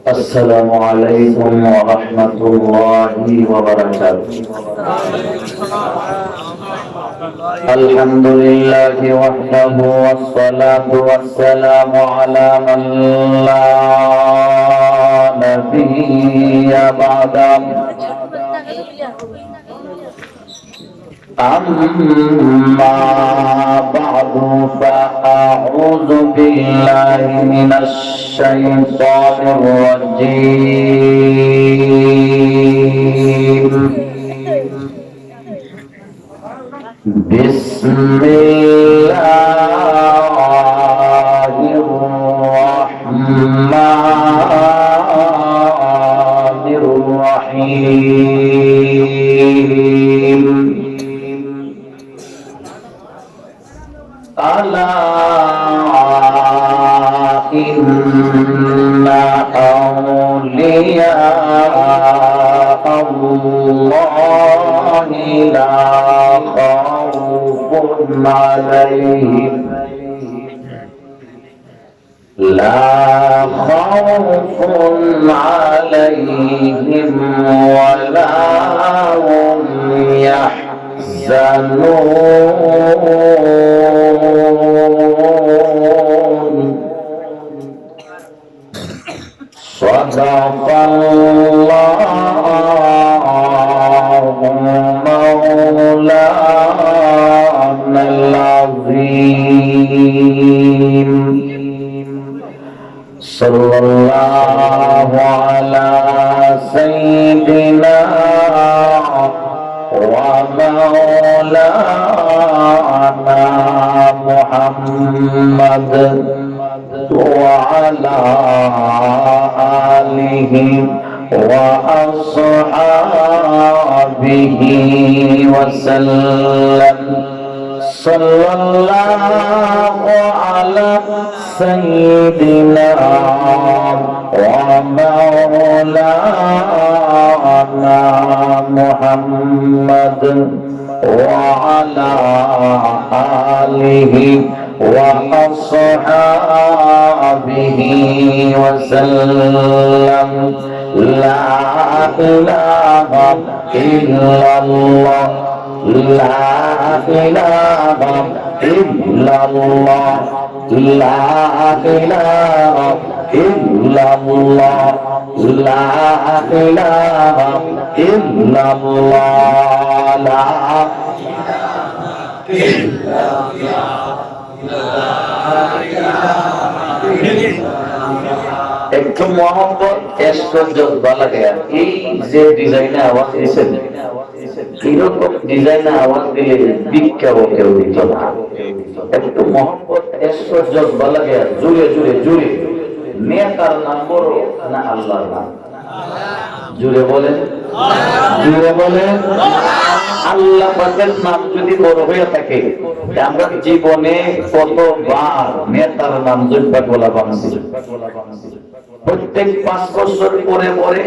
السلام عليكم ورحمة الله وبركاته. الحمد لله وحده والصلاة والسلام على من لا نبي بعده. أما بعد فأعوذ بالله من الشيطان الرجيم. بسم الله الرحمن الرحيم. ألا إن أولياء الله لا خوف عليهم ولا هم يحزنون. صدق الله مولانا العظيم. صلى الله على سيدنا ومولانا محمد وعلى آله وأصحابه وسلم. صلى الله على سيدنا ومولانا محمد وعلى آله وأصحابه وسلم. لا إله إلا الله لا إله إلا الله لا إله إلا الله لا إله إلا الله لا إله إلا الله. একটু মোহাম্মদ এসর জজবা লাগে। এই যে ডিজাইনে আওয়াজ দিয়েছেন, এরকম ডিজাইনে আওয়াজ দিলে বিক্ষাও কেউ দিত না। একটু মোহাম্মদ এসর জজবা লাগে, জুড়ে জুড়ে জুড়ে নেতার নাম বড় না আল্লাহর নাম? জুড়ে বলেন, জুড়ে বলেন। আল্লাহ পাকের নাম যদি বড় হয়ে থাকে, আমরা জীবনে কতবার নেতার নাম জপা বলা বানাচ্ছি। প্রত্যেক 5 বছর পরে পরে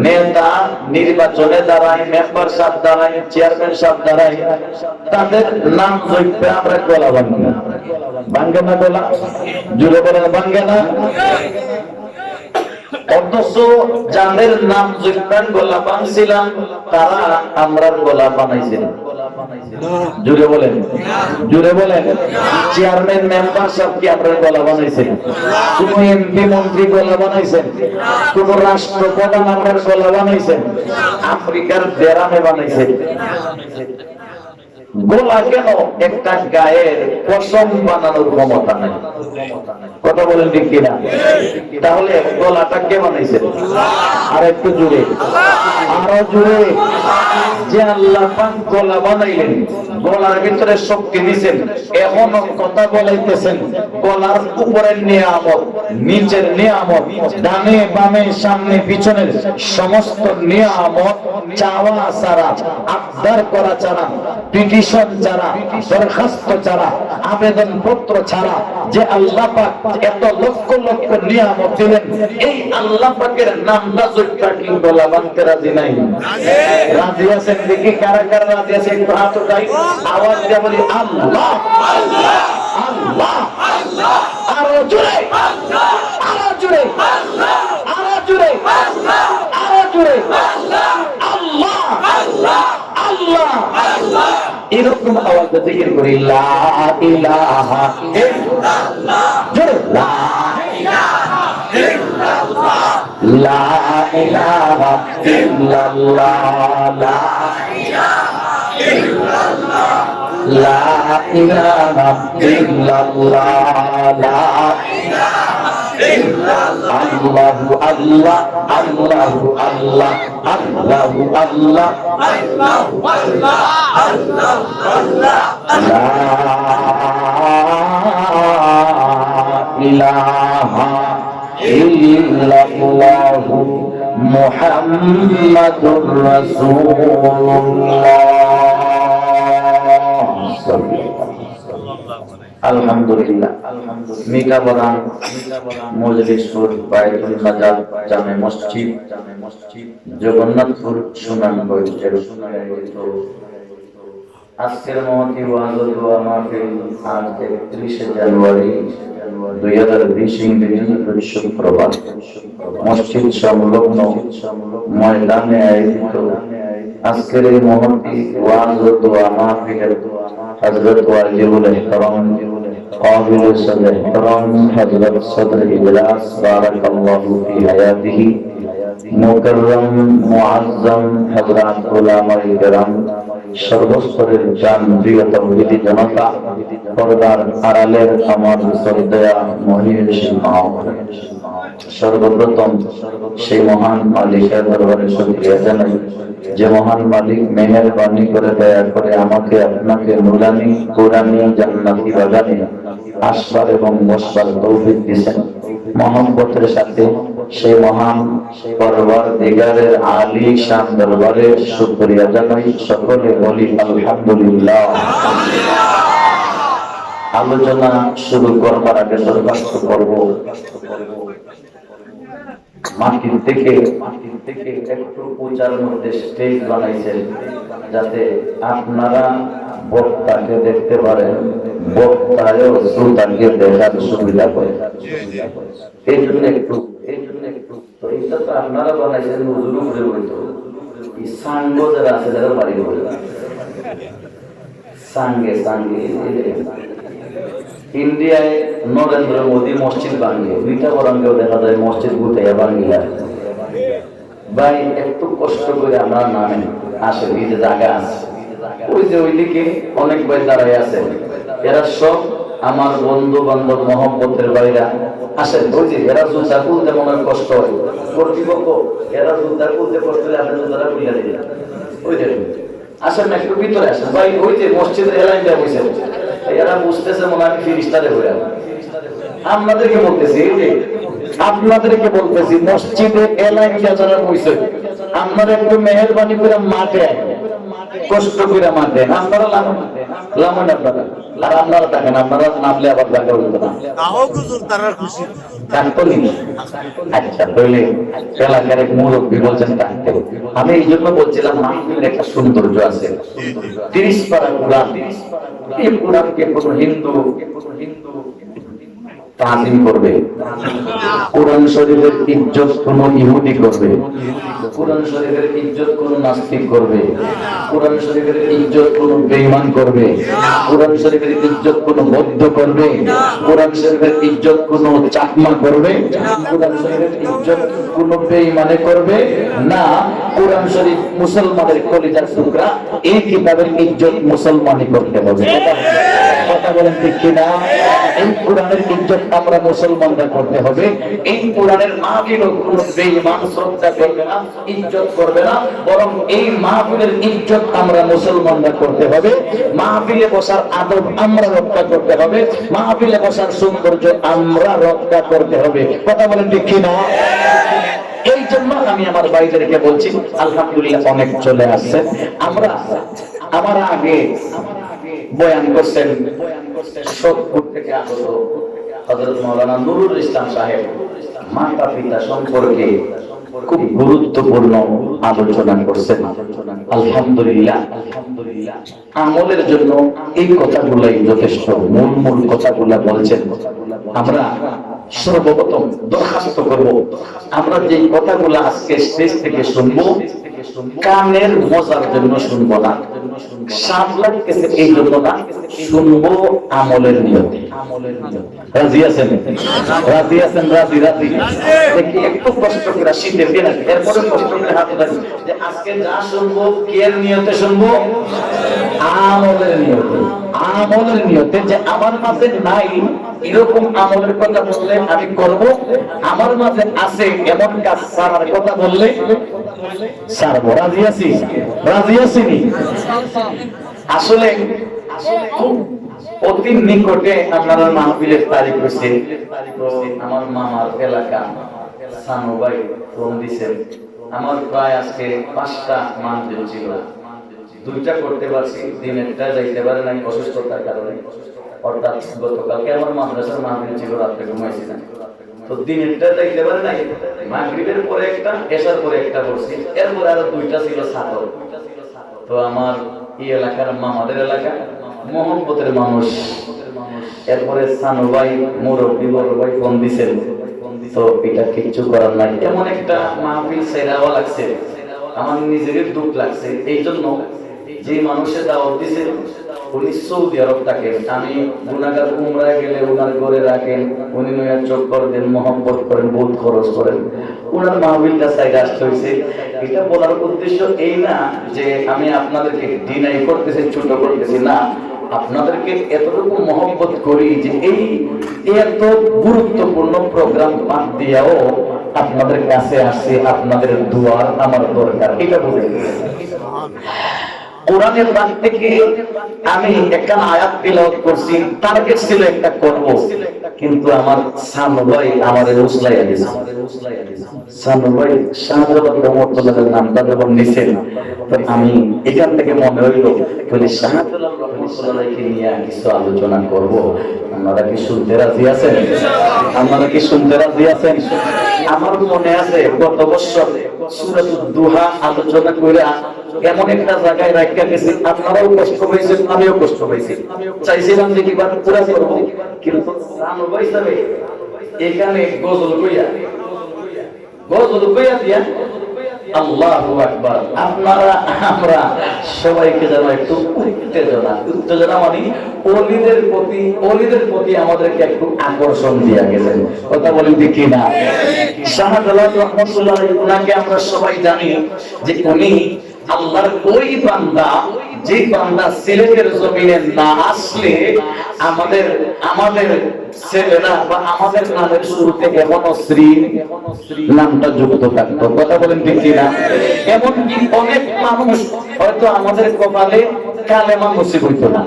নেতা নির্বাচনে দাঁড়ায়, মেম্বার সাহেব দাঁড়ায়, চেয়ারম্যান সাহেব দাঁড়ায়, তাদের নাম জপে আমরা গলা ভাঙি। ভাঙ্গে না গলা? জুড়ে বলেন ভাঙ্গে না? অথচ যাদের নাম জপেন গলা ভাঙছিলাম, তারা আমরা গলা বানাইছিলাম। জুড়ে বলেন, জুড়ে বলেন। চেয়ারম্যান মেম্বার সব কি আপনার গলা বানাইছেন? কোন এমপি মন্ত্রী গলা বানাইছেন? কোন রাষ্ট্রপ্রধান আপনার গলা বানাইছেন? আফ্রিকার বেরামে বানাইছেন। গলা কেন? একটা গায়ের পশম বানানোর ক্ষমতা নাই। কথা বলেন ঠিক কিনা? তাহলে গলাটা কে বানাইছেন? আর একটু জুড়ে, আরো জুড়ে। যে আল্লাহ পাক গলা বানাইলেন, গলার ভিতরে শক্তি দিয়েছেন, এখনো কথা বলাইতেছেন। গলার উপরের নিয়ামত, নিচের নিয়ামত, ডানে বামে সামনে পিছনের সমস্ত নিয়ামত চাওয়া ছাড়া, আবদার করা ছাড়া, পিটিশন ছাড়া, দরখাস্ত ছাড়া, আবেদন পত্র ছাড়া যে আল্লাহ পাক এত লক্ষ লক্ষ নিয়ামত দিলেন, এই আল্লাহ পাকের নামটা জোরটা কি গলা বানতে রাজি নাই? রাজি আছেন? দেখি কারা কারা রাজি আছে, একটু হাত উঠাই, আওয়াজ দিয়ে বলি আল্লাহ আল্লাহ আল্লাহ। আরো জোরে, আরো আরো জোরে, আরো জোরে, আল্লাহ, আল্লাহ, এরকম আওয়াজে জিকির করি, লা ইলাহা ইল্লাল্লাহ, জোরে, লা ইলাহা ইল্লাল্লাহ, লা ইলাহা ইল্লাল্লাহ, লা ইলাহা ইল্লাল্লাহ, লা ইলাহা ইল্লাল্লাহ, লা ইলাহা ইল্লাল্লাহ, আল্লাহু আল্লাহ, আল্লাহু আল্লাহ, আল্লাহু আল্লাহ, আল্লাহু আল্লাহ, আল্লাহু আল্লাহ, লা ইলাহা ইল্লাল্লাহ মুহাম্মাদুর রাসূলুল্লাহ। আলহামদুলিল্লাহ। মিকাবরান মজলিসপুর বাইতুল মাজার জামে মসজিদ, জগন্নাথপুর সুনামগঞ্জের আজকের মহতি ওয়াজ ও দোয়া মাহফিল আজ 31 জানুয়ারি 2020 ইংরেজি শুক্রবার মসজিদ সংলগ্ন ময়দানে আয়োজিত আজকের এই মহতি ওয়াজ ও দোয়া মাহফিলের হযরত ওয়াজিবুল ইহতারাম قابل صدر احترام حضرت صدر اجلاس بارك الله في حياته মুকররম মুআজ্জম হযরত উলামায়ে কেরাম সর্বস্তরের জানপ্রিয় তৌহিদি জনতা, পর্দার আড়ালের আমার শ্রদ্ধেয় মহিষী মা, সর্বপ্রথম সেই মহান মালিকের দরবারে শুকরিয়া জানাই যে মহান মালিক মেহেরবানি করে দয়া করে আমাকে আপনাকে নুরানি কুরআনি জান্নাতি বাগানে আসবার এবং বসবার তৌফিক দিয়েছেন। মহব্বতের সাথে সেই মহান পরওয়ারদিগারের আলী শান দরবারে শুকরিয়া জানাই। সকলে বলি আলহামদুলিল্লাহ। আলোচনা শুরু করবার আগে দরখাস্ত করব, মাটির থেকে একটু উঁচার মধ্যে স্টেজ বানাইছেন যাতে আপনারা বক্তাকে দেখতে পারেন, বক্তায়ও শ্রোতাকে দেখার সুবিধা করে। এই জন্য একটু এটা তো আপনারা বানাইছেন হুজুর উপরে বলতো এই সাঙ্গ যারা আছে যারা বাড়ি বলে সাঙ্গে ইন্ডিয়ায় নরেন্দ্র মোদী মসজিদ বানিয়ে দুইটা বরঙ্গেও দেখা যায় মসজিদ গুটাইয়া বানিয়ে ভাই একটু কষ্ট করে আমরা নামেন আসে এই যে জায়গা আছে ওই যে ওইদিকে অনেক ভাই দাঁড়াই আছে, এরা সব আমার বন্ধু বান্ধব মহব্বতের বাইরা আসেন। ওই যে এরা জুতা খুলতে মনে কষ্ট হয়, কর্তৃপক্ষ এরা জুতা খুলতে কষ্ট হলে আপনি জুতাটা খুলে দিলেন। ওই যে আসেন না একটু ভিতরে আসেন ভাই, ওই যে মসজিদের এলাইনটা বসে এরা বুঝতেছে মনে হয় ফিরিস্তারে হয়ে আপনাদেরকে বলতেছি, এই যে আপনাদেরকে বলতেছি মসজিদের এলাইনটা যারা বসে আপনারা একটু মেহেরবানি করে মাঠে কষ্ট করে মাঠে আপনারা লামন আপনারা আর আপনারা থাকেন, আপনারা নামলে আবার দেখা হইতো না। আচ্ছা তাহলে এলাকার এক মুরব্বী বলছেন থাকতে, আমি এই জন্য বলছিলাম মাহফিলের একটা সৌন্দর্য আছে। 30 পারা কোরআন, এই কোরআনকে কোন হিন্দু তাজিম করবে, কোরআন শরীফের ইজ্জত কোন ইহুদি করবে, কোরআন শরীফের ইজ্জত কোন নাস্তিক করবে, কোরআন শরীফের ইজ্জত কোন বেঈমান করবে, কোরআন শরীফের ইজ্জত কোন বৌদ্ধ করবে, কোরআন শরীফের ইজ্জত কোন চাকমা করবে, কোরআন শরীফের ইজ্জত কোন বেঈমানে করবে না। কোরআন শরীফ মুসলমানের কলিজার টুকরা, এই কিতাবের ইজ্জত মুসলমানই করতে হবে। কথা বলেন ঠিক কিনা? এই কোরআনের ইজ্জত আমরা মুসলমানরা করতে হবে। এই কোরআনের মাহফিলও কোন বেঈমান শ্রদ্ধা করবে না, ইজ্জত করবে না, বরং এই মাহফিলের ইজ্জত আমরা মুসলমানরা করতে হবে। মাহফিলে বসার আদব আমরা রক্ষা করতে হবে, মাহফিলে বসার সৌন্দর্য আমরা রক্ষা করতে হবে। কথা বলেন ঠিক কিনা? এই জন্য আমি আমার ভাইদেরকে বলছি আলহামদুলিল্লাহ অনেক চলে আসছে। আমার আগে বয়ান করছেন সোদপুর থেকে আগত হযরত মাওলানা নুরুল ইসলাম সাহেব, মাতা পিতা সম্পর্কে খুব গুরুত্বপূর্ণ আলোচনা করছেন। আলহামদুলিল্লাহ আমলের জন্য এই কথাগুলাই যথেষ্ট, মূল কথাগুলা বলছেন। আমরা সর্বপ্রথম দরখাস্ত করব, আমরা যে কথাগুলো আজকে স্টেজ থেকে শুনবো কানের মজার জন্য শুনবো না, সাত লাখ কেসে এই জন্য না, শুনবো আমলের নিয়তে। রাজি আছেন? রাজি আছেন? রাজি রাজি দেখি একটু কষ্ট করে শীতের দিন আছে, এরপরে কষ্ট করে হাত ধরি যে আজকে যা শুনবো কের নিয়তে শুনবো? আমলের নিয়তে। আমলের নিয়তে যে আমার মাঝে নাই এরকম আমলের কথা বললে আমি করব, আমার মাঝে আছে এমন কাজ ছাড়ার কথা বললে ছাড়বো। রাজি আছি? রাজি আছিনি? আসলে খুব অতি নিকটে আপনারা মাহফিলের তারিখ হয়েছে, তো আমার মামার এলাকা সানু ভাই ফোন দিছেন, আমার প্রায় আজকে 5টা মাহফিল ছিল, 2টা করতে পারছি, দিনেরটা যাইতে পারে নাই অসুস্থতার কারণে। অর্থাৎ গতকালকে আমার মাদ্রাসার মাহফিল ছিল, রাত্রে ঘুমাইছি না, তো দিনেরটা যাইতে পারে নাই, মাগরিবের পরে একটা, এশার পরে একটা করছি, এরপরে আরো 2টা ছিল সাতর। তো আমার এই এলাকার মামাদের এলাকা, মোহাম্মতের মানুষ, এরপরে সানু ভাই মুরব্বী বড় ভাই ফোন দিছেন, তো এটা কিচ্ছু করার নাই, এমন একটা মাহফিল সেরাও লাগছে, আমার নিজের দুঃখ লাগছে। এই জন্য যে মানুষের দাওয়াত দিছে উনি সৌদি আরব থাকেন, আমি গুনাহগার উমরায় গেলে উনার ঘরে রাখেন, উনি নয়া চক্কর দেন, মহব্বত করেন, বহুত খরচ করেন, উনার মাহফিলটা সাইডে আসতে হয়েছে। এটা বলার উদ্দেশ্য এই না যে আমি আপনাদেরকে ডিনাই করতেছি, ছোট করতেছি না, আপনাদেরকে এতটুকু মহব্বত করি যে এই এত গুরুত্বপূর্ণ প্রোগ্রাম বাদ দিয়েও আপনাদের কাছে আসে, আপনাদের দুয়ার আমার দরকার, এটা বুঝে কোরআনের বাদ থেকে আমি একটা আয়াত তিলাওয়াত করছি, টার্গেট ছিল একটা করব, কিন্তু আমার সানু ভাই আমাদের উসলাইয়া দিয়েছে। সানু ভাই শাহজালাল রহমাতুল্লাহর নামটা যখন নিছেন, তো আমি এখান থেকে মনে হইল বলি শাহজালাল রহমাতুল্লাহকে নিয়ে কিছু আলোচনা করব। আপনারা কি শুনতে রাজি আছেন? আপনারা কি শুনতে রাজি আছেন? আমার মনে আছে গত বছর সূরাতুদ দুহা আলোচনা কইরা এমন একটা জায়গায় রাখা গেছে, আপনারাও কষ্ট পাইছেন, আমিও কষ্ট পাইছি, চাইছিলাম যে কিবার পুরা করব, কিন্তু সানু ভাই সাহেব এখানে গজল কইয়া দিয়া আল্লাহু আকবার, আপনারা আমরা সবাইকে যেন একটু উত্তেজনা মানে অলিদের প্রতি আমাদেরকে একটু আকর্ষণ দিয়া গেছেন, কথা বলেন ঠিক কিনা? শাহজালাল রহমাতুল্লাহ ওনাকে আমরা সবাই জানি যে উনি আল্লাহর ওই বান্দা, যে বান্দা সিলেটের জমিনে না আসলে আমাদের ছেলেরা বা আমাদের নামের শুরুতে এমন শ্রী নামটা যুক্ত থাকতো, কথা বলেন ঠিক কিনা? এমনকি অনেক মানুষ হয়তো আমাদের কপালে কালেমা নসিব হইতো না,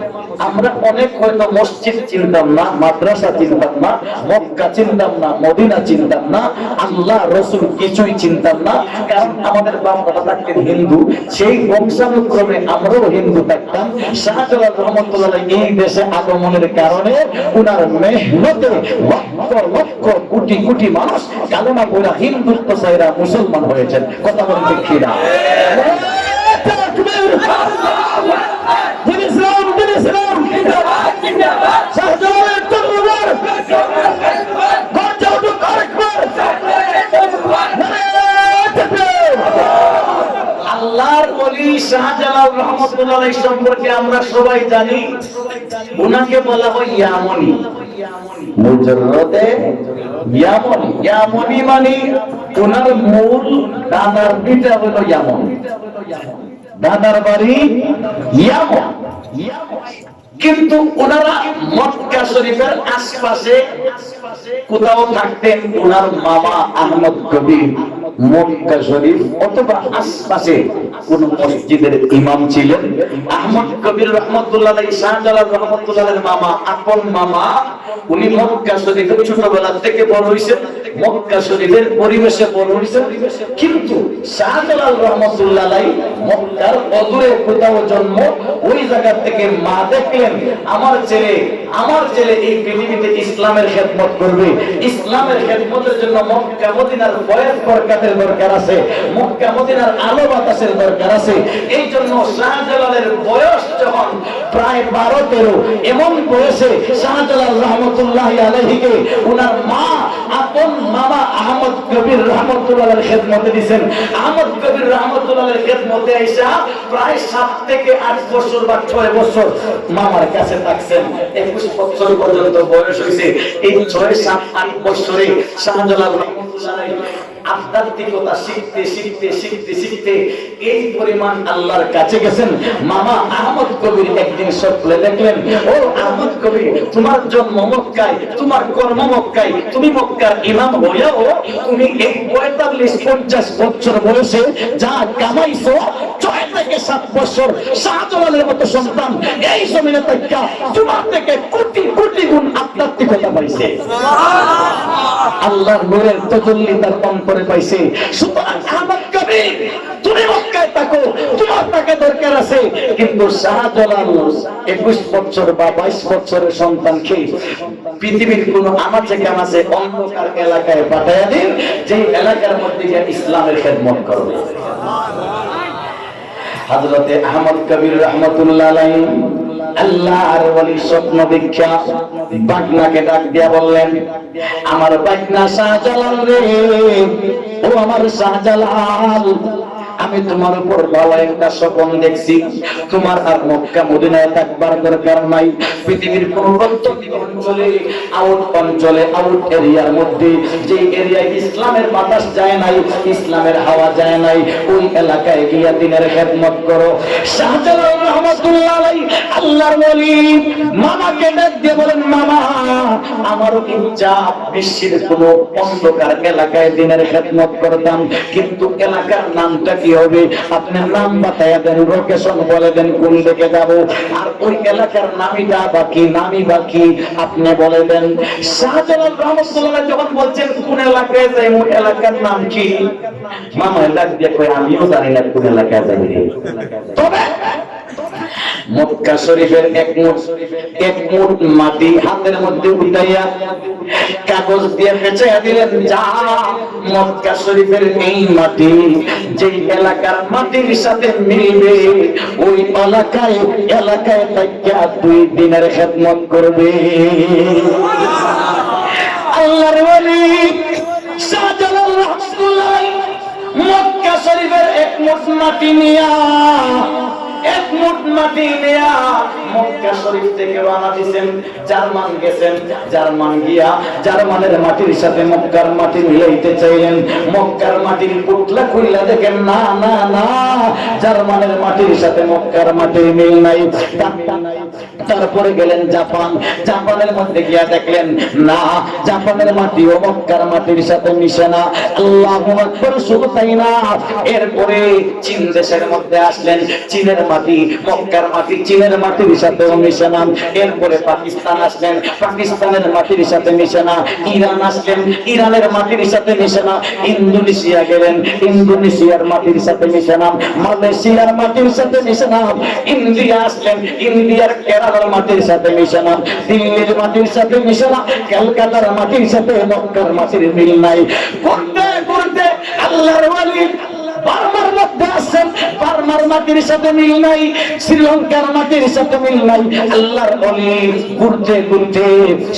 আমরা অনেক হয়তো মসজিদ চিনতাম না, মাদ্রাসা চিনতাম না, মক্কা চিনতাম না, মদিনা চিনতাম না, আল্লাহ রসুল কিছুই চিনতাম না, কারণ আমাদের বাপরা থাকতেন হিন্দু, সেই বংশানুক্রমে আমরাও হিন্দু থাকতাম। শাহজালাল রহমাতুল্লাহ এই দেশে আগমনের কারণে উনার মেহনতে লক্ষ লক্ষ কোটি কোটি মানুষ কালেমা পড়া হিন্দুত্ব ছাইরা মুসলমান হয়েছেন, কথা বলেন ঠিক কিনা? আল্লাহর ওলি শাহজালাল রহমাতুল্লাহ সম্পর্কে আমরা সবাই জানি, উনাকে বলা হয় ইয়ামনি, মুজাররদে ইয়ামনি। ইয়ামনি মানে উনার মূল দাদার পিতা হলো ইয়ামন, দাদার বাড়ি ইয়ামন, কিন্তু ওনারা মক্কা শরীফের আশপাশে কোথাও থাকতেন। ওনার মামা আহমদ কবির মক্কা শরীফ অথবা আশপাশে কোন মসজিদের ইমাম ছিলেন। আহমদ কবির রহমতুল্লাহ আলাইহি, শাহজালাল রহমতুল্লাহের মামা, আপন মামা, উনি মক্কা শরীফে ছোটবেলা থেকে বড় হয়েছেন, মক্কা শরীফের পরিবেশে বড় হয়েছেন। কিন্তু শাহজালাল রহমতুল্লাহ আলাইহি মক্কার অদূরে কোথাও জন্ম, ওই জায়গা থেকে মা দেখলেন আমার ছেলে এই পৃথিবীতে ইসলামের খেদমত করবে, ইসলামের খেদমতের জন্য মক্কা মদিনার ফয়েজ বরকতের দরকার আছে, মক্কা মদিনার আলো বাতাসের দরকার আছে। এই জন্য শাহজালালের বয়স যখন প্রায় 12-13, এমন বয়সে শাহজালাল রহমতুল্লাহ আলাইহিকে ওনার মা আপন মামা আহমদ কবির রহমতুল্লাহর খেদমতে দিয়েছেন। আহমদ কবির রহমতুল্লাহর খেদমতে আইসা প্রায় 7 থেকে 8 বছর বা 6 বছর মামার কাছে থাকছেন। 21 বছর পর্যন্ত বয়স হয়েছে। এই 6, 7, 8 বছরে শাহজালাল আধ্যাত্মিকতা শিখতে শিখতে শিখতে শিখতে এই পরিমাণ আল্লাহর কাছে গেছেন। মামা আহমদ কবির একদিন স্বপ্নে দেখলেন, ও আহমদ কবির, তোমার জন্ম মক্কায়, তোমার কর্ম মক্কায়, তুমি মক্কার ইমাম হইয়াও তুমি এই 45-50 বছর বয়সে যা কামাইছো, 6 থেকে 7 বছর শাহজালালের মতো সন্তান এই জমিনে থাকা তোমার থেকে কোটি কোটি গুণ আধ্যাত্মিকতা পাইছে। আল্লাহর নূরের তাজাল্লি তার অন্তরে পাইছে। সুতরাং আহমদ কবির, তুমি মক্কায় থাকো, তোমার টাকা দরকার আছে, কিন্তু শাহজালাল 21 বছর বা 22 বছরের সন্তানকে পৃথিবীর কোন আনাচে কানাচে অন্ধকার এলাকায় পাঠাইয়া দিন, যে এলাকার মধ্যে গিয়ে ইসলামের খেদমত করবে। হযরতে আহমদ কবির রহমাতুল্লাহ আলাইহি আল্লাহর ওলি স্বপ্ন দীক্ষা বাগনাকে ডাক দিয়া বললেন, আমার বাগনা শাহজালাল রে, ও আমার শাহজালাল, আমি তোমার উপর ভালো একটা স্বপ্ন দেখছি। তোমার আর মক্কা মদিনায় থাকবার দরকার নাই। পৃথিবীর কোন অঞ্চলে, আউট এরিয়ার মধ্যে, যে এরিয়ায় ইসলামের বাতাস যায় নাই, ইসলামের হাওয়া যায় নাই, ওই এলাকায় গিয়া দিনের খেদমত করো। শাহজালাল রহমাতুল্লাহ আলাইহি আল্লাহর ওলি মামাকে ডাক দিয়ে বলেন, মামা, আমারও ইচ্ছা বিশ্বের কোন অন্ধকার এলাকায় দিনের খেদমত করতাম, কিন্তু এলাকার নামটা কি হবে? আপনি নাম বাতায়া দেন, লোকেশন বলে দেন, কোন দিকে যাব, আর ওই এলাকার নামিটা বাকি, নামি বাকি আপনি বলে দেন। শাহজালাল রহমাতুল্লাহ যখন বলছেন কোন এলাকায় যাই, ওই এলাকার নাম কি? মামা ডাক দিয়ে কই, আমিও জানি না কোন এলাকায় যাই। তবে মক্কা শরীফের এক মুঠ মাটি হাতের মধ্যে উঠাইয়া কাগজ দিয়ে পেঁচাইয়া দিলেন, যা মক্কা শরীফের এই মাটি যে এলাকার মাটির সাথে মিলবে, ওই এলাকায় থাকিয়া 2 দিনের খেদমত করবে। আল্লাহর ওলি শাহজালাল রাহমাতুল্লাহ মক্কা শরীফের এক মুঠ মাটি নিয়া মক্কা শরীফ থেকে রওনা দিয়েছেন, জার্মান গেছেন। জার্মান গিয়া জার্মানের মাটির সাথে মক্কার মাটি মিলাইতে চাইলেন। মক্কার মাটির পুতলা খুইলা দেখেন, না না না, জার্মানের মাটির সাথে মক্কার মাটির মিল নাই। তারপরে গেলেন জাপান, জাপানের মধ্যে গিয়া দেখলেন, না, জাপানের মাটি ও মক্কার মাটির সাথে মিশে না। আল্লাহু আকবার। শুধু তাই না, এরপরে চীন দেশের মধ্যে আসলেন, চীনের মাটি মক্কার মাটি চীনের মাটির সাথে মিশে না। এরপরে পাকিস্তান আসলেন, পাকিস্তানের মাটির সাথে মিশে না। ইরান আসলেন, ইরানের মাটির সাথে মিশে না। ইন্দোনেশিয়া গেলেন, ইন্দোনেশিয়ার মাটির সাথে মিশে না। মালয়েশিয়ার মাটির সাথে মিশে না। ইন্ডিয়া আসলেন, ইন্ডিয়ার কেরালার মাটির সাথে মিশে না। দিল্লির মাটির সাথে মিশে না। কলকাতার মাটির সাথে মক্কার মাটির মিল নাই। করতে করতে আল্লাহর ওলি বার্মার মধ্যে আসেন, বার্মার মাটির সাথে মিল নাই। শ্রীলঙ্কার মাটির সাথে মিল নাই। আল্লাহর ওলি ঘুরতে ঘুরতে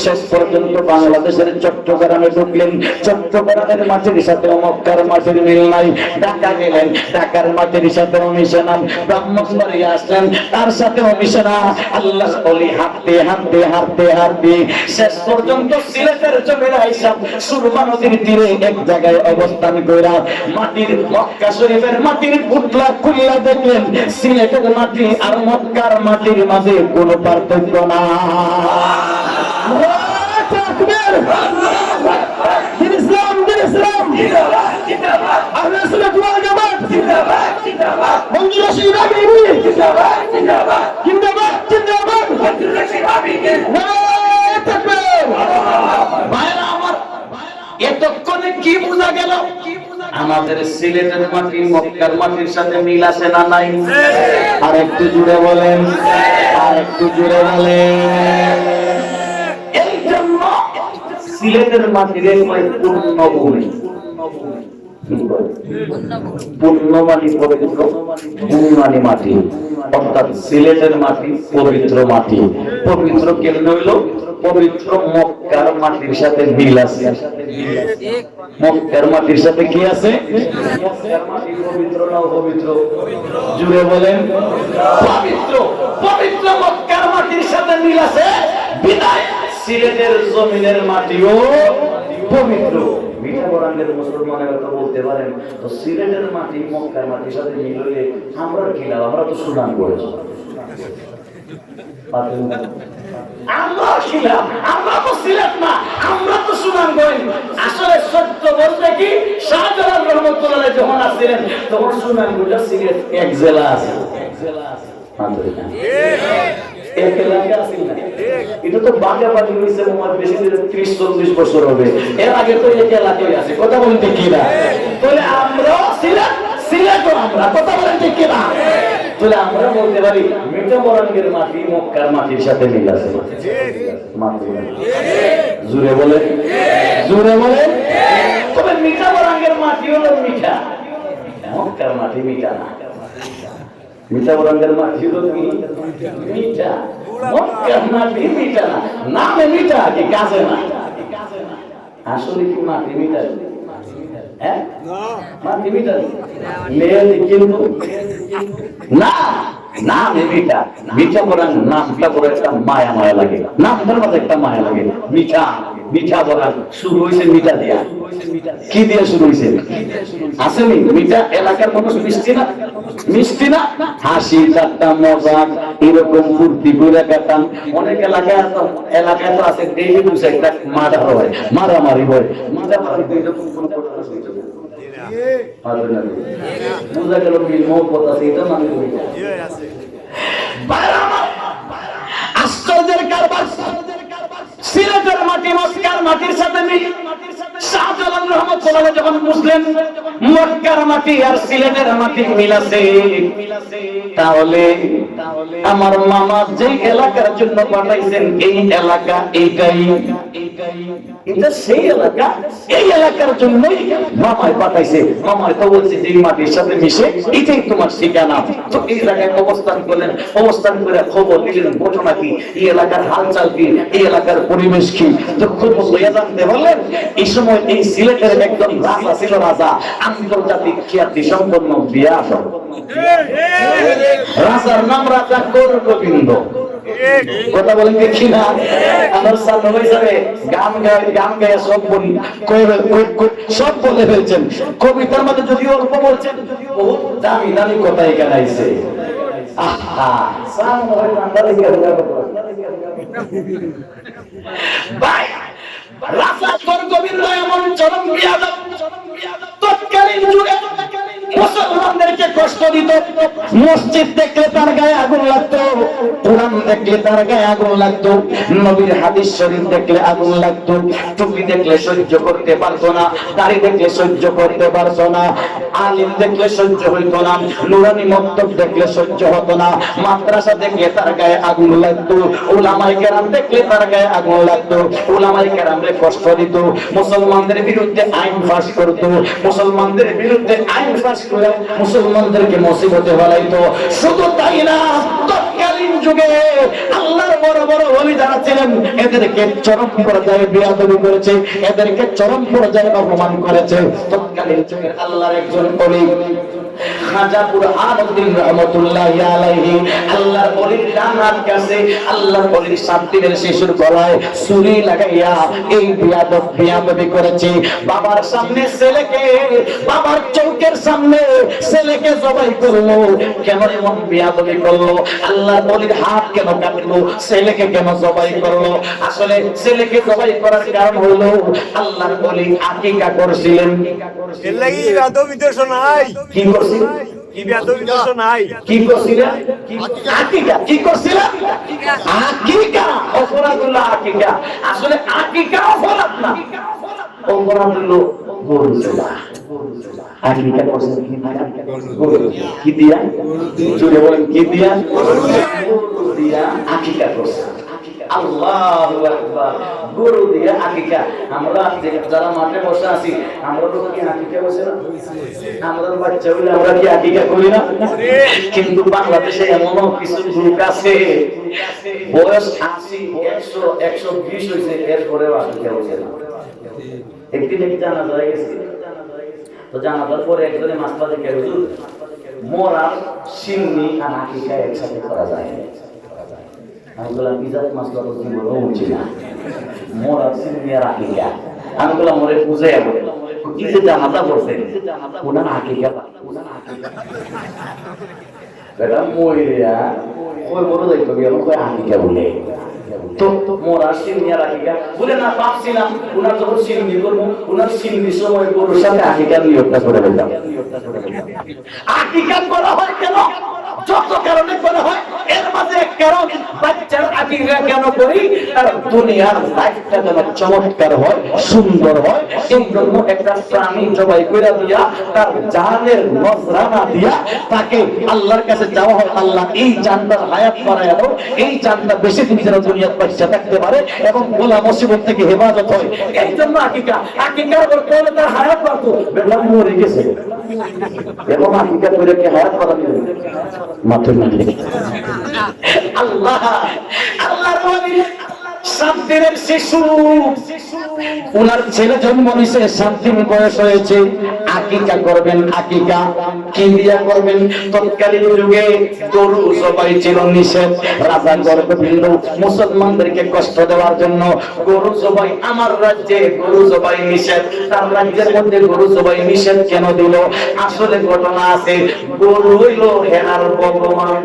শেষ পর্যন্ত বাংলাদেশের চট্টগ্রামে ঢুকলেন। চট্টগ্রামের মাটির সাথে মক্কার মাটির মিল নাই। ঢাকা গেলেন, ঢাকার মাটির সাথে মিশে না। ব্রাহ্মণবাড়িয়া আসলেন, তার সাথে মিশে না। আল্লাহর ওলি হাঁটতে হাঁটতে হাঁটতে হাঁটতে শেষ পর্যন্ত সিলেটের জমির আইসা সুরমা নদীর তীরে এক জায়গায় অবস্থান কইরা মাটির মক্কা শরীফের মাটির পুতলা খুললা দেখলেন, সিলেটের মাটি আর মক্কার মাটির মাঝে কোনো পার্থক্য না। এতক্ষণে কি বোঝা গেল? আমাদের সিলেটের মাটি মক্কার মাটির সাথে মিল আছে না নাই? আর একটু জুড়ে বলেন, আর একটু জুড়ে বলেন। এই জন্য সিলেটের মাটির পূর্ণ ভূমি, পূর্ণমানি পবিত্র, পূর্ণমানি মাটি, অর্থাৎ সিলেটের মাটি পবিত্র মাটি। পবিত্র কেন হইল? পবিত্র মক্কা মক্কার মাটির সাথে মিল আছে। মক্কার মাটির সাথে কি আছে? মক্কার মাটি পবিত্র না অপবিত্র? জুড়ে বলেন পবিত্র। পবিত্র মক্কার মাটির সাথে মিল আছে বিদায় সিলেটের জমিনের মাটিও পবিত্র। মিঠা বরাঙ্গের মুসলমানের কথা বলতে পারেন তো সিলেটের মাটি মক্কার মাটির সাথে মিল হলে আমরা কি লাভ? আমরা তো সুনাম করেছি। আমরা কি লাভ? আমরা তো সিলেট না, আমরা তো সুনামগঞ্জ। আসলে সত্য বলতে কি শাহজালাল রহমতুল্লাহ যখন আসছিলেন তখন সুনামগঞ্জ সিলেট এক জেলা আছে। এটা তো বাগাবাগি হয়েছে বেশি 30-40 বছর হবে। এর আগে তো এক এলাকায় আছে। কথা বলতে কি না? তাহলে আমরা সিলেটও আমরা। কথা বলতে কি না? তাহলে আমরা বলতে পারি মিঠা বরাঙ্গের মাটি মক্কার মাটির সাথে মিল আছে। জুড়ে বলেন, জুড়ে বলেন। তবে মিঠা বরাঙ্গের মাটি হলো মিঠা, মক্কার মাটি মিঠা না। মিঠা বরাঙ্গের মাটি হলো মিঠা, মক্কার মাটি মিঠা না। নামে মিঠা কি কাজে না? আসলে কি মাটি মিঠা? হ্যাঁ, মাটি মিঠা কিন্তু না, নাম মিঠা। মিঠা বরাং নামটা বড় একটা মায়া মায়া লাগে, নামটার মধ্যে একটা মায়া লাগে। মিঠা, মিঠা বরাং শুরু হয়েছে মিঠা দিয়া। কি দিয়ে শুরু হয়েছে? আসেনি মিঠা? এলাকার মানুষ মিষ্টি না, মিষ্টি না, হাসি ঠাট্টা মজাক এরকম ফুর্তি করে কাটান। অনেক এলাকায় তো আছে ডেইলি দুই একটা মারা হয়, মারামারি হয়। মারামারি এরকম কোন কথা বুঝা গেল মিল মহব্বত আছে। এটা মানে আশ্চর্যের কারবার। সিলেটের মাটি মক্কার মাটির সাথে মিল। শাহজালাল রহমতুল্লাহ যখন বুঝলেন মক্কার মাটি আর সিলেটের মাটি মিল আছে, তাহলে আমার মামা যে এলাকার জন্য পাঠাইছেন এই এলাকা এইটাই, এটা সেই এলাকা। এই এলাকার জন্যই মামায় পাঠাইছে। মামায় তো বলছে যে মাটির সাথে মিশে এটাই তোমার ঠিকানা। তো এই এলাকায় অবস্থান করলেন, অবস্থান করে খবর দিলেন ঘটনা কি, এই এলাকার হালচাল কি, এই এলাকার পরিবেশ কি। তো খবর লইয়া জানতে বললেন এই সময় এই সিলেটের একজন রাজা ছিল, রাজা আন্তর্জাতিক খ্যাতি সম্পন্ন বিয়াস। রাজার নাম রাজা গোবিন্দ। কথা বলেন দেখি না? আমার সামনে হয়ে যাবে গান গায়ে সব বলি, সব বলে ফেলছেন। কবিতার মধ্যে যদি অল্প বলছেন, বহুত দামি দামি কথা এখানে আইছে। আহা সামনে হয় ঠান্ডা লেগে ভাই। রাজা গোবিন্দ এমন চরম বিয়াদব, তৎকালীন যুগে মুসলমানদেরকে কষ্ট দিত। মসজিদ দেখলে তার গায়ে আগুন লাগতো, কোরআন দেখলে তার গায়ে আগুন লাগতো, নবীর হাদিস শরীফ দেখলে আগুন লাগতো, টুপি দেখলে সহ্য করতে পারতো না, দাড়ি দেখলে সহ্য করতে পারতো না, আলিম দেখলে সহ্য হইতো না, নুরানি মক্তব দেখলে সহ্য হতো না, মাদ্রাসা দেখলে তার গায়ে আগুন লাগতো, উলামায়ে কেরাম দেখলে তার গায়ে আগুন লাগতো, উলামায়ে কেরামরে কষ্ট দিত, মুসলমানদের বিরুদ্ধে আইন পাস করত, মুসলমানদের বিরুদ্ধে আইন পাস করে মুসলমানদেরকে মুসিবতে ফেলাইতো। শুধু তাই না, তৎকালীন যুগে আল্লাহর বড় বড় ওলি যারা ছিলেন এদেরকে চরম পর্যায়ে বেয়াদবি করেছে, এদেরকে চরম পর্যায়ে অপমান করেছে। তৎকালীন যুগের আল্লাহর একজন ওলি খাজা বুরহানুদ্দিন রাহমাতুল্লাহি আলাইহি, আল্লাহর ওলির ডান হাত কাছে আল্লাহর ওলির 7 দিনের শিশুর গলায় ছুরি লাগাইয়া এই বেয়াদবি করেছে। বাবার সামনে ছেলেকে, বাবার চৌকের সামনে ছেলেকে জবাই করলো। কেন এমন বেয়াদবি করলো? আল্লাহর ওলির হাত কেন কাটলো? ছেলেকে কেন জবাই করলো? আসলে ছেলেকে জবাই করার কারণ হলো আল্লাহর ওলি আকিকা করছিলেন। এর লাগি বেয়াদবি দোষ নাই। কি করছিলেন? কি বেয়াদবি দোষ নাই। কি করছিলেন? আকিকা। কি করছিলেন? আকিকা। অপরাধ হলো আকিকা। আসলে আকিকা অপরাধ না, অপরাধ হলো গরু জবা। আকিকা করছেন কি দিয়া? জোরে বলেন কি দিয়া? গরু দিয়া আকিকা করছেন। আল্লাহু আকবার। গরু দিয়ে আকিকা। আমরা যারা মাঠে বসে আছি, আমরা তো কি আকিকা বসে না? আমরা বাচ্চা হইলে আমরা কি আকিকা করি না? কিন্তু বাংলাদেশে এমনও কিছু লোক আছে বয়স 80, 100, 120 হয়েছে, এরপরেও আকিকা বসে না। একদিন এক জানাজা হয়ে গেছে, তো জানাজার পরে একজনে মাসলা দেখে হুজুর মরার সিন্নি আর আকিকা একসাথে করা যায়। আমি বললাম বিজাত মাসলা তো কি বলবো বুঝছি না, মরার সিন্নি আর আকিকা। আমি বললাম মরে বুঝে যাবো কি যে জানাজা বলছে ওনার আকিকা বেটা মরিয়া ওই বড় দেখতে গেল কয় আকিকা বলে। তো মোরা সিন্নি আর আকিকা বলে না, ভাবছিলাম ওনার যখন সিন্নি করবো ওনার সিন্নির সময় গরুর সাথে আকিকা নিয়োগটা করে দিলাম। আকিকা করা হয় কেন? যত কারণে করা হয়, এর মাঝে এক কারণ বাচ্চার আকিকা কেন করি, তার দুনিয়ার লাইফটা যেন চমৎকার হয়, সুন্দর হয়। এই জন্য একটা প্রাণী জবাই করে দিয়া তার জানের নজরানা দিয়া তাকে আল্লাহর কাছে যাওয়া হয়, আল্লাহ এই জানটার হায়াত বাড়ায় দাও, এই জানটা বেশি দিন যেন দুনিয়ার বাচ্চা থাকতে পারে এবং গোলা মুসিবত থেকে হেফাজত হয়। এই জন্য আকিকা। আকিকার করতে হলে তার হায়াত বাড়তো, বেলা মরে গেছে এবং আকিকা করে কি হায়াত বাড়াবে? মাথা মারলে আল্লাহ আল্লাহর ওলি 7 দিনের শিশু, ওনার ছেলে জন্ম নিয়েছে, 7 দিন বয়স হয়েছে, আকিকা করবেন। আকিকা কি দিয়া করবেন? তৎকালীন যুগে গরু জবাই ছিল নিষেধ। রাজা গর্ভবৃন্দ মুসলমানদেরকে কষ্ট দেওয়ার জন্য গরু জবাই, আমার রাজ্যে গরু জবাই নিষেধ, তার রাজ্যের মধ্যে গরু জবাই নিষেধ কেন দিল? আসলে ঘটনা আছে, গরু হইল হেরার ভগবান।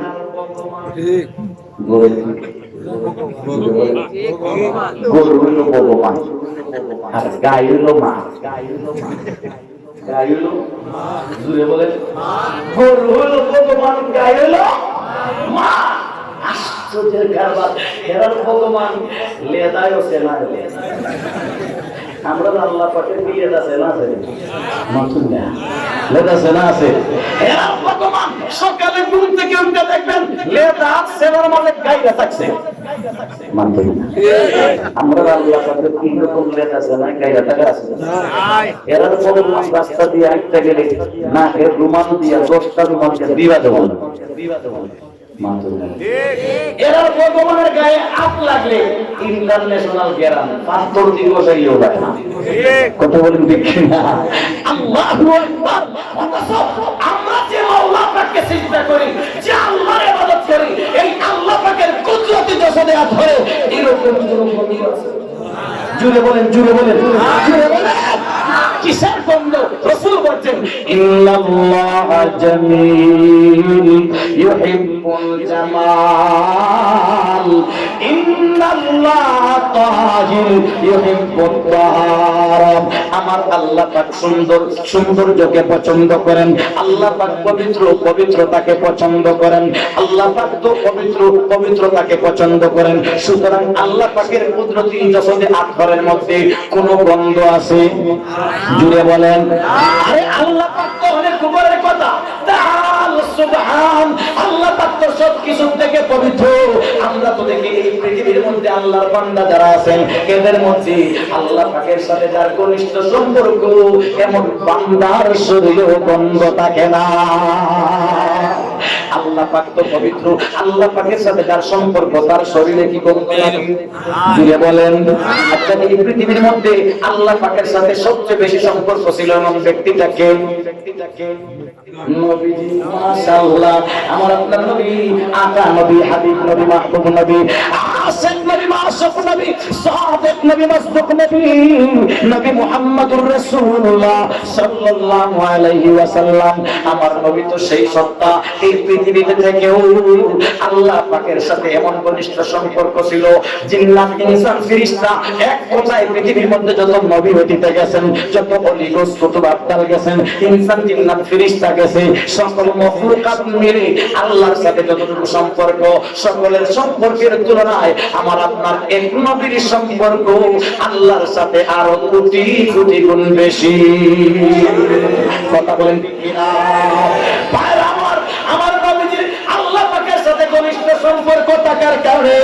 গরু হইল ভগবান আর গাই হইল মা। গাই হইল জুড়ে বলে গরু হইল ভগবান, গাই হইল মা। আশ্চর্যের কারবার, হেরার ভগবান লেদায়ও সেনা। আমরা আল্লাহ পাকের কি লেদা সেনা আছে? নতুন না লেদা সেনা আছে। হেরার ভগবান সকালে ঘুম থেকে উঠে দেখবেন লেদা সেনার মাঝে গাইরা থাকছে। মানতেন না আমরা আল্লাহ পাকের কি রকম লেদা সেনা গাইরা থাকা আছে? হেরার ভগবান রাস্তা দিয়ে হাঁটতে গেলে না এর রুমাল দিয়া 10টা রুমাল দিবা দেবো না। এরা ভগবানের গায়ে হাত লাগলে ইন্টারন্যাশনাল গ্যারান ৭৫ দিবস হইও যায় না। কথা বলেন দেখি না? আল্লাহু আকবার। আমরা যে আল্লাহ পাককে সিজদা করি, যে আল্লাহর ইবাদত করি, এই আল্লাহ পাকের কুদরতি দশনে ধরে এরকম কোন বন্ধু আছে? জুড়ে বলেন, জুড়ে বলেন, জুড়ে বলেন। কিসের বন্ধু? রাসূল বলেন ইন্নাল্লাহা জামিল ইউহিব্বুল জামাল, ইন্নাল্লাহা তাহির ইউহিব্বুত তাহার। আমার আল্লাহ পাক সুন্দর, সৌন্দর্যকে পছন্দ করেন। আল্লাহ পাক পবিত্র, পবিত্রতাকে পছন্দ করেন। আল্লাহ পাক তো পবিত্র, পবিত্রতাকে পছন্দ করেন। সুতরাং আল্লাহ পাকের কুদরতি দশনে আতরের মধ্যে কোন গন্ধ আছে? জুড়ে বলেন। আরে আল্লাহ পাক তো অনেক উপরের কথা। তাআলা সুবহান, আল্লাহ পাক তো সব কিছু থেকে পবিত্র। আমরা তো দেখি এই পৃথিবীর মধ্যে আল্লাহর বান্দা যারা আছেন, এদের মধ্যে আল্লাহ পাকের সাথে যার ঘনিষ্ঠ সম্পর্ক, এমন বান্দার শরীরে গন্ধ থাকে না। আল্লাহ পাক তো পবিত্র, আল্লাহ পাকের সাথে যার সম্পর্ক তার শরীরে কি গন্ধ লাগে? জুড়ে বলেন। আচ্ছা, এই পৃথিবীর মধ্যে আল্লাহ পাকের সাথে সবচেয়ে বেশি সম্পর্ক ছিল এমন ব্যক্তিটাকে? নবীজি। মাশাআল্লাহ, আমার আপনার নবী, আকা নবী, হাবিব নবী, মাহবুব নবী, আশিক নবী, মাসুক নবী, সাদিক নবী, মাসদুক নবী, নবী মুহাম্মদুর রাসূলুল্লাহ সাল্লাল্লাহু আলাইহি ওয়াসাল্লাম। আমার নবী তো সেই সত্তা, এই পৃথিবীতে থেকেও আল্লাহ পাকের সাথে এমন ঘনিষ্ঠ সম্পর্ক ছিল, জিন্নাত, ইনসান, ফেরেশতা, এক কথায় পৃথিবীর মধ্যে যত নবী অতীতে গেছেন, যত ওলি গোস কুতুব আবদাল গেছেন, ইনসান, জিন্নাত, ফেরেশতা গেছে, সকল মাখলুকাত মিলে আল্লাহর সাথে যতটুকু সম্পর্ক, সকলের সম্পর্কের তুলনায় আমার আপনার এক নবীর সম্পর্ক আল্লাহর সাথে আরো কোটি কোটি গুণ বেশি। কথা বলেন ঠিক কিনা? ভাইরা আমার, আমার নবীজির আল্লাহ পাকের সাথে ঘনিষ্ঠ সম্পর্ক থাকার কারণে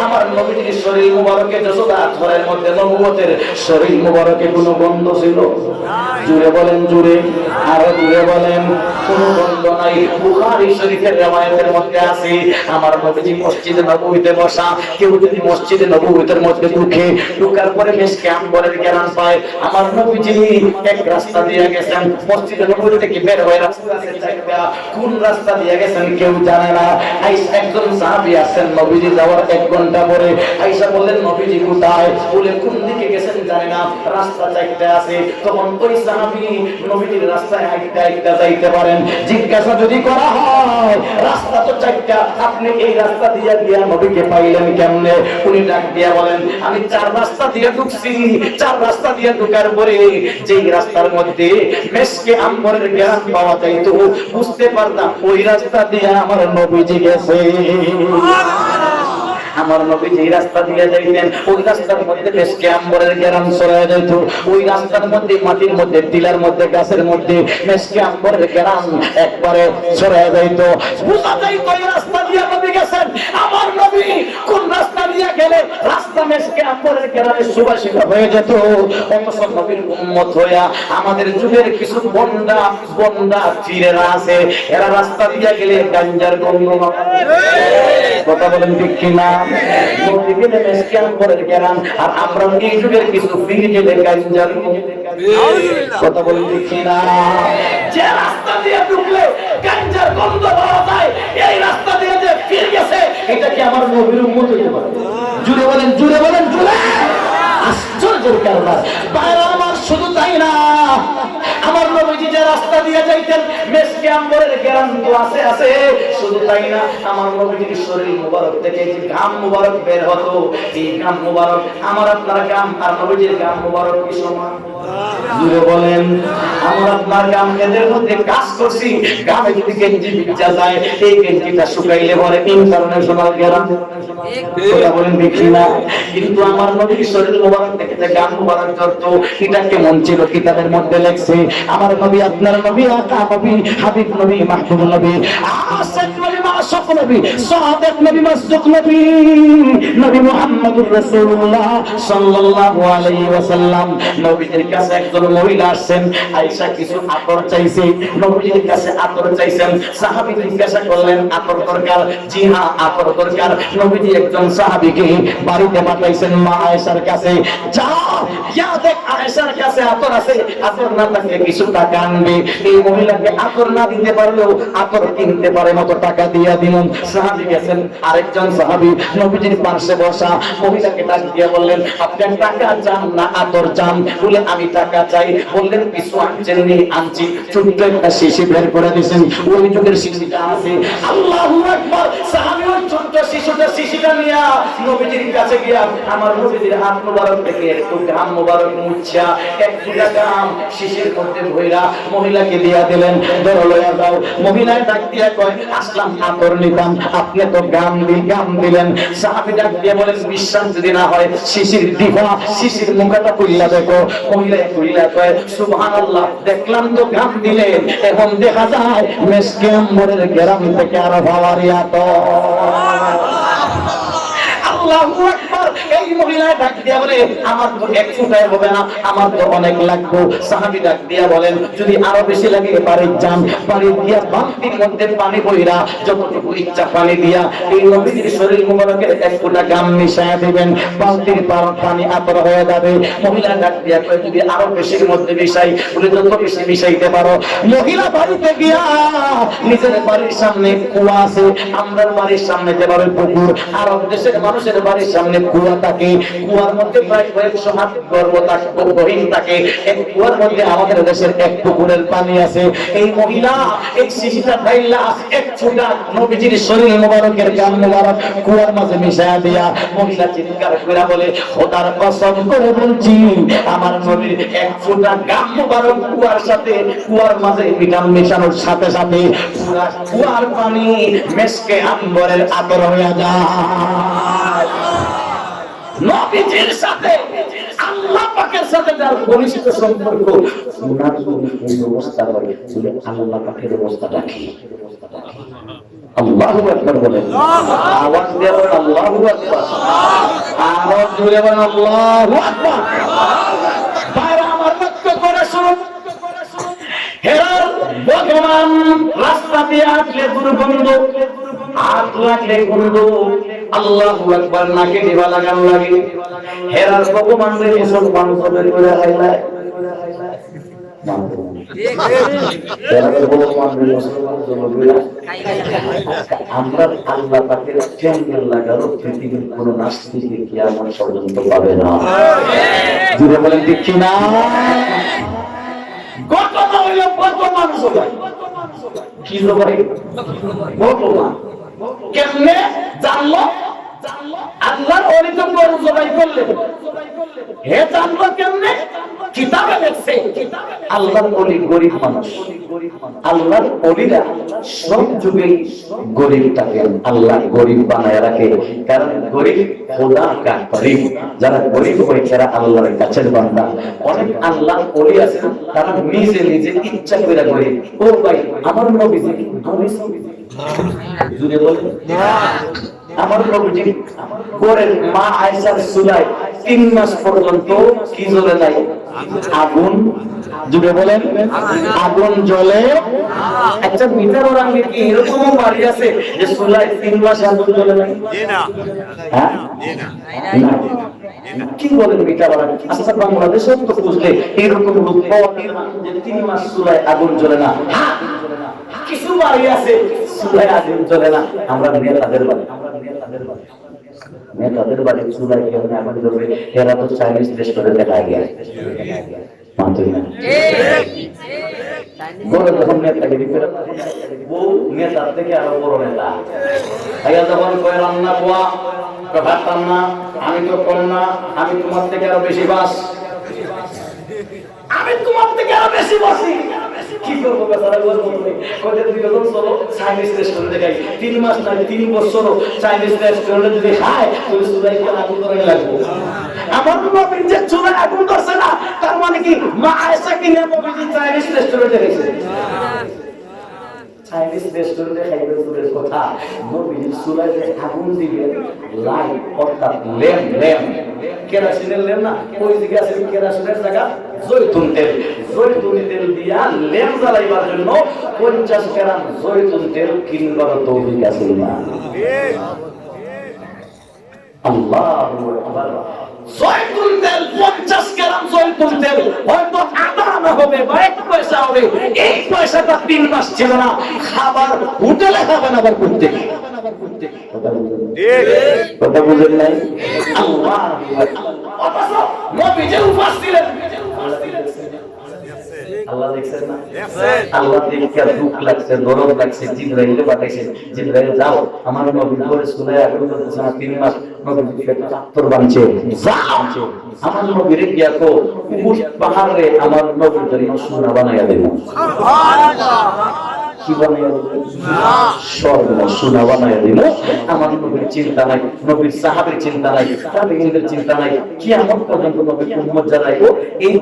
আমার নবীজির শরীর মুবারকে যশোদা ঘরের মধ্যে নবুয়তের শরীর মুবারকে কোনো গন্ধ ছিল? জুড়ে বলেন, জুড়ে, আরো জুড়ে বলেন। কোনো গন্ধ নাই। বুখারী শরীফের riwayat-এর মধ্যে আছে আমার নবীজি মসজিদে নববীতে বসা। কেউ যদি মসজিদে নববীতের মধ্যে ঢুকার পরে মিশকে আম্বরের ঘ্রাণ পায়, আমার নবীজি এক রাস্তা দিয়ে গেছেন মসজিদে নববী থেকে বের হয়ে রাস্তা আছে চাইটা, কোন রাস্তা দিয়ে গেছেন কেউ জানে না। আয়েশা একজন সাহাবী আছেন নবীজি যাওয়ার 1 ঘন্টা পরে। আয়েশা বলেন নবীজি কোথায়? বলে কোন দিকে গেছেন জানে না, রাস্তা চাইটা আছে। তখন ওই সাহাবী নবীজির রাস্তায় হাইটা যাইতে পারেন। জিজ্ঞাসা যদি করা হয় রাস্তা তো চাইটা, আপনি এই রাস্তা দিয়ে গিয়া নবীকে পাইলেন কেমনে? উনি ডাক দিয়া বলেন আমি 4 রাস্তা দিয়ে ঢুকছি। 4 রাস্তা দিয়ে ঢোকার পরে যেই রাস্তার মধ্যে মেশকে আম্বরের ঘ্রাণ পাওয়া যাইতো, বুঝতে পারতাম ওই রাস্তা দিয়ে আমার নবীজি গেছে। আমার নবী যে রাস্তা দিয়ে যাইতেন ওই রাস্তার মধ্যে মেশকে আম্বরের ঘ্রাণ ছড়ায় যাইতো। ওই রাস্তার মধ্যে মাটির মধ্যে টিলার মধ্যে গাছের মধ্যে মেশকে আম্বরের ঘ্রাণ একবারে ছড়ায় যাইতো। বুঝা যাইতো ওই রাস্তা দিয়ে নবী গেছেন। আমার নবী কোন রাস্তা দিয়ে গেলে রাস্তা মেশকে আম্বরের ঘ্রাণে সুবাসিত হয়ে যেত। অথচ নবীর উম্মত হইয়া আমাদের যুগের কিছু বন্ডা ফিরেরা আছে, এরা রাস্তা দিয়ে গেলে গাঞ্জার গন্ধ কথা বলেন ঠিক কিনা? আর আমরা এই যুগের কিছু ফিরে গেলে গাঞ্জার কথা বলেন ঠিক কিনা? যে রাস্তা দিয়ে ঢুকলে গাঞ্জার গন্ধ পাওয়া যায়, এই রাস্তা দিয়ে যে ফিরে গেছে এটা কি আমার নবীর উম্মত হইতে পারে? জুড়ে বলেন, জুড়ে বলেন, জুড়ে। আশ্চর্যের কারণ বাইরে আমার শুধু তাই না, আমার নবীজি যে রাস্তা দিয়ে যাইতেন মেশকে আম্বরের ঘ্রাণ তো আছে। শুধু তাই না, আমার নবীজির শরীর মুবারক থেকে যে ঘাম মুবারক বের হতো, এই ঘাম মুবারক আমার আপনার ঘাম আর নবীজির ঘাম মুবারক কি সমান? জুড়ে বলেন। আমরা আপনার ঘাম এদের মধ্যে কাজ করছি, ঘামে যদি গেঞ্জি ভিজা যায় এই গেঞ্জিটা শুকাইলে পরে ইন্টারন্যাশনাল ঘ্রাণ কথা বলেন দেখি না। কিন্তু আমার নবীর শরীর মুবারক থেকে যে ঘাম মুবারক ঝরতো এটা কেমন ছিল? কিতাবের মধ্যে লেখছে আমার নবী, আপনার নবী, আকা নবী, হাবিব নবী, মাহবুব নবী, আশিক নবী, মাসুক নবী, সাদিক নবী, মাসদুক নবী, নবী মুহাম্মদুর রাসূলুল্লাহ সাল্লাল্লাহু আলাইহি ওয়াসাল্লাম। নবীর কাছে একজন মহিলা আসেন, আয়েশা কিছু আতর চাইছে, নবীর কাছে আতর চাইছেন। সাহাবী জিজ্ঞাসা করলেন আতর দরকার? জি হ্যাঁ আতর দরকার। নবীজি একজন সাহাবীকে বাড়িতে পাঠাইছেন মা আয়েশার কাছে, যা ইয়া দেখ আয়েশার কাছে আতর আছে, আতর না থাকলে কিছু টাকা আনবে। এই মহিলাকে আতর না দিতে পারলেও আতর কিনতে পারে মতো টাকা দিয়ে দিলেন। সাহাবী গেছেন, আরেকজন সাহাবী নবীজির পাশে বসা মহিলাকে ডাক দিয়ে বললেন আপনি টাকা চান না আতর চান? বলে আমি টাকা চাই। বললেন কিছু আনছেন? নেই। আনছি। ছোট্ট একটা শিশি বের করে দিয়েছেন, ওই যুগের শিশিটা আছে। আল্লাহু আকবার। সাহাবী ওই ছোট্ট শিশিটা নিয়ে নবীজির কাছে গিয়া আমার নবীজির হাত মোবারক থেকে একটু ঘাম মোবারক মুছা এক ফুটা ঘাম শিশির মধ্যে ভইরা মহিলাকে দিয়া দিলেন, ধরো লইয়া যাও। মহিলায় ডাক দিয়া কয় আসলাম আতর নিতাম, আপনি তো ঘাম দিলেন। সাহাবী ডাক দিয়ে বলেন বিশ্বাস যদি না হয় শিশির দিবা, শিশির মুখটা খুইলা দেখো। মহিলায় খুইলা কয় সুবহানাল্লাহ, দেখলাম তো ঘাম দিলেন, এখন দেখা যায় মেশকে আম্বরের ঘ্রাণ থেকে আরো ভাবারি আতর। আল্লাহু আকবার। এই মহিলায় ডাক দিয়া বলে আমার তো এক ফুটায় হবে না, আমার তো অনেক লাগবে। সাহাবী ডাক দিয়া বলেন যদি আরো বেশি লাগে বাড়ির যান, বাড়ির দিয়া বালতির মধ্যে পানি বইরা যতটুকু ইচ্ছা পানি দিয়া এই নবীর শরীর মুবারকের এক ফুটা ঘাম মিশায়া দিবেন, বালতির পানি আতর হয়ে যাবে। মহিলা ডাক দিয়া কয় যদি আরো বেশির মধ্যে মিশাই, বলে যত বেশি মিশাইতে পারো। মহিলা বাড়িতে গিয়া নিজের বাড়ির সামনে কুয়া আছে, আমরা বাড়ির সামনে যেভাবে পুকুর, আরব দেশের মানুষের বাড়ির সামনে কুয়া থাকে, কুয়ার মধ্যে প্রায় 100 হাত গভীর থাকে। এক কুয়ার মধ্যে আমাদের দেশের এক পুকুরের পানি আছে। এই মহিলা এই শিশিটা ঢাইলা এক ফোঁটা নবীজির শরীর মুবারকের ঘাম মুবারক কুয়ার মাঝে মিশায়া দিয়া মহিলা চিৎকার করে বলে খোদার কসম করে বলছি আমার নবীর এক ফোঁটা ঘাম মুবারক কুয়ার মাঝে মিশানোর সাথে সাথে পুরা কুয়ার পানি মেশকে আম্বরের আতর হয়ে যায়। নবীজির সাথে আল্লাহ পাকের সাথে যার ঘনিষ্ঠ সম্পর্ক, ওনার এই অবস্থা হবে, আল্লাহ পাকের অবস্থাটা কি? আল্লাহু আকবার বলেন, আওয়াজ দিয়ে বলেন আল্লাহু আকবার, আরো জোরে বলেন আল্লাহু আকবার। ভাইরা আমার লক্ষ্য করে শুনুন, হেরার ভগবান রাস্তা দিয়ে আসলে দুর্গন্ধ, হাত লাগলে গন্ধ, আল্লাহু আকবার নাকে দিবা লাগান লাগে। হেরার ভগবান রে মুসলমান সবের করে হাইলায় আমরা আল্লাহ পাকের চ্যানেল লাগানো পৃথিবীর কোন নাস্তিকে কিয়ামত পর্যন্ত পাবে না। জুড়ে বলেন ঠিক কিনা? ঘটনা হইল বর্তমান সবাই কি সবাই বর্তমান কেমনে জানলো? আল্লাহর ওলি তো গরু জবাই করলেন, হে জানলো কেমনে? কিতাবে লেখছে আল্লাহর ওলি গরিব মানুষ। আল্লাহর ওলিরা সব যুগে গরিব থাকেন, আল্লাহ গরিব বানায় রাখে, কারণ গরিব খোদা কা করিম। যারা গরিব হয় তারা আল্লাহর কাছের বান্দা। অনেক আল্লাহর ওলি আছেন তারা নিজে নিজে ইচ্ছা করে গরিব। ও ভাই আমার নবীজি জুড়ে বলেন আমার নবীজি করেন মা আয়েশার চুলায় 3 মাস পর্যন্ত কি জ্বলে নাই? আগুন। জুড়ে বলেন আগুন জ্বলে। আচ্ছা মিটার ওরাঙ্গে কি এরকম বাড়ি আছে যে চুলায় 3 মাস আগুন জ্বলে নাই? হ্যাঁ না, কি বলেন মিটার ওরাঙ্গে? আচ্ছা বাংলাদেশে তো বুঝলে এরকম লোক যে 3 মাস চুলায় আগুন জ্বলে না। কিছু বাড়ি আছে চুলায় আগুন জ্বলে না। আমরা নেতাদের বাড়ি, নেতাদের বাড়ি চুলায় কেউ না আগুন জ্বলবে, এরা তো চাইনিজ রেস্টুরেন্টে লাগে মানতে না। বড় যখন নেতাগিরি করে বউ নেতার থেকে আরো বড় নেতা ভাইয়া যখন কয় রান্না পোয়া ভাবতাম না, আমি তো কম না, আমি তোমার থেকে আরো বেশি বাস, আমি তোমার থেকে আরো বেশি বসি। কি করবো বেচারা বলবো তুমি কয়টা দুই বছর চলো চাইনিজ রেস্টুরেন্টে খাই, 3 মাস না 3 বছর চাইনিজ রেস্টুরেন্টে যদি খায় তুমি চুলাই আগুন করে লাগবো। আমার নবীর যে চুলাই আগুন করছে না, তার মানে কি মা আয়েশা কিনে নবীজি চাইনিজ রেস্টুরেন্টে গেছে। চাইনিজ রেস্টুরেন্টে খাইবে দূরের কথা, নবীজির চুলায় যে আগুন দিবে লাইট অর্থাৎ ল্যাম্প, কেরোসিনের ল্যাম্প না, ওই দিকে আছে কেরোসিনের জায়গা জয়তুন তেল, জয়তুন তেল দিয়া ল্যাম্প জ্বালাইবার জন্য 50 গ্রাম জয়তুন তেল কিনবার তৌফিক আছে না? আল্লাহু আকবার। জয়তুন তেল 50 গ্রাম জয়তুন তেল হয়তো আধা আনা হবে বা 1 পয়সা হবে, এই পয়সাটা 3 মাস ছিল না। খাবার হোটেলে খাবেন আবার করতে কথা বুঝেন নাই? আল্লাহ নবীজি উপস্থিত আল্লাহ দেখছেন না? আল্লাহ দেখে দুঃখ লাগছে, গরম লাগছে, জিবরাইলে পাঠাইছে, জিবরাইল যাও আমার নবীর ঘরে চুলায় আগুন জ্বলতেছে না 3 মাস, নবীর পেটে পাথর বানছে, যাও আমার নবীরে গিয়া কো উহুদ পাহাড়ে আমার নবীর জন্য সোনা বানাইয়া দেব। সুবহানাল্লাহ। কি বানাইয়া দেব? স্বর্ণ সোনা বানাইয়া দিল। আমার নবীর চিন্তা নাই, নবীর সাহাবীর চিন্তা নাই, তাবেঈনদের চিন্তা নাই, কিয়ামত পর্যন্ত নবীর উম্মত যারাইবো এই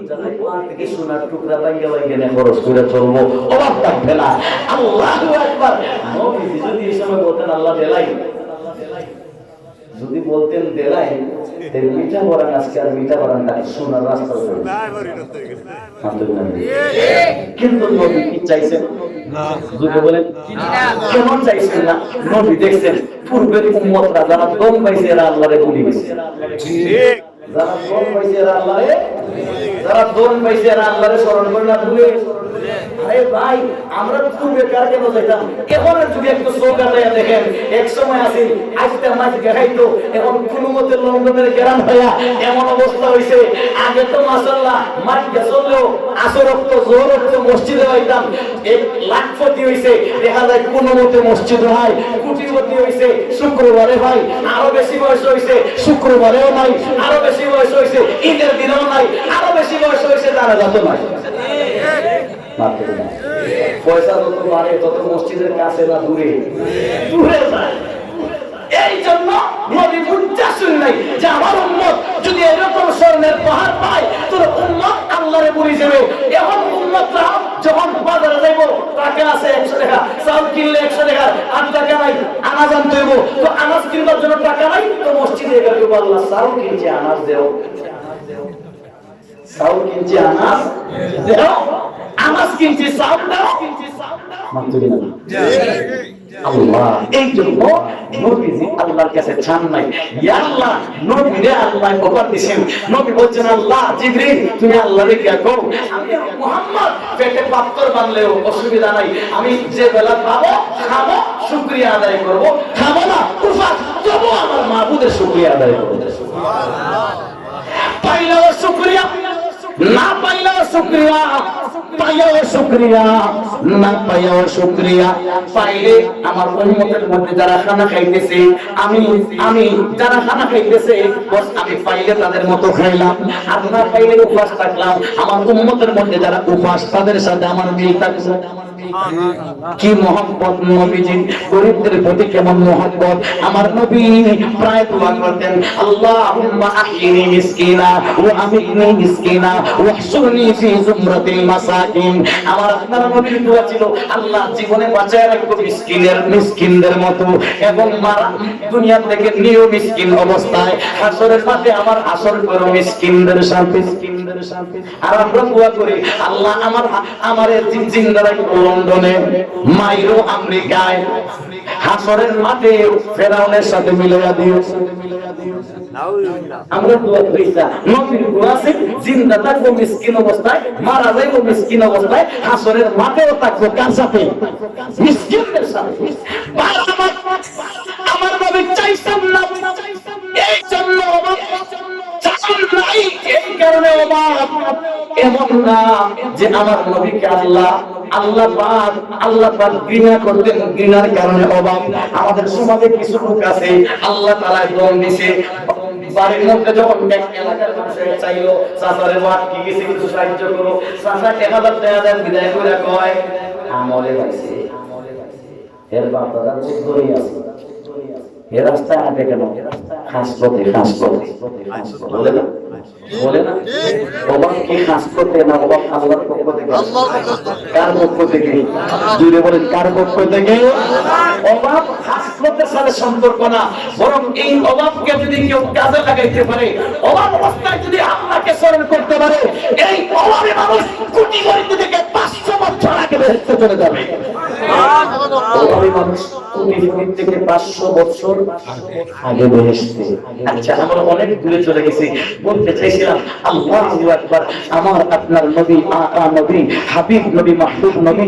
থেকে সোনার টুকরা লাগিয়ে লাগিয়ে খরচ করে চলবো। অবাক থাকবে না। আল্লাহু আকবার। নবীজি যদি এই সময় বলতেন আল্লাহ দেলাই, যদি বলতেন দেলাই, তাহলে মিঠা বরান আজকে আর মিঠা বরান না সোনার রাস্তা হয়ে কিন্তু নবী কি চাইছেন? যদি বলেন কেমন চাইছেন না? নবী দেখছেন পূর্বের উম্মতরা যারা দম পাইছে এরা আল্লাহরে ভুলে গেছে। যারা দম পাইছে এরা আল্লাহরে, যারা দম পাইছে এরা আল্লাহরে স্মরণ করে না ভুলে গেছে। আরে ভাই আমরা পূর্বে কার কেন যাইতাম? এখনের যুগে একটু চৌকাটাইয়া দেখেন, এক সময় আছে আজটা মাছ দেখাইতো, এখন কোনো মতে লন্ডনের গ্রাম হইয়া এমন অবস্থা হয়েছে। আগে তো মাশাআল্লাহ মাছ চললেও আসরক্ত জোরক্ত মসজিদে হইতাম, 1 লাখপতি হয়েছে, দেখা যায় কোনো মতে মসজিদ হয়, কোটিপতি হয়েছে শুক্রবারে ভাই, আরো বেশি বয়স হয়েছে শুক্রবারেও নাই, আরো বেশি বয়স হয়েছে ঈদের দিনেও নাই, আরো বেশি বয়স হয়েছে তারা যত নাই। পয়সা যত বাড়ে তত মসজিদের কাছে না দূরে দূরে যায়। এই জন্য নবী বুঝতেছেন নাই যে আমার উম্মত যদি এরকম স্বর্ণের পাহাড় পায় তোর উম্মত আল্লাহরে ভুলে যাবে। এখন উম্মতরা যখন বাজারে যাইব টাকা আছে 100 টাকা, চাউল কিনলে 100 টাকা, 8 টাকা হইব, তো আনাজ কিনবার জন্য টাকা নাই, তো মসজিদে গেলে আল্লাহ চাউল কিনছে আনাজ দেও, চাউল কিনছে আনাজ দেও, আনাজ কিনছে চাউল দাও। আল্লাহ এই জন্য নবীজি আল্লাহর কাছে চান নাই, ইয়া আল্লাহ নবীরে আল্লাহ অফার দিবেন। নবী বলছেন আল্লাহ জিবরিল তুমি আল্লাহরে কি করো, আমি মুহাম্মদ পেটে পাথর বানলেও অসুবিধা নাই, আমি যে বেলা পাবো খাবো শুকরিয়া আদায় করব, খাবো না উপাস তবু আমার মাবুদের শুকরিয়া আদায় করব। সুবহানাল্লাহ। পাইলেও শুকরিয়া, না পাইলেও শুকরিয়া, পাইলেও শুকরিয়া, না পাইলেও শুকরিয়া। পাইলে আমার উম্মতের মধ্যে যারা খানা খাইতেছে, আমি যারা খানা খাইতেছে বস আমি পাইলে তাদের মতো খাইলাম, আর না পাইলে উপাস থাকলাম। আমার উম্মতের মধ্যে যারা উপাস তাদের সাথে আমার মিল থাকছে। কি মহব্বত নবীজি, গরিবদের প্রতি কেমন মহব্বত। আমার নবী প্রায় দোয়া করতেন আল্লাহুম্মা আহিনি মিসকিনা ওয়া আমিতনি মিসকিনা ওয়াহশুরনি ফি যুমরাতিল মাসাকিন। আমার আপনার নবীর দোয়া ছিল আল্লাহ জীবনে বাঁচায় রাখো মিসকিনদের মতো, এবং দুনিয়া থেকে নিও মিসকিন অবস্থায়, হাসরের মাঠে আমার হাসর করো মিসকিনদের সাথে। আর আমরা দোয়া করি আল্লাহ আমার জিন্দা রাখো লন্ডনে, মাইরো আমেরিকায়, হাসরের মাঠে ফেরাউনের সাথে মিলাইয়া দিও। আমরা দোয়া করি নবীর দোয়া আছে জিন্দা থাকবো মিসকিন অবস্থায়, মারা যাইবো মিসকিন অবস্থায়, হাসরের মাঠেও থাকবো কার সাথে, মিসকিনদের সাথে। আমার নবী চাইছেন না, এই জন্য অভাব চাইছেন নাই, এই কারণে অভাব। এমন না যে আমার নবীকে আল্লাহ পাক ঘৃণা করতেন, ঘৃণার কারণে অভাব। আমাদের সমাজে কিছু লোক আছে আল্লাহ তাআলা দম দিয়েছে, বাড়ির মধ্যে যখন এলাকার মানুষের চাইলো চাচারে বাদ কি গেছে কিছু সাহায্য করো, চাচা 1000 টাকা দেন বিদায় করে কয় আমলে পাইছে, এর বাপ দাদা ধরেই আছে, এ রাস্তায় আগে কেন হাসপতে বলে না, বলে না অবাক কি হাসপতে না, অবাক আল্লাহর পক্ষ থেকে, কার পক্ষ থেকে, জুড়ে বলেন কার পক্ষ থেকে। অভাব হাসপতের সাথে সম্পর্ক না, বরং এই অভাবকে যদি কেউ কাজে লাগাইতে পারে, অভাব অবস্থায় যদি আল্লাহকে স্মরণ করতে পারে, এই অভাবে মানুষ কোটি কোটি থেকে 500 বছর আগে বেহেশতে চলে যাবে। অভাবে মানুষ কোটি কোটি থেকে 500 বছর আগে বেহেশতে। আচ্ছা আমরা অনেক দূরে চলে গেছি, বলতে চাইছিলাম আল্লাহু আকবার। আমার আপনার নবী, আকা নবী, হাবিব নবী, মাহবুব নবী,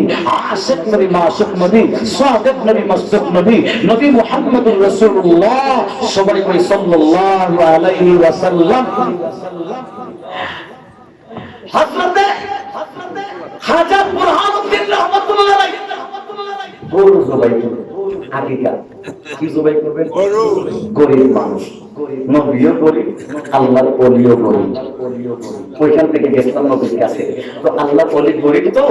আশিক নবী, মাসুক নবী, সাদিক নবী, মাসদুক নবী, নবী মুহাম্মদুর রাসূলুল্লাহ সবাই কই সাল্লাল্লাহু আলাইহি ওয়াসাল্লাম। হযরতে খাজা বুরহানুদ্দিন রাহমাতুল্লাহ আলাইহি গরু জবাই করবেন, আকিকা কি জবাই করবেন, গরিব মানুষ, নবীও গরিব, আল্লাহর ওলিও গরিব। ওইখান থেকে গেছিলাম নবীর কাছে, তো আল্লাহর ওলি গরিব, তো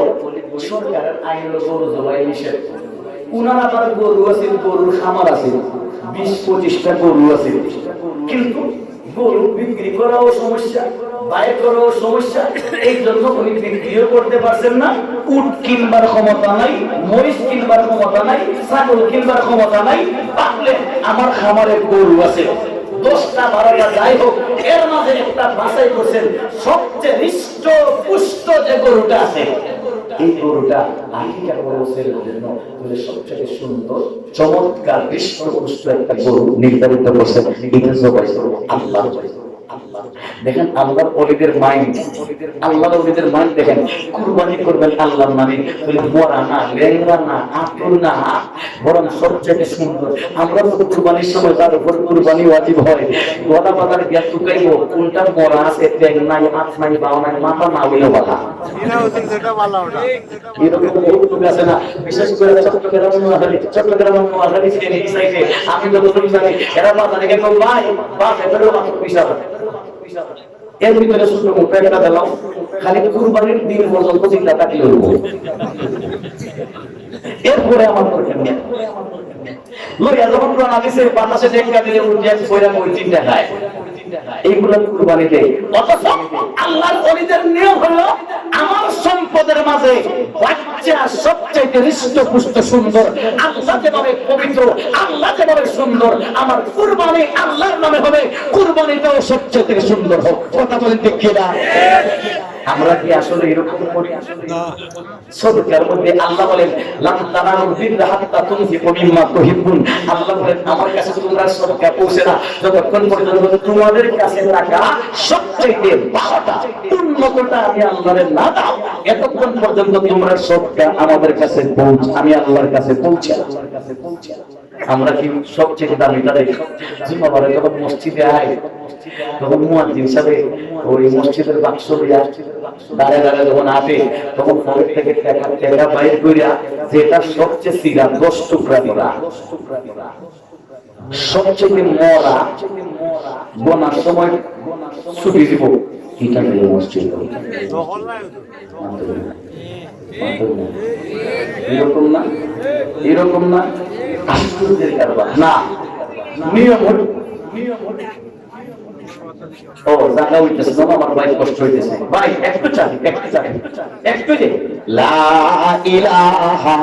সরকারের আইন হলো গরু জবাই নিষেধ। উনার আবার গরু আছে, গরুর খামার আছে, 20-25টা গরু আছে, কিন্তু গরু বিক্রি করাও সমস্যা, বাই করাও সমস্যা, এই জন্য উনি বিক্রিও করতে পারছেন না। উট কিনবার ক্ষমতা নাই, মহিষ কিনবার ক্ষমতা নাই, ছাগল কিনবার ক্ষমতা নাই। পারলে আমার খামারে গরু আছে 10টা 12টা যাই হোক, এর মাঝে একটা বাছাই করছেন, সবচেয়ে হৃষ্ট পুষ্ট যে গরুটা আছে, এই গরুটা আকিকা করছেন জন্য বলে সবচেয়ে সুন্দর চমৎকার হৃষ্ট পুষ্ট একটা গরু নির্ধারিত করছেন, এটা জবাই করব আল্লাহ। দেখেন আল্লাহর ওলিদের মাইন্ড, আল্লাহর ওলিদের মাইন্ড দেখেন, কুরবানি করবেন আল্লাহর নামে, বলে মরা না, লেংরা না, আতুর না, বরং সবচেয়ে সুন্দর। আমরা তো কুরবানির সময় তার উপর কুরবানি ওয়াজিব হয়, গলা পাতার গিয়া টুকাইব, কোনটা মরা আছে, ঠ্যাং নাই, হাত নাই, বাও নাই, মাথা না হইলেও বাধা। এরকম বহুত লোক আছে না, বিশেষ করে চট্টগ্রাম নোয়াখালী সাইডে, আমি যতটুকু জানি এরা বাজারে গেল ভাই বাস এটারও মাত্র 20,000। এর ভিতরে ছোট মুখে একটা দিলাম, খালি কুরবানির দিন পর্যন্ত চিন্তা থাকলে এরপরে আমার লইয়া যখন আদিসের বাতাসে টেক্কা দিলে উঠে কইরা কই চিন্তা খায়, এইগুলো কুরবানি দেয়। অথচ আল্লাহর ওলিদের নিয়ম হলো আমার সম্পদ সম্পদের মাঝে বাচ্চা সবচেয়ে হৃষ্টপুষ্ট সুন্দর, আল্লাহ যেভাবে পবিত্র, আল্লাহ যেভাবে সুন্দর, আমার কুরবানি আল্লাহর নামে হবে, কুরবানিটাও সবচেয়ে সুন্দর হোক। কথা বলেন ঠিক কিনা? আমরা কি আসলে এরকম করি? সদকার মধ্যে আল্লাহ বলেন লান তানালুল বিররা হাত্তা তুনফিকু মিম্মা তুহিব্বুন। আল্লাহ বলেন আমার কাছে তোমরা সদকা পৌঁছে না যতক্ষণ পর্যন্ত তোমাদের কাছে টাকা সবচেয়ে ভালোটা উন্নতটা আমি আল্লাহর না দাও, এতক্ষণ পর্যন্ত তোমরা সদকা আমাদের কাছে আমি আল্লাহর কাছে পৌঁছে। আমরা কি সবচেয়ে দামিটা দেখি? জুম্মাবারে যখন মসজিদে আয় তখন মুয়াজ্জিন সাহেব ওই মসজিদের বাক্স দিয়া দাঁড়ে দাঁড়ে যখন আসে তখন পকেট থেকে টাকা বাইর করিয়া যেটা সবচেয়ে সিরা 10 টুকরা দিবা, সবচেয়ে মরা গোনার সময় ছুটি দিব, এটা দিয়ে মসজিদ এরকম না, এরকম না, আশ্চর্যের কারবার না। নিয়ম ও জায়গা হইতেছে না, আমার ভাই কষ্ট হইতেছে, ভাই একটু চাই, একটু যে লা ইলাহা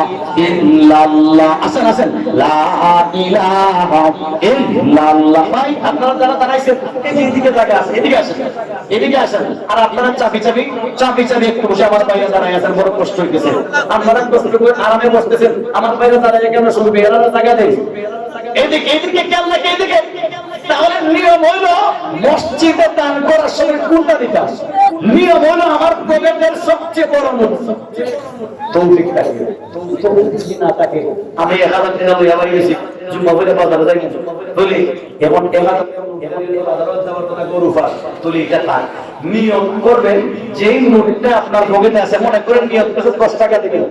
ইল্লাল্লাহ, আসেন আসেন, লা ইলাহা ইল্লাল্লাহ। ভাই আপনারা যারা দাঁড়াইছেন এদিকে জায়গা আছে, এদিকে আসেন, এদিকে আসেন। আর আপনারা চাবি একটু বসে, আমার বাইরে দাঁড়াই আছেন, বড় কষ্ট হইতেছে, আপনারা কষ্ট করে আরামে বসতেছেন, আমার বাইরে দাঁড়াই কেন শুনবে? এরা জায়গা দেয়, এদিকে খেয়াল রাখে, এদিকে। তাহলে নিয়ম হইল মসজিদে দান করার সময় কোনটা দিতে আসে? নিয়ম হইল আমার পকেটের সবচেয়ে বড় তৌফিক থাকে, তৌফিক না থাকে। আমি 1000 টাকা লইয়া বাড়ি গেছি, জুম্মা বলে বাজারে যাই বলি, এখন 1000 বাজারে যাওয়ার কথা গরু ফাস তুলি, এটা থাক। নিয়ম করবেন যেই নোটটা আপনার পকেটে আছে, মনে করেন নিয়ম করে 10 টাকা দিবেন,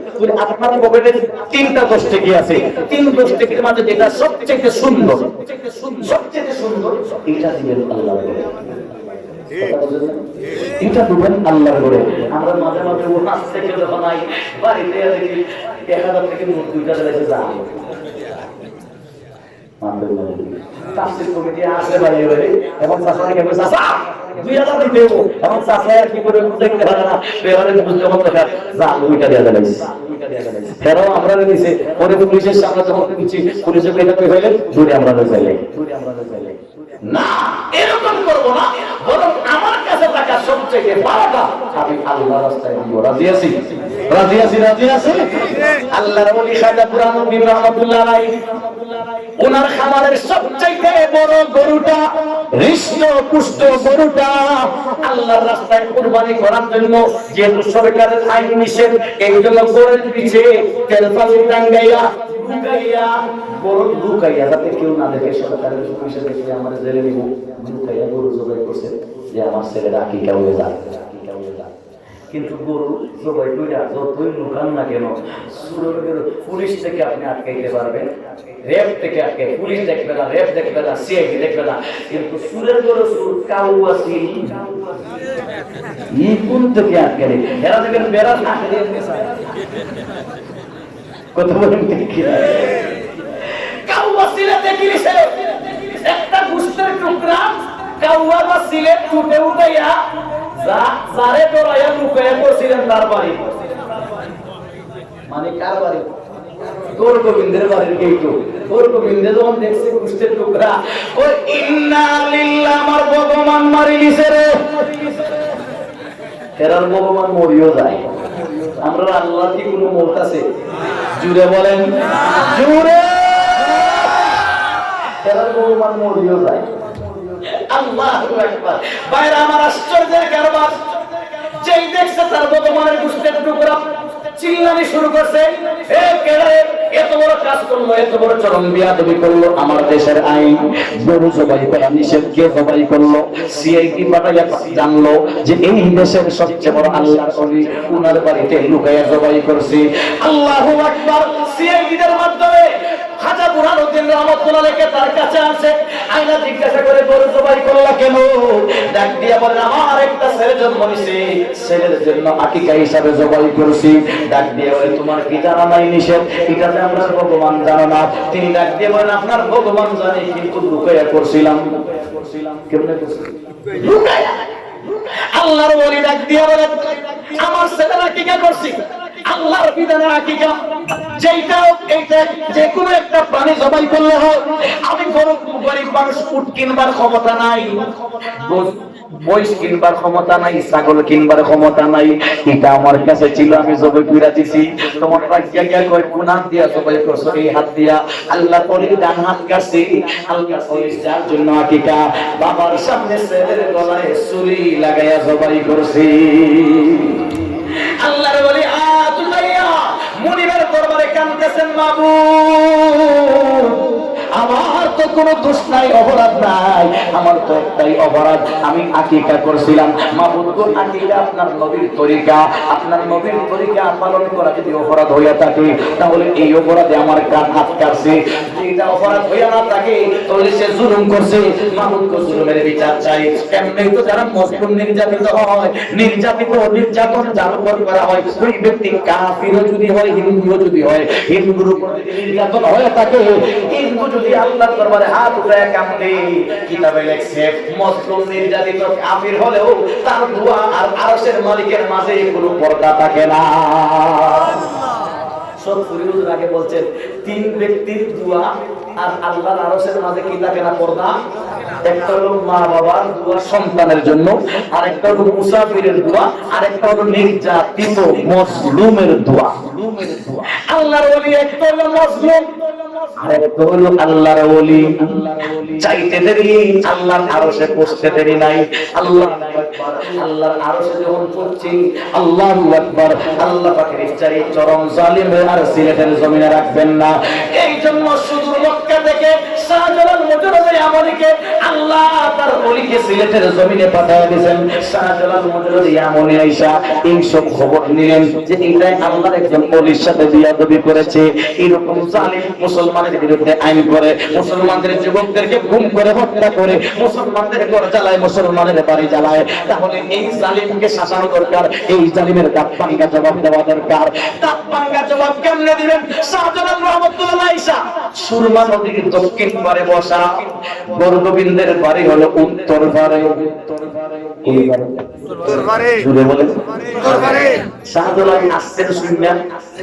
আপনার পকেটে 3টা 10 টাকা আছে, 3 10 টাকার মাঝে যেটা সবচেয়ে সুন্দর, সবচেয়ে সুন্দর এটা দিবেন আল্লাহর ঘরে, এটা দিবেন আল্লাহর ঘরে। আমরা মাঝে মাঝে ও নাচ থেকে যখন আই বাড়িতে দেখি 1000 থেকে নোট 2টা দিয়েছে, যা তাফসীর কমিটি আসে বাইরে বাইরে, এবং চাচা কে বলে চাচা 2000 দিতে দেবো, এবং চাচা আর কি করে দেখতে পারে না, এবারে বুঝতে মত দেখা যা 2টা দেয়া যাবে, ফেরাও আমরা নিছে। পরে পুলিশের সামনে যখন দিচ্ছি, পুলিশে এটা কই হইলেন দূরে আমরা যাইলে না, এরকম করব না, বরং আমার কাছে টাকা সবচেয়ে বড়টা আমি আল্লাহর রাস্তায় দিব। রাজি আছি, রাজি আছি, রাজি আছি। আল্লাহর ওলি খাজা পুরানো নবী রহমাতুল্লাহ আলাইহি ওনার খামারের সবচেয়ে বড় গরুটা, হৃষ্ট পুষ্ট গরুটা আল্লাহর রাস্তায় কুরবানি করার জন্য, যেহেতু সরকারের আইন নিষেধ, এই জন্য গরুর পিছে তেলপালি টাঙ্গাইয়া গরু লুকাইয়া যাতে কেউ না দেখে, সরকারের পুলিশে দেখে আমার জেলে নিব, লুকাইয়া গরু জবাই করছে যে আমার ছেলেরা আকিকা হয়ে যায়। কিন্তু গরু জবাই কইরা যতই লুকান না কেন, পুলিশ থেকে আপনি আটকাইতে পারবেন, রেপ থেকে আটকে, পুলিশ দেখবে না, রেপ দেখবে না, সিআইডি দেখবে না, কিন্তু সুরের গরু সুর কাউয়াসি কোন থেকে আটকে নেই, এরা দেখবেন বেড়া থাকে দিয়ে কথা বলেন ঠিক কিনা? কাউয়াসিলে দেখিছে একটা গুস্তের টুকরা, কাউয়া বা সিলেট টুটে উঠাইয়া যারে দৌড়াইয়া লুকাইয়া করছিলেন তার বাড়ি, মানে কার বাড়ি? গোর গোবিন্দের বাড়ির গেইটো। গোর গোবিন্দে যখন দেখছে গুস্তের টুকরা, ওই ইন্না লিল্লাহ, আমার ভগবান মারি নিছে রে, এরার ভগবান মরিও যায়। আমরা আল্লাহ কি কোনো মত আছে? জুড়ে বলেন, জুড়ে। এরার ভগবান মরিও যায়। আল্লাহু আকবার। বাইরে আমার আশ্চর্যের কারবার, যেই দেখছে তার ভগবানের গুস্তের টুকরা চিল্লানি শুরু করছে, এত বড় কাজ করলো, এত বড় চরম বিয়াদবি করলো, আমার দেশের আইন গরু জবাই করা নিষেধ, কে জবাই করলো? সিআইডি পাঠাইয়া জানলো যে এই দেশের সবচেয়ে বড় আল্লাহর ওলি উনার বাড়িতে লুকাইয়া জবাই করছে। আল্লাহু আকবার। সিআইডিদের মাধ্যমে খাজা বুরহানুদ্দিন রহমাতুল্লাহকে তার কাছে আসে, আয়না জিজ্ঞাসা করে গরু জবাই করলা কেন? ডাক দিয়া বলেন আমার একটা ছেলে জন্ম নিছে, ছেলের জন্য আকিকা হিসাবে জবাই করছি। ডাক দিয়ে বলে তোমার কি জানা নাই নিষেধ? এটাতে আপনার ভগবান জানো না। তিনি ডাক দিয়ে বলেন আপনার ভগবান জানে, কিন্তু লুকাইয়া করছিলাম। কেমনে করছিলাম? লুকাইয়া। আল্লাহর ওলি ডাক দিয়ে বলেন আমার ছেলেরা কি করছি আল্লাহর বিধানে আকিকা, যেটা এইটা যে কোনো একটা প্রাণী জবাই করলে হয়। আমি গরিব মানুষ উট কিনবার ক্ষমতা নাই, মহিষ কিনবার ক্ষমতা নাই, ছাগল কিনবার ক্ষমতা নাই, এটা আমার কাছে ছিল, আমি জবাই করে দিছি। তোমার রাখিয়া গিয়া কয় কোন হাত দিয়া জবাই করছো? এই হাত দিয়া। আল্লাহ বলি ডান হাত কাটছি। আল্লাহ বলি যার জন্য আকিকা, বাবার সামনে ছেলের গলায় ছুরি লাগাইয়া জবাই করছি। আল্লাহর বলি মুনিবের দরবারে কাঁদতেছেন, মাবুদ আমার তো কোনো দোষ নাই, অপরাধ নাই, আমার তো একটাই অপরাধ, আমি আকিকা করছিলাম। মাবুদ গো, আকিকা আপনার নবীর তরিকা, আপনার নবীর তরিকা পালন করা যদি অপরাধ হইয়া থাকে, তাহলে এই অপরাধে আমার কান হাত কাটছে। এটা অপরাধ হইয়া না থাকে, তাহলে সে জুলুম করছে। মাবুদ গো, জুলুমের বিচার চাই। এমনি তো যারা মুসলিম নির্যাতিত হয়, নির্যাতিত নির্যাতন যার উপর করা হয়, ওই ব্যক্তি কাফিরও যদি হয়, হিন্দুও যদি হয়, হিন্দুর উপর নির্যাতন হয়ে থাকে, হিন্দু যদি আল্লাহর দরবারে হাত উঠায় কাঁদে, কিতাবে লেখছে মুসলিম নির্যাতিত কাফির হলেও তার দোয়া আর আরশের মালিকের মাঝে কোনো পর্দা থাকে না। সব ফরিদুল আগে বলছেন, তিন ব্যক্তির দোয়া আর আল্লাহর আরশের মাঝে কি থাকে না? পর্দা। একটা হলো মা বাবার দোয়া সন্তানের জন্য, আর একটা হলো মুসাফিরের দোয়া, আর একটা হলো নির্যাতিত মজলুমের দোয়া। আল্লাহর ওলি একটা হলো মজলুম, আর একটা হলো আল্লাহর ওলি। চাইতে দেরি, আল্লাহর আরশে পৌঁছতে দেরি নাই। আল্লাহু আকবার, আল্লাহর আরশে যখন পৌঁছি, আল্লাহু আকবার, আল্লাহ পাকের ইচ্ছায় চরম জালিমের আর সিলেটের জমিনে রাখবেন না। এই জন্য শুধু মক্কা থেকে শাহজালাল মুজাররদে আমলিকে আল্লাহ তার ওলিকে সিলেটের জমিনে পাঠিয়ে দিয়েছেন। শাহজালাল মুজাররদে আমলি আয়েশা এই সব খবর নিলেন যে এটাই আল্লাহর একজন ওলির সাথে বিয়াদবি করেছে, এরকম জালিম মুসলমানের বিরুদ্ধে আইন করে, মুসলমানদের যুবকদেরকে গুম করে হত্যা করে, মুসলমানদের ঘর জ্বালায়, মুসলমানের বাড়ি জ্বালায়। তাহলে এই জালিমকে শাসানো দরকার, এই জালিমের দাপ্পাঙ্গা জবাব দেওয়া দরকার। দাপ্পাঙ্গা জবাব কেমনে দিবেন? শাহজালাল রাহমাতুল্লাহ আলাইহি সুরমা নদীর দক্ষিণ পারে বসা, বরগোবিন্দের বাড়ি হলো উত্তর পারে। উত্তর পারে, জুড়ে বলেন উত্তর পারে। শাহজালাল আসছেন শুননা,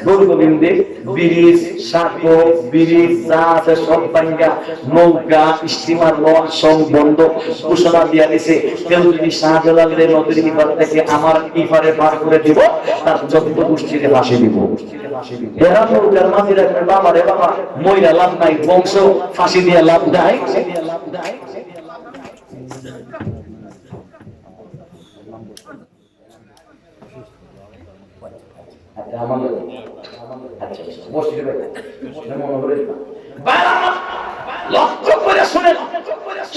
বরগোবিন্দে ব্রিজ, সাঁকো, ব্রিজ যা আছে সব ভাঙ্গা, নৌকা স্টিমার সব বন্ধ, ঘোষণা দিয়া দিছে, কেউ যদি শাহজালালের নদীর ইপার থেকে আমার ইপারে পার করে দিব, তার 14 গোষ্ঠীকে ফাঁসি দিব। এরা নৌকার মাঝে রাখবেন, বাবা রে বাবা, মইরা লাভ নাই, বংশ ফাঁসি দিয়ে লাভ নাই। লক্ষ্য করে শুনেন,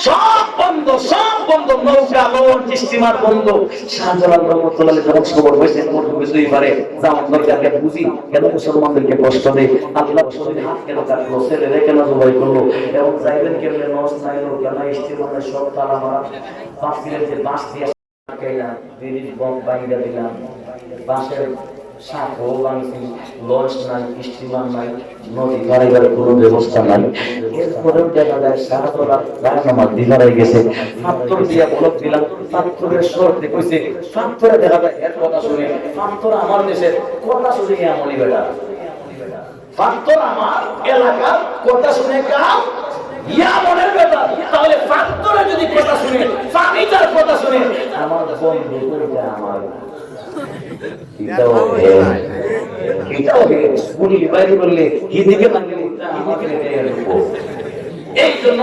সব বন্ধ, সব বন্ধ, নৌকা লঞ্চ স্টিমার বন্ধ। শাহজালাল রাহমাতুল্লাহ যখন খবর হয়েছে বুঝতেই পারে আমার দরকারকে বুঝি কেন মুসলমানদেরকে কষ্ট দেয়, আল্লাহ হাত কেন কাটলো, ছেলেরে কেন জবাই করলো, এবং যাইবেন কেমনে লঞ্চ নাই, নৌকা নাই, স্টিমার সব তালা মারা, বাঁচিলেন যে বাঁশ দিয়ে ব্রিজ বন্ধ বাইরে দিলাম, বাঁশের সাঁকো ভাঙছি, লঞ্চ নাই, স্টিমার নাই, নদী পারাইবার কোনো ব্যবস্থা নাই। এরপরেও দেখা যায় শাহজালাল রায়নামাজ দিঘারাই গেছে, পাথর দিয়া বলক দিলাম, পাথরের শর্তে কইছে, পাথরে দেখা যায় এর কথা শুনে, পাথর আমার দেশের কথা শুনে আমলি বেটা, পাথর আমার এলাকার কথা শুনে কাম ইয়া মনের ব্যাপার। তাহলে পাথরে যদি কথা শুনে, পানিটার কথা শুনে, আমার বন্ধু করে আমার এই জন্য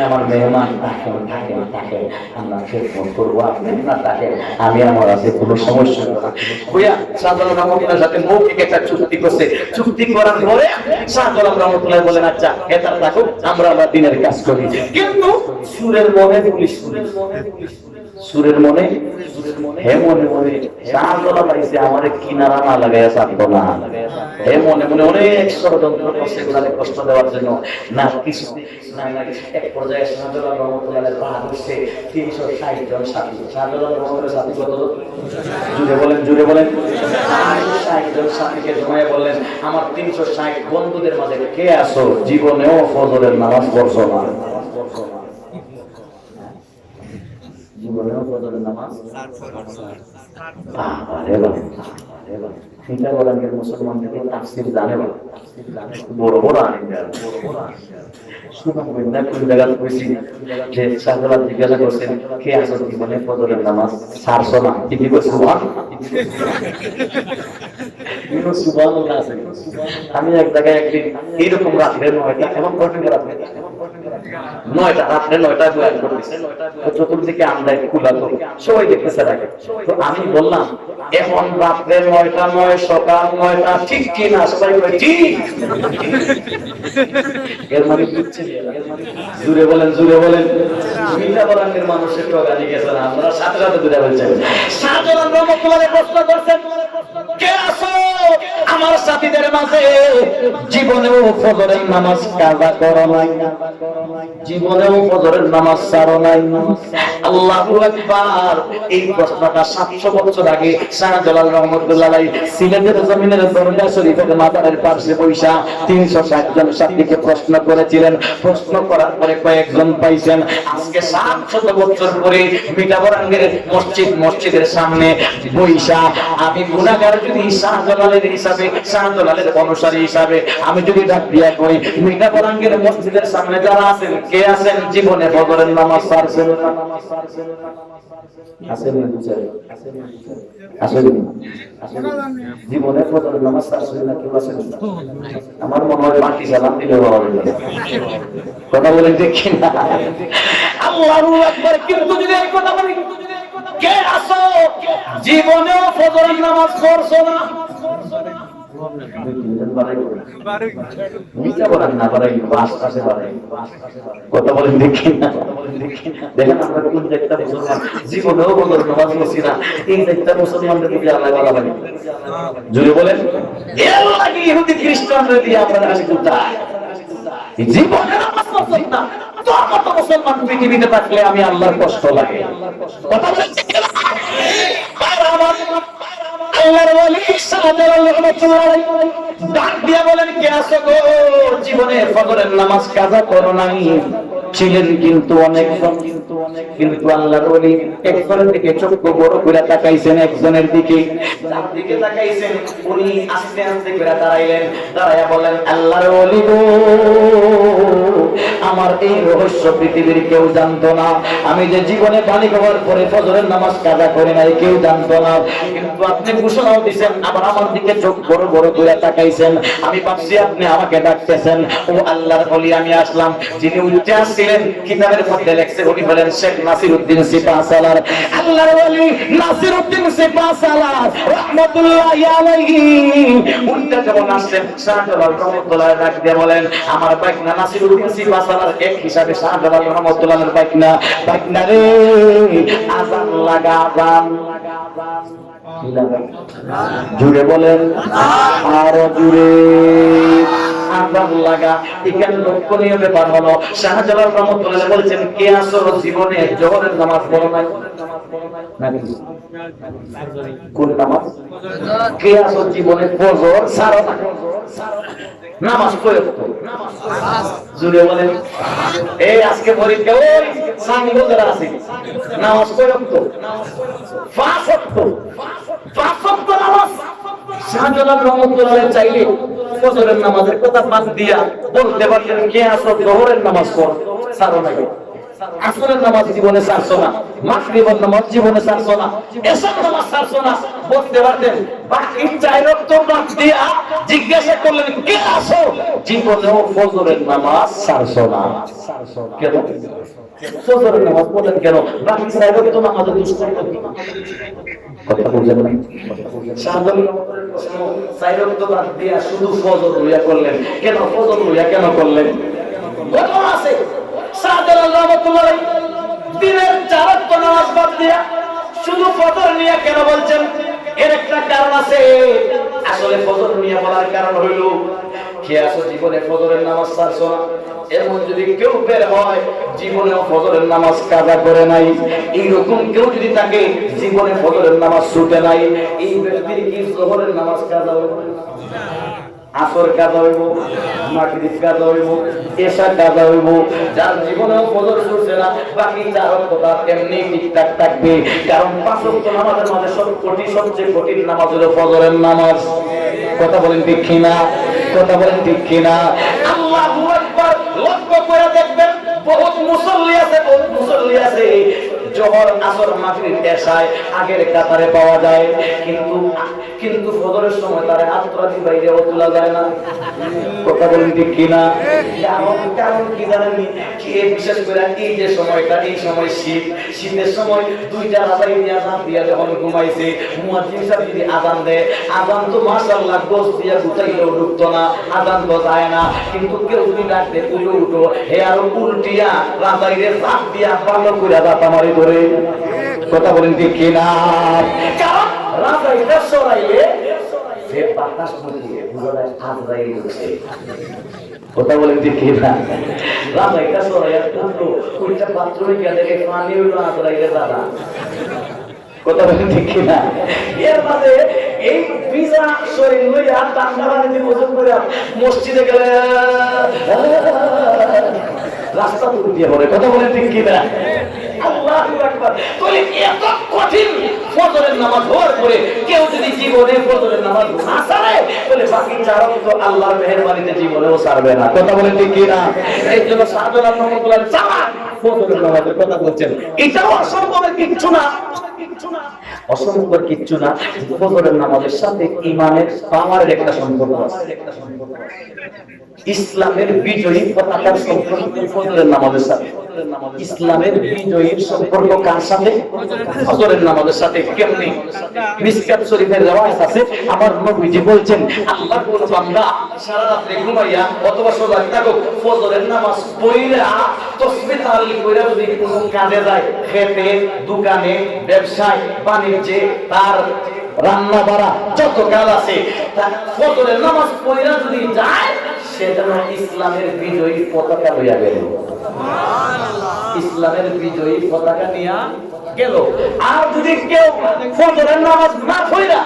আমার মেহমান থাকেন, আমরা খেদমত করবো, আপনি না থাকেন, আমি আমার আছে কোনো সমস্যা শাহজালাল রহমতুল্লাহর সাথে মৌখিক একটা চুক্তি করছে। চুক্তি করার পরে শাহজালাল রহমতুল্লাহ বলেন, আচ্ছা এটা থাকুক, আমরা দিনের কাজ করি। কিন্তু সুরের মনে পুলিশ, সুরের মনে হে মনে মনে শাহজালাল আইছে আমারে কিনারা না লাগাইয়া থাকতো না, হে মনে মনে অনেক ষড়যন্ত্র করছে ওনারে কষ্ট দেওয়ার জন্য। না কিছু না এক পর্যায়ে শাহজালাল রহমতুল্লাহ বাহাদ হচ্ছে 360 জন সাথী। শাহজালাল রহমতুল্লাহ সাথী কত? জুড়ে বলেন 360 জন সাথীকে জমায়ে বললেন, আমার 360 বন্ধুদের মাঝে কে আছো জীবনেও ফজরের নামাজ পড়ছো না? জীবনেও ফজরের নামাজ আরে বাবা, আরে বাবা। এটা বলেন যে মুসলমানদের তাফসীর জানে না, বড় বড় আলেম জানে, বড় বড় আলেম জানে। শুনুন না, কোন জায়গায় কইছি যে সাহাবারা জিজ্ঞাসা করছেন কে আসল জীবনে ফজরের নামাজ ছাড়ছো না, কি কইছে সুবহানাল্লাহ। সুবহানাল্লাহ আছে। আমি এক জায়গায় একদিন এইরকম রাত্রে 9টা এমন ঘটনা রাত্রে 9টা রাত্রে 9টায় বয়ান করতেছে, চতুর্দিকে আমরা খোলা তো সবাই দেখতেছে থাকে। তো আমি বললাম এখন রাত্রে 9টা নয়, সকাল 9টা, ঠিক কি না? সবাই বলে ঠিক। এর মানে বুঝছে, জুড়ে বলেন, জুড়ে বলেন। মিথ্যা বলানের মানুষের ঠকানি গেছে না, আপনারা সাথে সাথে দূরে বলছেন। শাহজালাল রহমাতুল্লাহ প্রশ্ন করছেন, কে আছো আমার সাথীদের মাঝে জীবনেও ফজরের নামাজ কাজা করো নাই, জীবনেও ফজরের নামাজ ছাড়ো নাই? আল্লাহু আকবার। এই প্রশ্নটা 700 বছর আগে শাহজালাল রহমাতুল্লাহ আলাইহি সিলেটের জমিনের দরগা শরীফের মাজারের পাশে বৈশা 360 জন সাথীকে প্রশ্ন করেছিলেন। প্রশ্ন করার পরে কয়েকজন পাইছেন। আজকে 700 বছর পরে মিঠাবরাঙ্গের মসজিদের সামনে বৈশা আমি গুনাহগার যদি শাহজালালের হিসাবে, শাহজালালের অনুসারী হিসাবে আমি যদি ডাক দিয়া কই মিঠাবরাঙ্গের মসজিদের সামনে যারা আছেন, কে আছেন জীবনে ফজরের নামাজ ছাড়ছেন? আছেন না বিচারে? আছেন জীবনে ফজরের নামাজ ছাড়ছেন না কেউ আছেন? আমার মনে হয় বাকি সালাম দিলে হবে না। কথা বলেন দেখি না? আল্লাহু আকবার। কিন্তু যদি এই কথা বলি, কে আছো জীবনেও ফজরের নামাজ পড়ছো না? কথা বলেন দেখি না? দেখেন আমরা কোন একটা মুসলমান জীবনেও ফজরের নামাজ পড়ছি না, এই একটা মুসলমানদের দিকে আল্লাহ বলা হয়। জুড়ে বলেন, এর লাগে ইহুদি খ্রিস্টানদের দিয়ে আপনারা হাসি কোথায়? জীবনে নামাজ পড়ছেন না, তোর মতো মুসলমান পৃথিবীতে থাকলে আমি আল্লাহর কষ্ট লাগে। কথা বলেন আল্লাহর ওলি শাহজালাল রহমাতুল্লাহ আলাইহি ডাক দিয়া বলেন, কে আছো গো জীবনে ফজরের নামাজ কাজা করো নাই? ছিলেন কিন্তু অনেকজন, কিন্তু আল্লাহর ওলি একজনের দিকে চোখ বড় করে তাকাইছেন, একজনের দিকে, যার দিকে তাকাইছেন উনি আস্তে আস্তে করে দাঁড়াইলেন, দাঁড়ায়া বলেন, আল্লাহর ওলি গো আমার এই রহস্য পৃথিবীর কেউ জানতো না। আমি যে জীবনে পানি খাওয়ার পরে ফজরের নামাজ কাজা করে নাই কেউ জানতো না, কিন্তু আপনি ঘোষণাও দিয়েছেন, আবার আমার দিকে চোখ বড় বড় করে তাকাইছেন। আমি ভাবছি আপনি আমাকে ডাকতেছেন। ও আল্লাহর ওলি আমি আসলাম। যিনি উঠে আসছিলেন কিতাবের মধ্যে লেখছে উনি হলেন শেখ নাসিরউদ্দিন সিপাহসালার। আল্লাহর ওলি নাসিরউদ্দিন সিপাহসালার রাহমাতুল্লাহি আলাইহি উঠে যখন আসছেন শাহজালাল রহমাতুল্লাহ ডাক দিয়ে বলেন, আমার বাইকনা নাসিরউদ্দিন সিপাহসালার এক হিসাবে শাহজালাল রহমাতুল্লাহর বাইকনা, বাইকনা রে আযান লাগা, আযান জুড়ে বলেন, আরো জুড়ে আযান লাগা। এখানে লক্ষণীয় ব্যাপার হলো শাহজালাল রহমাতুল্লাহ বলেছেন, কে আছো জীবনে জোহরের নামাজ পড়ো নাই? কোন নামাজ? কে আছো জীবনে ফজর ছাড়ো না? নামাজ পড়ো জুড়ে বলেন। এই আজকে পরীক্ষা ওই সামনে যারা আছে নামাজ পড়ো তো 5 ওয়াক্ত নামাজ। শাহজালাল রহমাতুল্লাহ চাইলে ফজরের নামাজের কথা বাদ দিয়া বলতে পারতেন, কে আছো জোহরের নামাজ পড়ো ছাড়ো না, আসরের নামাজ জীবনে ছাড়ছো না, মাগরিবের নামাজ জীবনে ছাড়ছো না, এশার নামাজ ছাড়ছো না, বলতে পারতেন। বাকি 4 ওয়াক্ত বাদ দিয়া জিজ্ঞাসা করলেন, কে আছো জীবনেও ফজরের নামাজ ছাড়ছো না? কেন ফজরের নামাজ পড়লেন কেন? বাকি 4 ওয়াক্ত নামাজ কথা বুঝলেন না? শাহজালাল রহমাতুল্লাহ 4 ওয়াক্ত বাদ দিয়া শুধু ফজর রুয়া করলেন কেন? ফজর রুয়া কেন করলেন? ঘটনা আছে। শাহজালাল রহমাতুল্লাহ দিনের 4 ওয়াক্ত নামাজ বাদ দিয়া শুধু ফজর নিয়ে কেন বলছেন? এর একটা কারণ আছে। আসলে ফজর নিয়ে বলার কারণ হইল, কে আছো জীবনে ফজরের নামাজ ছাড়ছো না? এমন যদি কেউ বের হয় জীবনেও ফজরের নামাজ কাজা করে নাই, এইরকম কেউ যদি থাকে জীবনে ফজরের নামাজ ছুটে নাই, এই ব্যক্তির কি জোহরের নামাজ কাজা হবে? আসর কাজা হইব, মাগরিব কাজা হইব, এশা কাজা হইব, যার জীবনেও ফজর ছুটছে না, বাকি চার ওয়াক্ত এমনি ঠিকঠাক থাকবে। কারণ পাঁচ ওয়াক্ত নামাজের মাঝে সবচেয়ে কঠিন নামাজ হলো ফজরের নামাজ। কথা বলেন ঠিক কিনা? কথা বলেন ঠিক কিনা? আল্লাহু আকবার। লক্ষ্য করে দেখবেন বহুত মুসল্লি আছে জোহর, আসর, মাগরিব, এশায় আগের কাতারে পাওয়া যায়, কিন্তু ফজরের সময় তারা আত্রাদি বাইরেও তোলা যায় না। কথা বলেন ঠিক কিনা? কারণ কি জানেন? বিশেষ করে এই যে সময়টা, এই সময় শীতের সময় দুইটা রাজাই দিয়ে আজান দিয়া যখন ঘুমাইছে, মুয়াজ্জিন সাহেব যদি আজান দেয়, আজান তো মাশাআল্লাহ গোস দিয়া গুতাইলেও ঢুকতো না, আজান তো যায় না। কিন্তু কেউ যদি ডাকতে উঠো হে আর উল্টিয়া রাজাইরে চাপ দিয়া ভালো করে দাঁতা মারি ধরে। কথা বলেন ঠিক কিনা? কারণ রাজাইটা সরাইলে সে বাতাস মধ্যে বুঝা যায় আজরাইল হচ্ছে। কথা বলেন ঠিক কিনা? রাজাইটা সরাইয়া উঠলো, ওইটা বাথরুমে গিয়ে দেখে পানি হইলো আজরাইলের দাদা। কথা বলেন ঠিক কিনা? এর মাঝে এই ভিজা শরীর লইয়া ঠান্ডা পানিতে গোসল করে মসজিদে গেলে রাস্তা উল্টিয়ে পড়ে। কথা বলেন ঠিক কিনা? আল্লাহু আকবার। তাহলে এত কঠিন ফজরের নামাজ হওয়ার পরে কেউ যদি জীবনে ফজরের নামাজ না ছাড়ে, তাহলে বাকি চার ওয়াক্ত আল্লাহর মেহেরবানিতে জীবনেও ছাড়বে না। কথা বলেন ঠিক কিনা? এই জন্য সাহাবায়ে রাহমাতুল্লাহ জামাত ফজরের নামাজের কথা বলছেন। এটাও অসম্ভবের কিচ্ছু না, অসম্ভবের কিচ্ছু না। ফজরের নামাজের সাথে ঈমানের পাওয়ারের একটা সম্পর্ক আছে। ইসলামের বিজয়ী পতাকার সম্পর্ক ফজরের নামাজের সাথে। ইসলামের বিজয়ীর সম্পর্ক কার সাথে? ফজরের নামাজের সাথে। কেমনি? মিসকাত শরীফের রওয়ায়াত আছে, আমার নবীজি বলছেন, আল্লাহর কোন বান্দা সারা রাত ঘুমাইয়া অথবা সজাগ থাকুক, ফজরের নামাজ পড়িয়া তাসবিহ তাহলিল কইরা যদি কোনো কাজে যায়, খেতে, দোকানে, ব্যবসায়, বাণিজ্যে, তার রান্না বাড়া যত কাজ আছে, তার ফজরের নামাজ পড়িয়া যদি যায়, সেটা ইসলামের বিজয়ী পতাকা লইয়া গেল। ইসলামের বিজয়ী পতাকা নিয়া গেল। আর যদি কেউ ফজরের নামাজ না পড়িয়া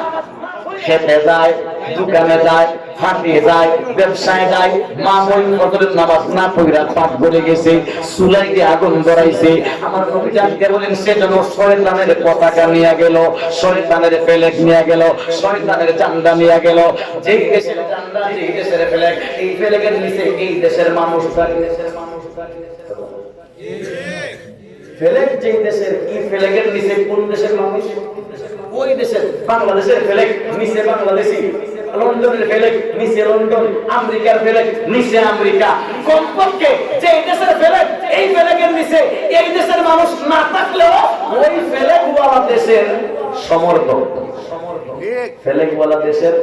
খেতে যায়, দোকানে যায়, হাটে যায়, ব্যবসায় যায়, মা বোন ফজরের নামাজ না পড়িয়া পাক করে গেছে, চুলাই দিয়ে আগুন ধরাইছে, আমার নবী জানতে বলেন সেজন্য শয়তানের পতাকা নিয়ে গেল, শয়তানের ফেলেক নিয়ে গেল, শয়তানের ঝান্ডা নিয়ে গেল। যেই দেশের ঝান্ডা, যেই দেশের ফেলেক, এই ফেলেকের নিচে এই দেশের মানুষ থাকে। ফেলেক যেই দেশের, এই ফেলেকের নিচে কোন দেশের মানুষ? ওই দেশের। বাংলাদেশের ফেলেক নিচে বাংলাদেশি, লন্ডনের ফেলেক নিচে লন্ডন, আমেরিকার ফেলেক নিচে আমেরিকা। কমপক্ষে যে দেশের ফেলেক, এই ফেলেকের নিচে এই দেশের মানুষ না থাকলেও ওই ফেলেকওয়ালা দেশের সমর্থক, ফেলেকওয়ালা দেশের।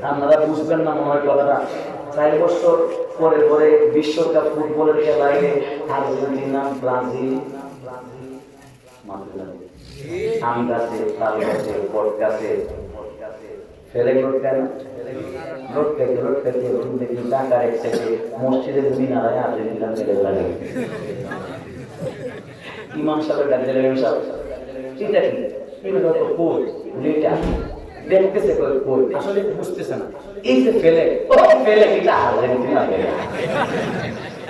আপনারা বুঝবেন না মনে হয় কথাটা। 4 বছর পরে পরে বিশ্বকাপ ফুটবলের খেলায় আর্জেন্টিনা, ব্রাজিল আম গাছে, তাল গাছে, বট গাছে ফেলেক লটকায় না? লটকাইতে দেখি ঢাকার এক সাইডে মসজিদের মিনারায় আর্জেন্টিনা ফেলেক লাগে। ইমাম সাহেবের ডাক দিলেন, ইমাম সাহেব এটা কি? এটা তো কোড লেটা দেখতেছে, কই আসলে বুঝতেছে না। এই যে ফেলেক, ও ফেলেক এটা আর্জেন্টিনা ফেলেক।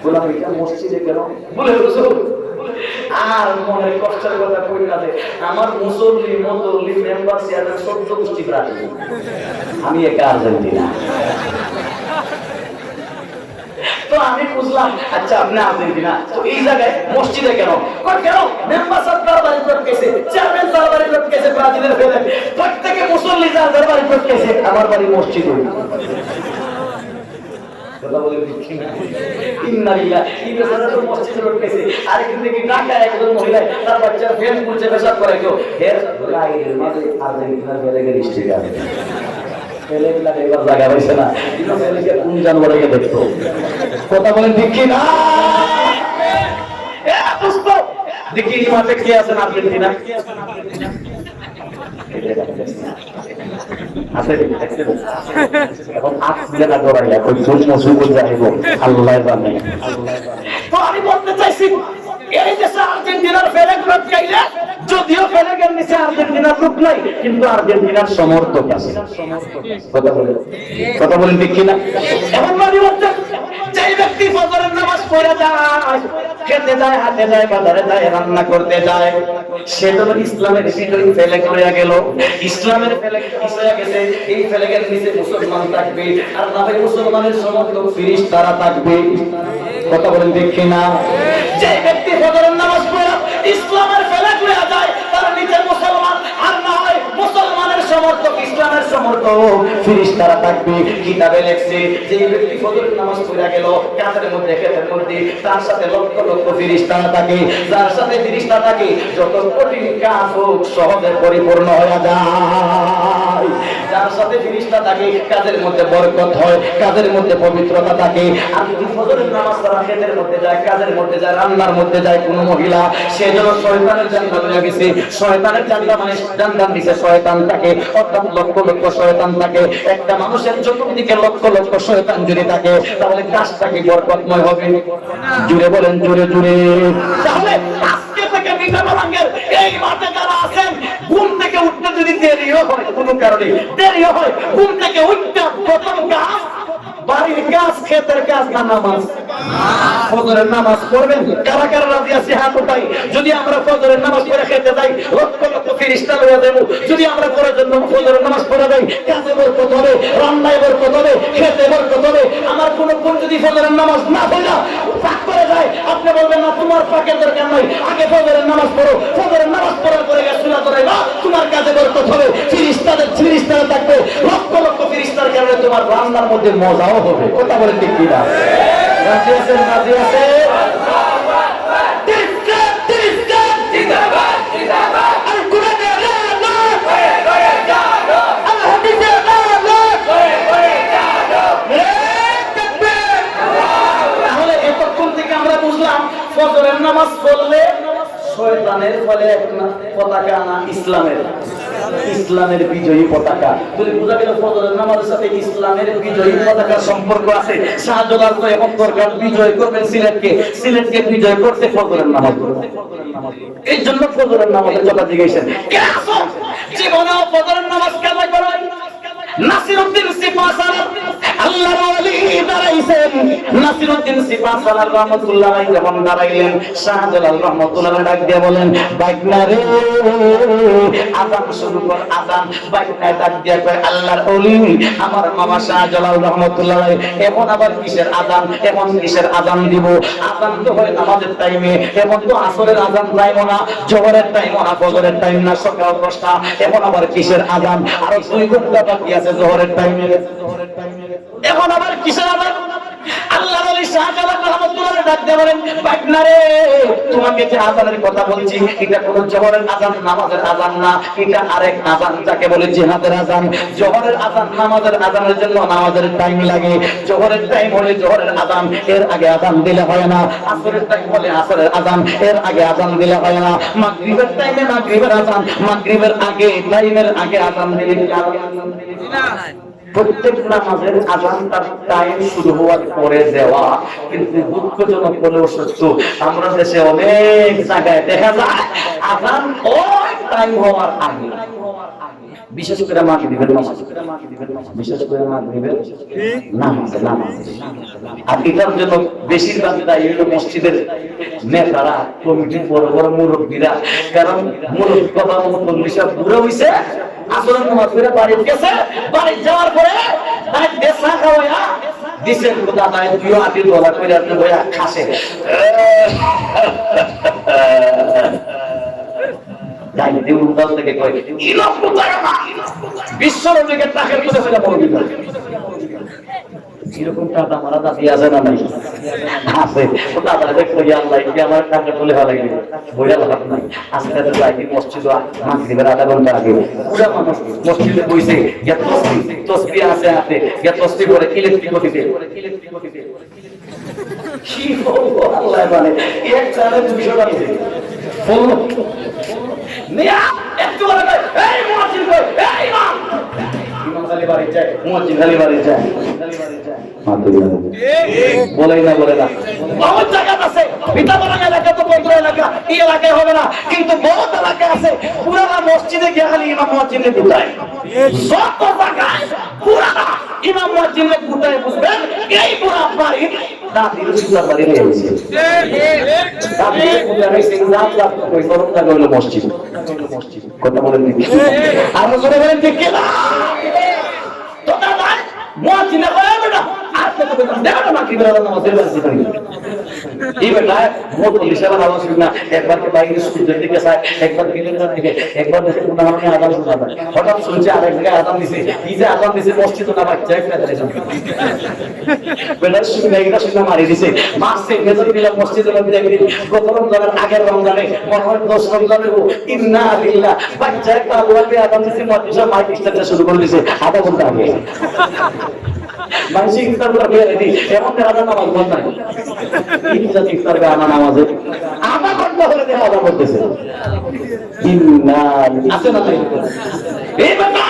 বললাম এটা মসজিদে কেন? বলে হুজুর আর মনের কষ্টের কথা কই না যে আমার মুসল্লি মতল্লি মেম্বার চেয়ারম্যান 14 গোষ্ঠী ব্রাজিল, আমি একা আর্জেন্টিনা। তো আমি বুঝলাম আচ্ছা আপনি আর্জেন্টিনা, তো এই জায়গায় মসজিদে কেন? কেন মেম্বার সাহেব দরবারে লটকেছে, চেয়ারম্যান দরবারে লটকেছে, ব্রাজিলের ফেলে প্রত্যেকে মুসল্লি যার দরবারে লটকেছে, আমার বাড়ি মসজিদে। কথা বলে দিচ্ছি না? ইন্নালিল্লাহ, এই বেচারা তো মসজিদে লটকেছে। আর একদিন দেখি ঢাকায় একজন মহিলা তার বাচ্চার ফ্যান খুলছে, পেশাব করাইতো, এর লাইনের মাঝে আর্জেন্টিনার ফেলেকের স্টিকার। ফেলেক লাগে এবার জায়গা পাইছে না, ফেলেকে কোন জানোয়ারকে দেখতো। কথা বলেন ঠিক কি না? দেখি এই মাঠে কে আছেন আর্জেন্টিনা? এখন আজকেরা দৌড়াইয়া কই জোর মজুর করে যাইব আল্লাহ জানে। তো আমি বলতে চাইছি এই দেশে আর্জেন্টিনার ফেলেক লটকাইলে যদিও ফেলেকের নিচে আর্জেন্টিনার লোক নাই, কিন্তু আর্জেন্টিনার সমর্থক আছে। কথা বলেন ঠিক কিনা? এমন মানে হচ্ছে যে ব্যক্তি ফজরের নামাজ পড়ে যায়, খেতে যায়, হাটে যায়, বাজারে যায়, রান্না করতে যায়, সে তো ইসলামের বিজয়ী ফেলেক হয়ে গেল। ইসলামের ফেলেক হয়ে গেছে, এই ফেলেকের নিচে মুসলমান থাকবে, আর না হয় মুসলমানের সমর্থক ফেরেশতারা থাকবে। কথা বলেন ঠিক কিনা? যে ব্যক্তি ফজরের নামাজ পড়ে ইসলামের ফেলেক হয়ে যায়, তার নিচে মুসলমান, আর না হয় মুসলমানের সমর্থক, ইসলামের সমর্থক ফেরেশতারা থাকবে। কিতাবে লেখছে যে ব্যক্তি ফজরের নামাজ পড়ে গেল, কাঁধের মধ্যে, ক্ষেতের মধ্যে তার সাথে লক্ষ লক্ষ ফেরেশতারা থাকে, যার সাথে ফেরেশতা থাকে যত কঠিন কাজ হোক সহজে পরিপূর্ণ হয়ে যায়। যার সাথে ফেরেশতা থাকে কাজের মধ্যে বরকত হয়, কাজের মধ্যে পবিত্রতা থাকে। আর যদি ফজরের নামাজ পড়া ক্ষেতের মধ্যে যায়, কাজের মধ্যে যায়, রান্নার মধ্যে যায় কোনো মহিলা, সে যেন শয়তানের জান্নাত হয়ে গেছে। শয়তানের জান্নাত মানে জান্নাত দিছে শয়তান থাকে, অর্থাৎ লক্ষ লক্ষ শয়তান থাকে। একটা মানুষের চতুর্দিকে লক্ষ লক্ষ শয়তান যদি থাকে, তাহলে কাজটা কি বরকতময় হবে? জুড়ে বলেন, জুড়ে জুড়ে। তাহলে আজকে থেকে মিঠাবাঙ্গের এই মাঠে যারা আছেন, ঘুম থেকে উঠতে যদি দেরিও হয়, কোনো কারণে দেরিও হয়, ঘুম থেকে উঠতে প্রথম কাজ বাড়ির কাজ, ক্ষেতের কাজ না নামাজ? ফজরের নামাজ পড়বেন। কারা কারা রাজি আছে হাত উঠাই। যদি আমরা ফজরের নামাজ পড়ে খেতে যাই, লক্ষ লক্ষ ফেরেশতা লইয়া দেব। যদি আমরা পড়ার জন্য ফজরের নামাজ পড়ে যাই, কাজে বরকত হবে, রান্নায় বরকত হবে, খেতে বরকত হবে। আমার কোন কোন যদি ফজরের নামাজ না পড়া পাক করে যায়, আপনি বলবেন না তোমার পাকের দরকার নাই, আগে ফজরের নামাজ পড়ো। ফজরের নামাজ পড়ার পরে রাসূলুল্লাহ ধরাইবা, তোমার কাজে বরকত হবে, ফেরেশতারা থাকবে, লক্ষ লক্ষ ফেরেশতার কারণে তোমার রান্নার মধ্যে মজাও হবে। কথা বলেন ঠিক কিনা? রাজি আছেন? রাজি আছে? তাহলে এতক্ষণ থেকে আমরা বুঝলাম ফজরের নামাজ পড়লে শয়তানের ফলে পতাকা না ইসলামের, ইসলামের বিজয়ী পতাকা। যদি বোঝা গেল ফজরের নামাজের সাথে ইসলামের বিজয়ী পতাকার সম্পর্ক আছে। শাহজালাল তো এখন দরকার বিজয় করবেন সিলেটকে, সিলেটকে বিজয় করতে ফজরের নামাজ পড়বেন। এই জন্য ফজরের নামাজের কথা জিজ্ঞেসেন জীবনেও ফজরের নামাজ কাজা করাই। নাসিরউদ্দিন সিপাহসালার আল্লাহর ওলি দাঁড়াইছেন। নাসিরউদ্দিন সিপাহসালার রাহমাতুল্লাহ আলাইহি যখন দাঁড়াইলেন, শাহজালাল রাহমাতুল্লাহ ডাক দিয়ে বলেন, বাইকনা রে আযান শুরু কর, আযান। বাইকনা ডাক দিয়ে কয়, আল্লাহর ওলি আমার মামা শাহজালাল রাহমাতুল্লাহ আলাইহি, এখন আবার কিসের আযান? এখন কিসের আযান দিব? আযান তো হয় নামাজের টাইমে, এখন তো আসরের আযান টাইমও না, জোহরের টাইমও না, ফজরের টাইম না, সকাল 10টা, এখন আবার কিসের আযান? আর 2 ঘন্টা বাকি আছে জোহরের টাইমে, এখন আবার কিসের আযান? আল্লাহর ওলি শাহজালাল রাহমাতুল্লাহ ডাক দিয়ে বলেন, বাইকনা রে তোমাকে যে আযানের কথা বলছি, এটা কোন জোহরের আযান, নামাজের আযান না, এটা আরেক আযান, যাকে বলে জিহাদের আযান। জোহরের আযান নামাজের আযানের জন্য নামাজের টাইম লাগে। জোহরের টাইম হলে জোহরের আযান, এর আগে আযান দিলে হয় না। আসরের টাইম হলে আসরের আযান, এর আগে আযান দিলে হয় না। মাগরিবের টাইমে মাগরিবের আযান, মাগরিবের আগে টাইমের আগে আযান দিলে না। প্রত্যেক নামাজের আযান তার টাইম শুরু হওয়ার পরে দেওয়া, কিন্তু দুঃখজনক হলেও সত্য, আমরা দেশে অনেক জায়গায় দেখা যায় আযান ওই টাইম হওয়ার আগে। বিশেষ করে মাগরিবের নামাজ, বিশেষ করে মাগরিবের নামাজ। আর এটার জন্য বেশিরভাগ দায়ী হলো মসজিদের নেতারা, কমিটির বড় বড় মুরব্বীরা। কারণ মুরব্বী কথা মতো সব বুড়ো হইছে, আসরের নামাজ পড়ে বাড়ি গেছে, বাড়ি যাওয়ার পরে তাই দেশা খাওয়া দিছেন খোদা তাই দুই আটি ডলার করে আপনি বইয়া খাসে বিশ্বরোগের টাকার মধ্যে সেটা বড় বিপদ। এরকম টাকা মারা দাবি আছে না? নাই আছে। দাদা দেখো আল্লাহ কি আমার টাকা তুলে ভালো লাগে বইয়া লাভ নাই। আজকে তো যাই মসজিদ মাগরিবের আধা ঘন্টা আগে পুরা মানুষ মসজিদে বইছে, এত তসবিহ আছে হাতে, এত তসবিহ করে ইলেকট্রিক দিতে কি বলবো আল্লাহ জানে। এক চালে 200 টাকা দিতে বলল নিয়া একটু বলে এই মুয়াজ্জিন কই, এই ইমাম, ইমাম খালি বাড়ি যায়, মুয়াজ্জিন খালি বাড়ি যায়, বলে না বহুত জায়গা আছে পিতা বড় এলাকা তো বন্ধ অত্র এলাকা এই এলাকায় হবে না, কিন্তু বহুত এলাকায় আছে পুরানা মসজিদে গিয়ে খালি ইমাম মুয়াজ্জিনের গুটায়, যত জায়গায় পুরানা ইমাম মুয়াজ্জিনের গুটায় বুঝবেন এই পুরা বাড়ি দাদির সুতার বাড়ি রয়েছে। দাদির গুটায় রয়েছে জাত জাত কই করুন না হলো মসজিদ। কথা বলেন কি আর জোরে বলেন ঠিক কি না? তো দাদা মুয়াজ্জিনে কয় বেটা আপনি তো দেখো না কি বেলা নামাজের বাসি করি এই বেটা মোটর লিসালা নামাজ শুনি না, একবার কে বাইরে সূর্যের দিকে চায়, একবার কিলোমিটার দিকে, একবার দেখে কোন নামে আযান শোনা যায়, হঠাৎ শুনছে আরেক জায়গায় আযান দিছে, কি যে আযান দিছে মসজিদে না বাচ্চা একটা দিয়েছেন বেটা শুনি না, এটা শুনে মারি দিছে মাসে মেজর দিলা মসজিদে মধ্যে গিয়ে গত রমজানের আগের রমজানে মহান 10 রমজানে ইন্না লিল্লাহ বাচ্চা একটা আল্লাহকে আযান দিছে মাদ্রাসা মাইক স্টার্ট শুরু করে দিছে আধা ঘন্টা আগে মানসিক ইফতার করে বের হই এমন আযান নামাজ বন্ধ নাই কি জাতি ইফতার গানা নামাজে আধা ঘন্টা হলে দেখা আযান করতেছে ইন্না আছে না তাই এই বাবা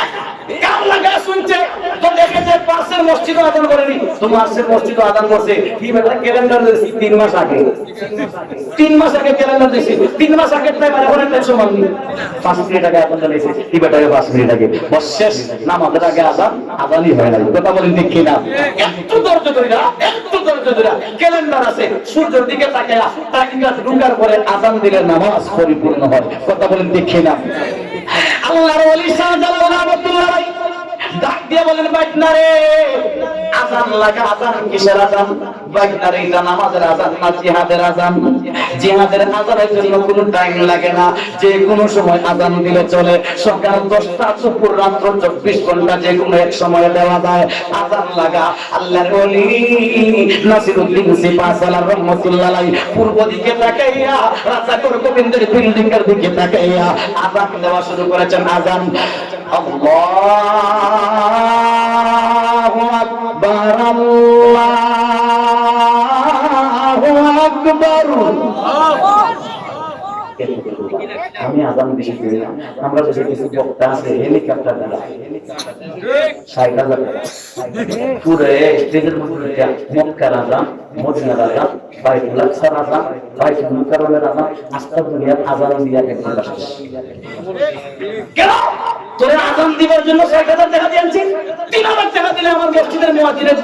কাম লাগা শুনছে তো দেখে যে পাশের মসজিদে আযান করেনি, তোমার পাশের মসজিদে আযান করছে কি বেটা ক্যালেন্ডার দিছি 3 মাস আগে 3 মাস আগে ক্যালেন্ডার দিছি 3 মাস আগে তাই মানে এখন টেনশন মানি 5 মিনিট আগে আযান দিয়েছে কি বেটা 5 মিনিট আগে বস শেষ নামাজের আগে আযানই হয় না। কথা বলেন ঠিক কি না? একটু ধৈর্য ধইরা ক্যালেন্ডার আছে সূর্যের দিকে তাকায়া তাকিয়া ঢুকার পরে আযান দিলে নামাজ পরিপূর্ণ হয়। কথা বলেন ঠিক কি না? আল্লাহর ওলি শাহজালাল রাহমাতুল্লাহ আলাইহি ডাক দিয়ে বলেন বাইনা রে আযান লাগা, আযান কিসের আযান? বাইনা রে এটা নামাজের আযান না জিহাদের আযান। জিহাদের আযানের জন্য কোনো টাইম লাগে না, যে কোনো সময় আযান দিলে চলে, সকাল 10টা দুপুর রাত 24 ঘন্টা যে কোনো এক সময় দেওয়া যায়। আযান লাগা আল্লাহর ওলি নাসিরউদ্দিন সিপাহসালার রাহমাতুল্লাহ আলাইহি পূর্ব দিকে তাকাইয়া রাজাকর গোবিন্দের বিল্ডিং এর দিকে তাকাইয়া আযান দেওয়া শুরু করেছেন। আযান আল্লাহু আকবার আল্লাহু আকবার। আমি আযান বেশি করি না, আমরা দেশে কিছু বক্তা আছে হেলিকপ্টার দ্বারা 60,000 পুরো স্টেজের মধ্যে মক্কার আযান, মদিনার আযান, বাইতুল আকসার আযান, বাইতুল মুকাররমের আযান, আস্তাগফিরুল্লাহ আযান দিয়া একদম শেষ। কেন তোরে আযান দিবার জন্য 60,000 টাকা দিয়েছি, 3,000 টাকা দিলে আমার মসজিদের মুয়াজ্জিনের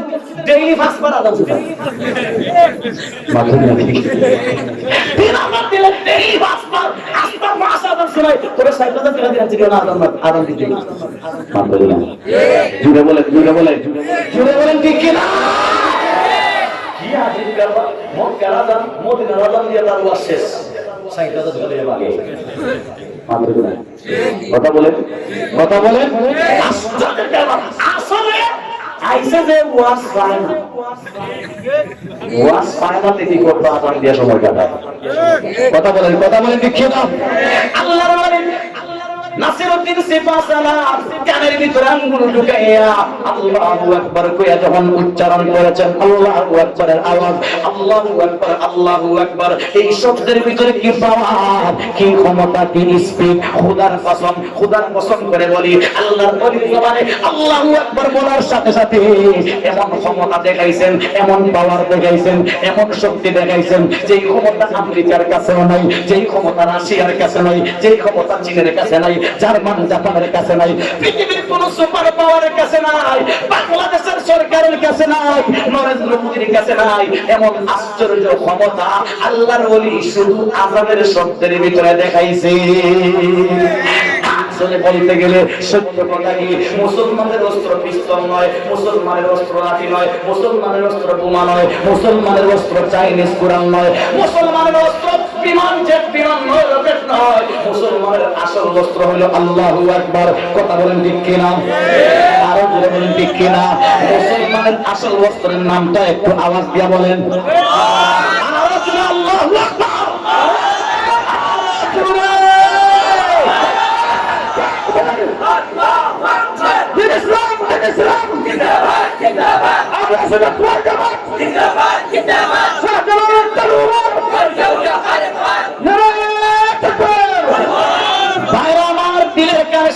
ডেইলি 5 বার আযান শুনে মাত্র 3,000 দিলে ডেইলি 5 বার আস্তা 5 আযান শোনাই, তোরে 60,000 টাকা দিয়েছি কেন আযান দিতে মাত্র না। জুড়ে বলেন ঠিক কি না? কি আজিব ব্যাপার, মক্কার আযান মদিনার আযান দিয়ে তার ওয়াজ শেষ 60,000 টাকা দিয়ে লাগে মাত্র না। কথা বলেন আসলে আইসা যে ওয়াজ পায় না তিনি করতে আযান দিয়ে সময় কাটায়। কথা বলেন ঠিক কি না? আল্লাহর ওলি নাসিরউদ্দিন সিপাহসালার কানের ভিতরে আঙ্গুল ঢুকাইয়া আল্লাহু আকবার কইয়া যখন উচ্চারণ করেছেন, আল্লাহু আকবারের আওয়াজ, আল্লাহু আকবার এই শব্দের ভিতরে কি পাওয়ার, কি ক্ষমতা, কি স্পিড! খোদার কসম করে বলি আল্লাহর ওলির জবানে আল্লাহু আকবার বলার সাথে সাথে এমন ক্ষমতা দেখাইছেন, এমন পাওয়ার দেখাইছেন, এমন শক্তি দেখাইছেন যেই ক্ষমতা আমেরিকার কাছেও নাই, যেই ক্ষমতা রাশিয়ার কাছে নাই, যেই ক্ষমতা চীনের কাছে নাই, জার্মান জাপানের কাছে নাই, পৃথিবীর কোন সুপার পাওয়ারের কাছে নাই, বাংলাদেশের সরকারের কাছে নাই, নরেন্দ্র মোদীর কাছে নাই। এমন আশ্চর্য ক্ষমতা আল্লাহর ওলি শুধু আযানের শব্দের ভিতরে দেখাইছে। আসলে বলতে গেলে সত্য কথা কি, মুসলমানের অস্ত্র পিস্তল নয়, মুসলমানের অস্ত্র লাঠি নয়, মুসলমানের অস্ত্র বোমা নয়, মুসলমানের অস্ত্র চাইনিজ কুরআন নয়, মুসলমানের অস্ত্র বিমান জেট বিমান নয়, রকেট নয়, মুসলমানের আসল অস্ত্র হলো আল্লাহু আকবার। কথা বলেন ঠিক কিনা? আরো জোরে বলেন ঠিক কিনা? মুসলমানের আসল অস্ত্রের নামটা একটু আওয়াজ দিয়া বলেন। আল্লাহু আকবার।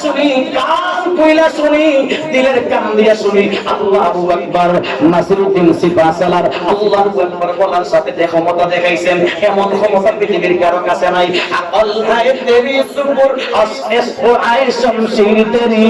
শুনি কান কইলা শুনি দিলের কান দিয়ে শুনি আল্লাহু আকবার। নাসিরউদ্দিন সিপাহসালার আল্লাহু আকবার বলার সাথে যে ক্ষমতা দেখাইছেন, এমন ক্ষমতা পৃথিবীর কারো কাছে নাই। আকল হায় তেরি সুপুর এসকো আয়ে শমশির তেরি,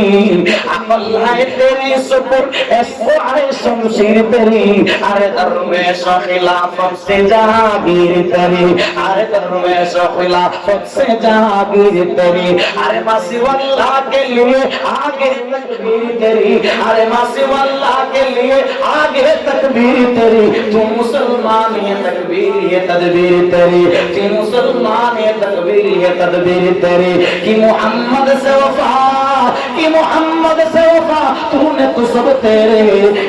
আকল হায় তেরি সুপুর এসকো আয়ে শমশির তেরি, আরে দরবেশ খিলাফত সে জাগির তেরি, আরে দরবেশ খিলাফত সে জাগির তেরি, আরে মাসি আল্লাহ के लिए आगे तकबीर तेरी, अरे मासी अल्लाह के लिए आगे तकबीर तेरी, तू मुसलमान ये तकबीर ये तदबीर तेरी, तू मुसलमान ये तकबीर ये तदबीर तेरी, कि मोहम्मद से वफा, कि मोहम्मद से वफा, तूने तो सब तेरे,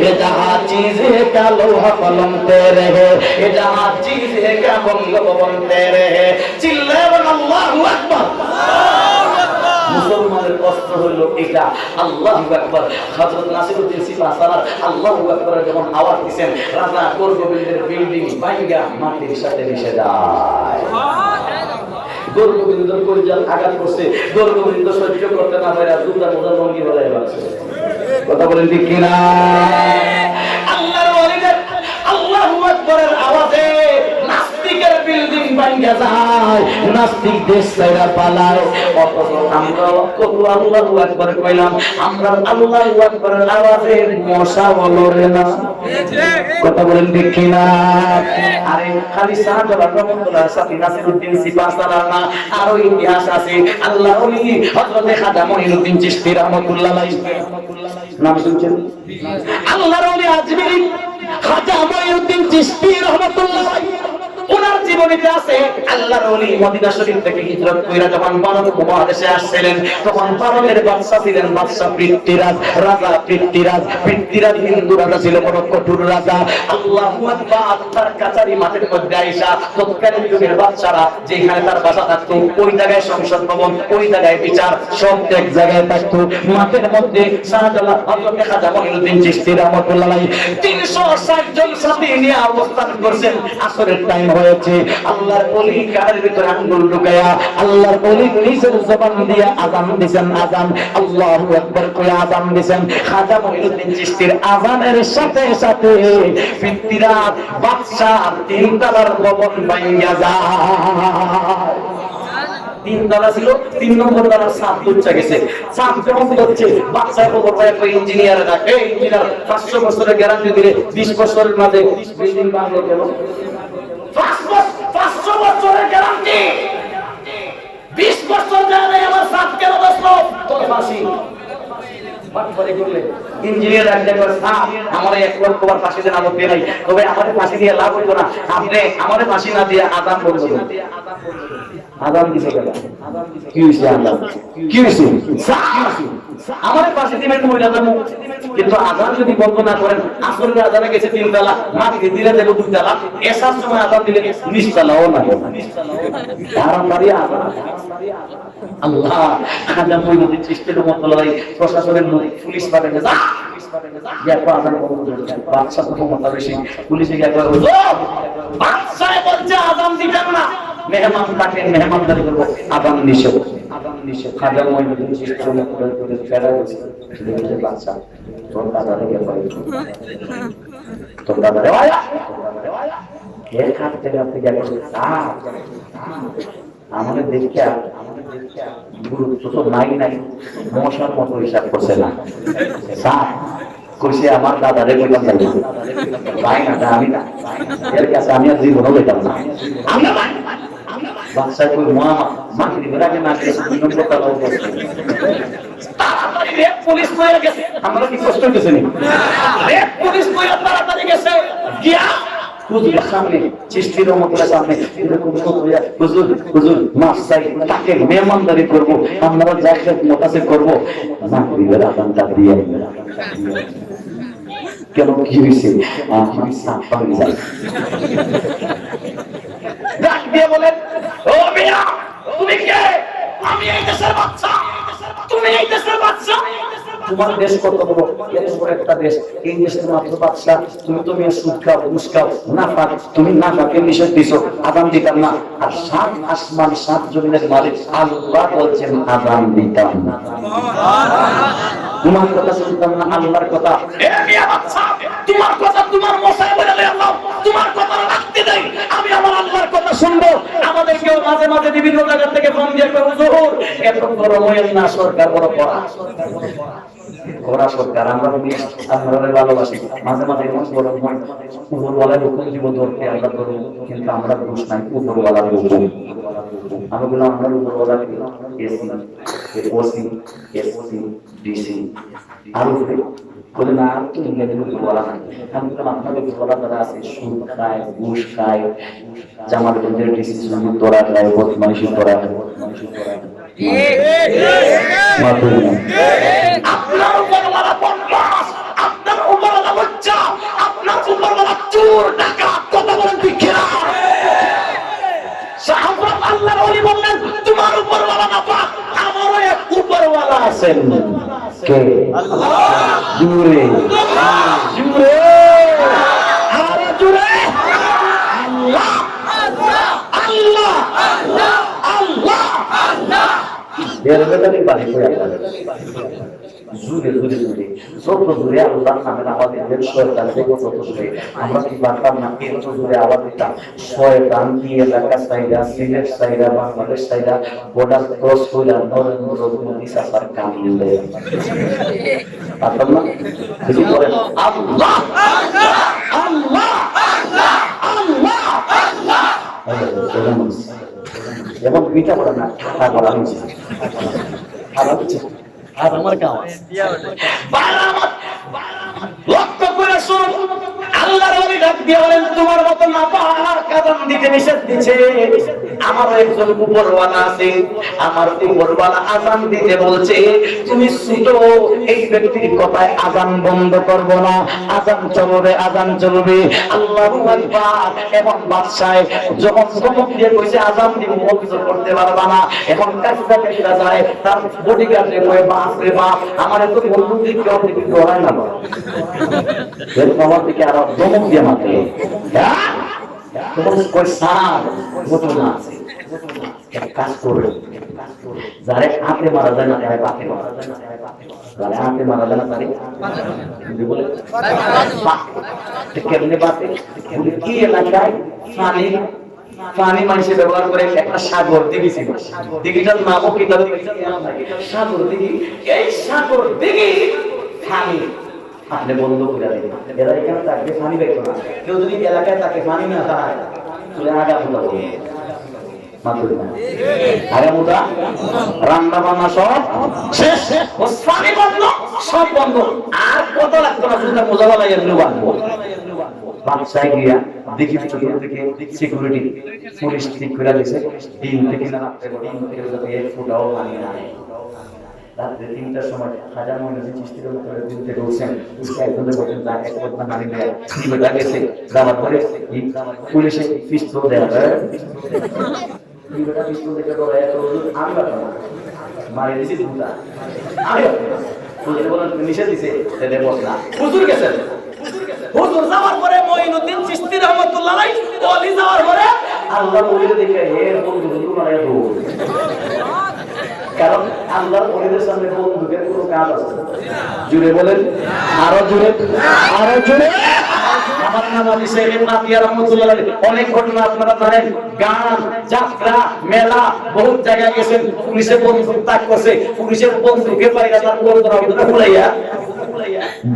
ये जहाँ चीज़ें का लोहा कलम तेरे है, ये जहाँ चीज़ें का बंगबन तेरे है। चिल्ला अल्लाहु अकबर। মুসলমানের কষ্ট হইল এটা। আল্লাহু আকবার। হযরত নাসিরউদ্দিন সিপাহসালার আল্লাহু আকবার যখন আওয়াজ দিবেন, রাজা গোরগোবিন্দের বিল্ডিং ভাঙা মাটির সাথে মিশে যায়। গোরগোবিন্দ কলিজার আঘাত করছে, গোরগোবিন্দ সহ্য করতে না পারে জুতা মোজা লঙ্গি গলায় বাঁধছে। কথা বলেন ঠিক কিনা? আল্লাহর ওলিদের আল্লাহু আকবারের আওয়াজে নাস্তিকের বিল্ডিং ভাঙা যায়, নাস্তিক দেশ ছেড়ে পালায়। অথচ আমরা কত আল্লাহু আকবার কইলাম, আমরা আল্লাহু আকবারের আওয়াজে মশা বলরে না। কথা বলেন ঠিক কিনা? আরে খালি শাহজালাল রহমাতুল্লাহ সাথী নাসিরউদ্দিন সিপাহসালার না, আরো ইতিহাস আছে। আল্লাহর ওলি হযরত খাজা মঈনুদ্দিন চিশতি রাহমাতুল্লাহ আলাইহি, নাম শুনছেন? আল্লাহর ওলি আজমিরি খাজা মঈনুদ্দিন চিশতি রাহমাতুল্লাহ আলাইহি, ওনার জীবনীতে আছে আল্লাহর ওলি মদিনা শরীফ থেকে হিজরত কইরা যখন ভারত উপমহাদেশে আসছিলেন, তখন ভারতের বাদশা ছিলেন বাদশা পৃথ্বীরাজ, রাজা পৃথ্বীরাজ। পৃথ্বীরাজ হিন্দু রাজা ছিল, বড় কঠোর রাজা। আল্লাহু আকবার। তার কাছারি মাঠের মধ্যে আইসা তৎকালীন যুগের বাদশারা যেখানে তার বাসা থাকতো, ওই জায়গায় সংসদ ভবন, ওই জায়গায় বিচার, সব এক জায়গায় থাকতো। মাঠের মধ্যে শাহজালাল হযরত খাজা মঈনুদ্দিন চিশতি রাহমাতুল্লাহ আলাইহি 360 জন সাথী নিয়ে অবস্থান করছেন। আসরের টাইম হয়েছে। আল্লাহর ওলি কানের ভিতরে আঙ্গুল ঢুকায়া আল্লাহর ওলি নিজের জবান দিয়ে আযান দিবেন। আযান আল্লাহু আকবার কইয়া আযান দিবেন। খাজা মঈনুদ্দিন চিশতির আযানের সাথে সাথে পৃথ্বীরাজ বাদশা তিন তলার ভবন ভাঙা যায়। তিন তলা ছিল, 3 নম্বর তলার ছাদ উঠে গেছে। ছাদ যখন হচ্ছে, বাদশা খবর পায় কই ইঞ্জিনিয়ার ডাকে, ইঞ্জিনিয়ার 500 বছরের গ্যারান্টি দিলে 20 বছরের মধ্যে বিল্ডিং বানানো গেল। 500 বছরের গ্যারান্টি, 20 বছর যায় আমার সাত কেন বসলো তোর ফাঁসি। ইঞ্জিনিয়ার আমার 1 লক্ষ বার ফাঁসি দেন, আমার পেয়ে নাই, তবে আমার ফাঁসি দিয়ে লাভ হইতো না, আপনি আমার ফাঁসি না দিয়ে আযান বলবেন। আযান দিছে কেন? কি হইছে? আযান কি হইছে? আমারে পাশে দিবেন মহিলা যাবো, কিন্তু আযান যদি বন্ধ না করেন, আসরের আযানে গেছে 3 তলা, মাটি দিলে দেব 2 তলা, এসার সময় আযান দিলে 20 তলাও না। হারাম বাড়ি আযান। আল্লাহ খাজা মঈনুদ্দিন চিশতি রাহমাতুল্লাহ আলাইহি প্রশাসনের লোক পুলিশ পাঠাতে যা দেখো আযান বন্ধ করে দেন। বাদশা ক্ষমতা বেশি, পুলিশে গিয়ে কয় হুজুর বাদশা বলছে আযান দিবেন না, মেহমান তাকে মেহমানদারি করব, আযান নিষেধ, আযান নিষেধ। খাজা মঈনুদ্দিন চিশতি রাহমাতুল্লাহ করে ফেরা হয়েছে। বাদশা তোর দাদারে গিয়ে কয়, তোর দাদারে আয়া এর কাছ থেকে আপনি গেলেন আমাদের দেখিয়া গুরুত্ব তো নাই নাই, মশার মতো হিসাব করছে না। কইছে আমার দাদারে কইতাম যাই ভাই না, আমি না, এর কাছে আমি আর জীবনও লইতাম না। বাদশাহ কই মা মাকে দিবে আগে না করে 2 নম্বর তালাও করছে। তাড়াতাড়ি রেপ পুলিশ কইরা গেছে। আমরা কি কষ্ট হইতেছে নি? রেপ পুলিশ কইরা তাড়াতাড়ি গেছে গিয়া হুজুরের সামনে চিশতি রাহমাতুল্লাহ সামনে এরকম কইয়া হুজুর হুজুর মাফ চাই, তাকে মেহমানদারি করব, আমরা যা খেদমত আছে করব, না দিবেন আযানটা দিয়ে। কেন কি হইছে? আমি সাফ পানি যাই ডাক দিয়ে বলেন, ও মিয়া তুমি কে? আমি এই দেশের বাদশা। তুমি এই দেশের বাদশা? তোমার দেশ কত বড়? এত বড় একটা দেশ, এই দেশের মাত্র বাদশা। তুমি তো মিয়া সুদ খাও, ঘুষ খাও, নাফাক, তুমি নাফাকে নিষেধ দিছো, আযান দিতাম না। আর 7 আসমান 7 জমিনের মালিক আল্লাহ বলছেন আযান দিতাম না। তোমার কথা শুনতাম না আল্লাহর কথা। এ মিয়া বাচ্চা, তোমার কথা তোমার মশাই বলে আল্লাহ, তোমার কথা রাখতে দেই, আমি আমার আল্লাহর কথা শুনবো। আমাদেরকেও মাঝে মাঝে বিভিন্ন জায়গা থেকে ফোন দিয়ে কয় হুজুর এত গরম হইল না, সরকার বড় কড়া ওরা সরকার, আমরা আপনাদের ভালোবাসি, মাঝে মাঝে এমন গরম হয় উপরওয়ালার হুকুম দিব ধরতে আমরা ধরবো, কিন্তু আমরা দোষ নাই উপরওয়ালার হুকুম। আমি বললাম আমরা উপরওয়ালা এসি ওসি এসসি ডিসি আরো বলে না তুমি উপরওয়ালা নাই। আমি বললাম আপনাদের উপরওয়ালা যারা আছে সুদ খায়, ঘুষ খায়, জামালগঞ্জের ডিসি সুদ ধরা খায়, বদমাইশি করা খায়, আপনার উপরওয়ালা বদমাশ, আপনার উপরওয়ালা বাচ্চা, আপনার উপরওয়ালা চোর ডাকাত, কথা বলেন ঠিক কিনা? সাহাবা আল্লাহর ওলি বললেন তোমার উপরওয়ালা না পাক, আমারও এক উপরওয়ালা আছেন। কে? আল্লাহ। জুরে জুরে আর জুরে আল্লাহ আল্লাহ আল্লাহ আল্লাহ আল্লাহ আল্লাহ। এর ভেতরে বাড়ি পড়ে গেল জুরে জুরে জুরে সব জুরে আল্লাহর নামে আমাদের শয়তান থেকে কত জুরে আমরা কি পারতাম না এর জুরে আওয়াজ দিতাম। শয়তান কি এলাকা সাইডা, সিলেট সাইডা, বাংলাদেশ সাইডা, বর্ডার ক্রস করে নরেন্দ্র মোদি সাফার কামিলে পারতাম না। কিছু বলেন আল্লাহ আল্লাহ আল্লাহ আল্লাহ আল্লাহ আল্লাহ। যেমন পিঠা পড়ে না তা করা হয়েছে আর আমার গাঁও লক্ষ্য করে শুন, আল্লাহর ওলি ডাক দিয়ে বলেন তোমার মত না পাক আযান দিতে নিষেধ দিচ্ছে, আমার একজন উপরওয়ালা আছে, আমার উপরওয়ালা আযান দিতে বলছে, তুমি ছুটো এই ব্যক্তির কথায় আযান বন্ধ করব না, আযান চলবে আযান চলবে। আল্লাহু আকবার। এবং বাদশাহ যখন হুকুম দিয়ে কইছে আযান দিব বন্ধ করতে পারবা না, এখন কাজটা কেটে যায়, তার বডিগার্ডে কয় বাপ রে বাপ আমার এত বন্ধু দিকে কেউ দিকে ধরায় না এর আমার দিকে আরো দমক দিয়ে মারতে তখন কই সার ঘটনা আছে কাজ করবে, যারে হাতে মারা যায় না তারে পাতে মারা যায় না, যারে হাতে মারা যায় না তারে বলে কেমনে পাতে কি এলাকায় পানি পানি মানুষের ব্যবহার করে একটা সাগর দিঘি ছিল, দিঘিটার নামও কি সাগর দিঘি। এই সাগর দিঘি পানি আপনি বন্ধ করে দেবেন, এরা এখানে থাকবে পানি বের না, কেউ যদি এলাকায় তাকে পানি না পায় তাহলে আগামুদা বলবে আগামুদা রান্না বান্না সব শেষ, পানি বন্ধ সব বন্ধ, আর কত লাগতো না শুধু মজা লাগে এগুলো বাঁধবো। বাদশায় গিয়া দেখি চতুর্দিকে সিকিউরিটি পুলিশ ঠিক করে দিয়েছে, দিন থেকে না রাখতে দিন থেকে যাতে এক ফুটাও পানি না হয়। রাত্রে ৩টার সময় হাজার মহিলা চিস্তির করে দিন থেকে উঠছেন, উঠে একজনের বলছেন যা এক বদনা নারী দেয় বেটা গেছে যাওয়ার পরে পুলিশে পিস্তল দেওয়া যায়, বেটা পিস্তল দেখে দৌড়ায় আমি বাড়তাম মারি দিয়েছি দুটা আমি বলেন নিষেধ দিছে বদনা হুজুর গেছেন। হুজুর যাওয়ার পরে মঈনুদ্দিন চিশতি রাহমাতুল্লাহ আলাইহি ওলি যাওয়ার পরে আল্লাহর ওলিকে দেখে এর বন্ধু বন্ধু মারা দৌড়, কারণ আল্লাহর ওলিদের সামনে বন্ধুদের কোনো কাজ আছে জুড়ে বলেন আরো জুড়ে আরো জুড়ে। আমার নাম আলী শেখ নাতিয়া রাহমাতুল্লাহ আলাইহি। অনেক ঘটনা আপনারা জানেন, গান যাত্রা মেলা বহুত জায়গায় গেছেন, পুলিশের বন্দুক তাক করছে, পুলিশের বন্দুকের পাইরা তার বন্দুক আপনারা ফুলাইয়া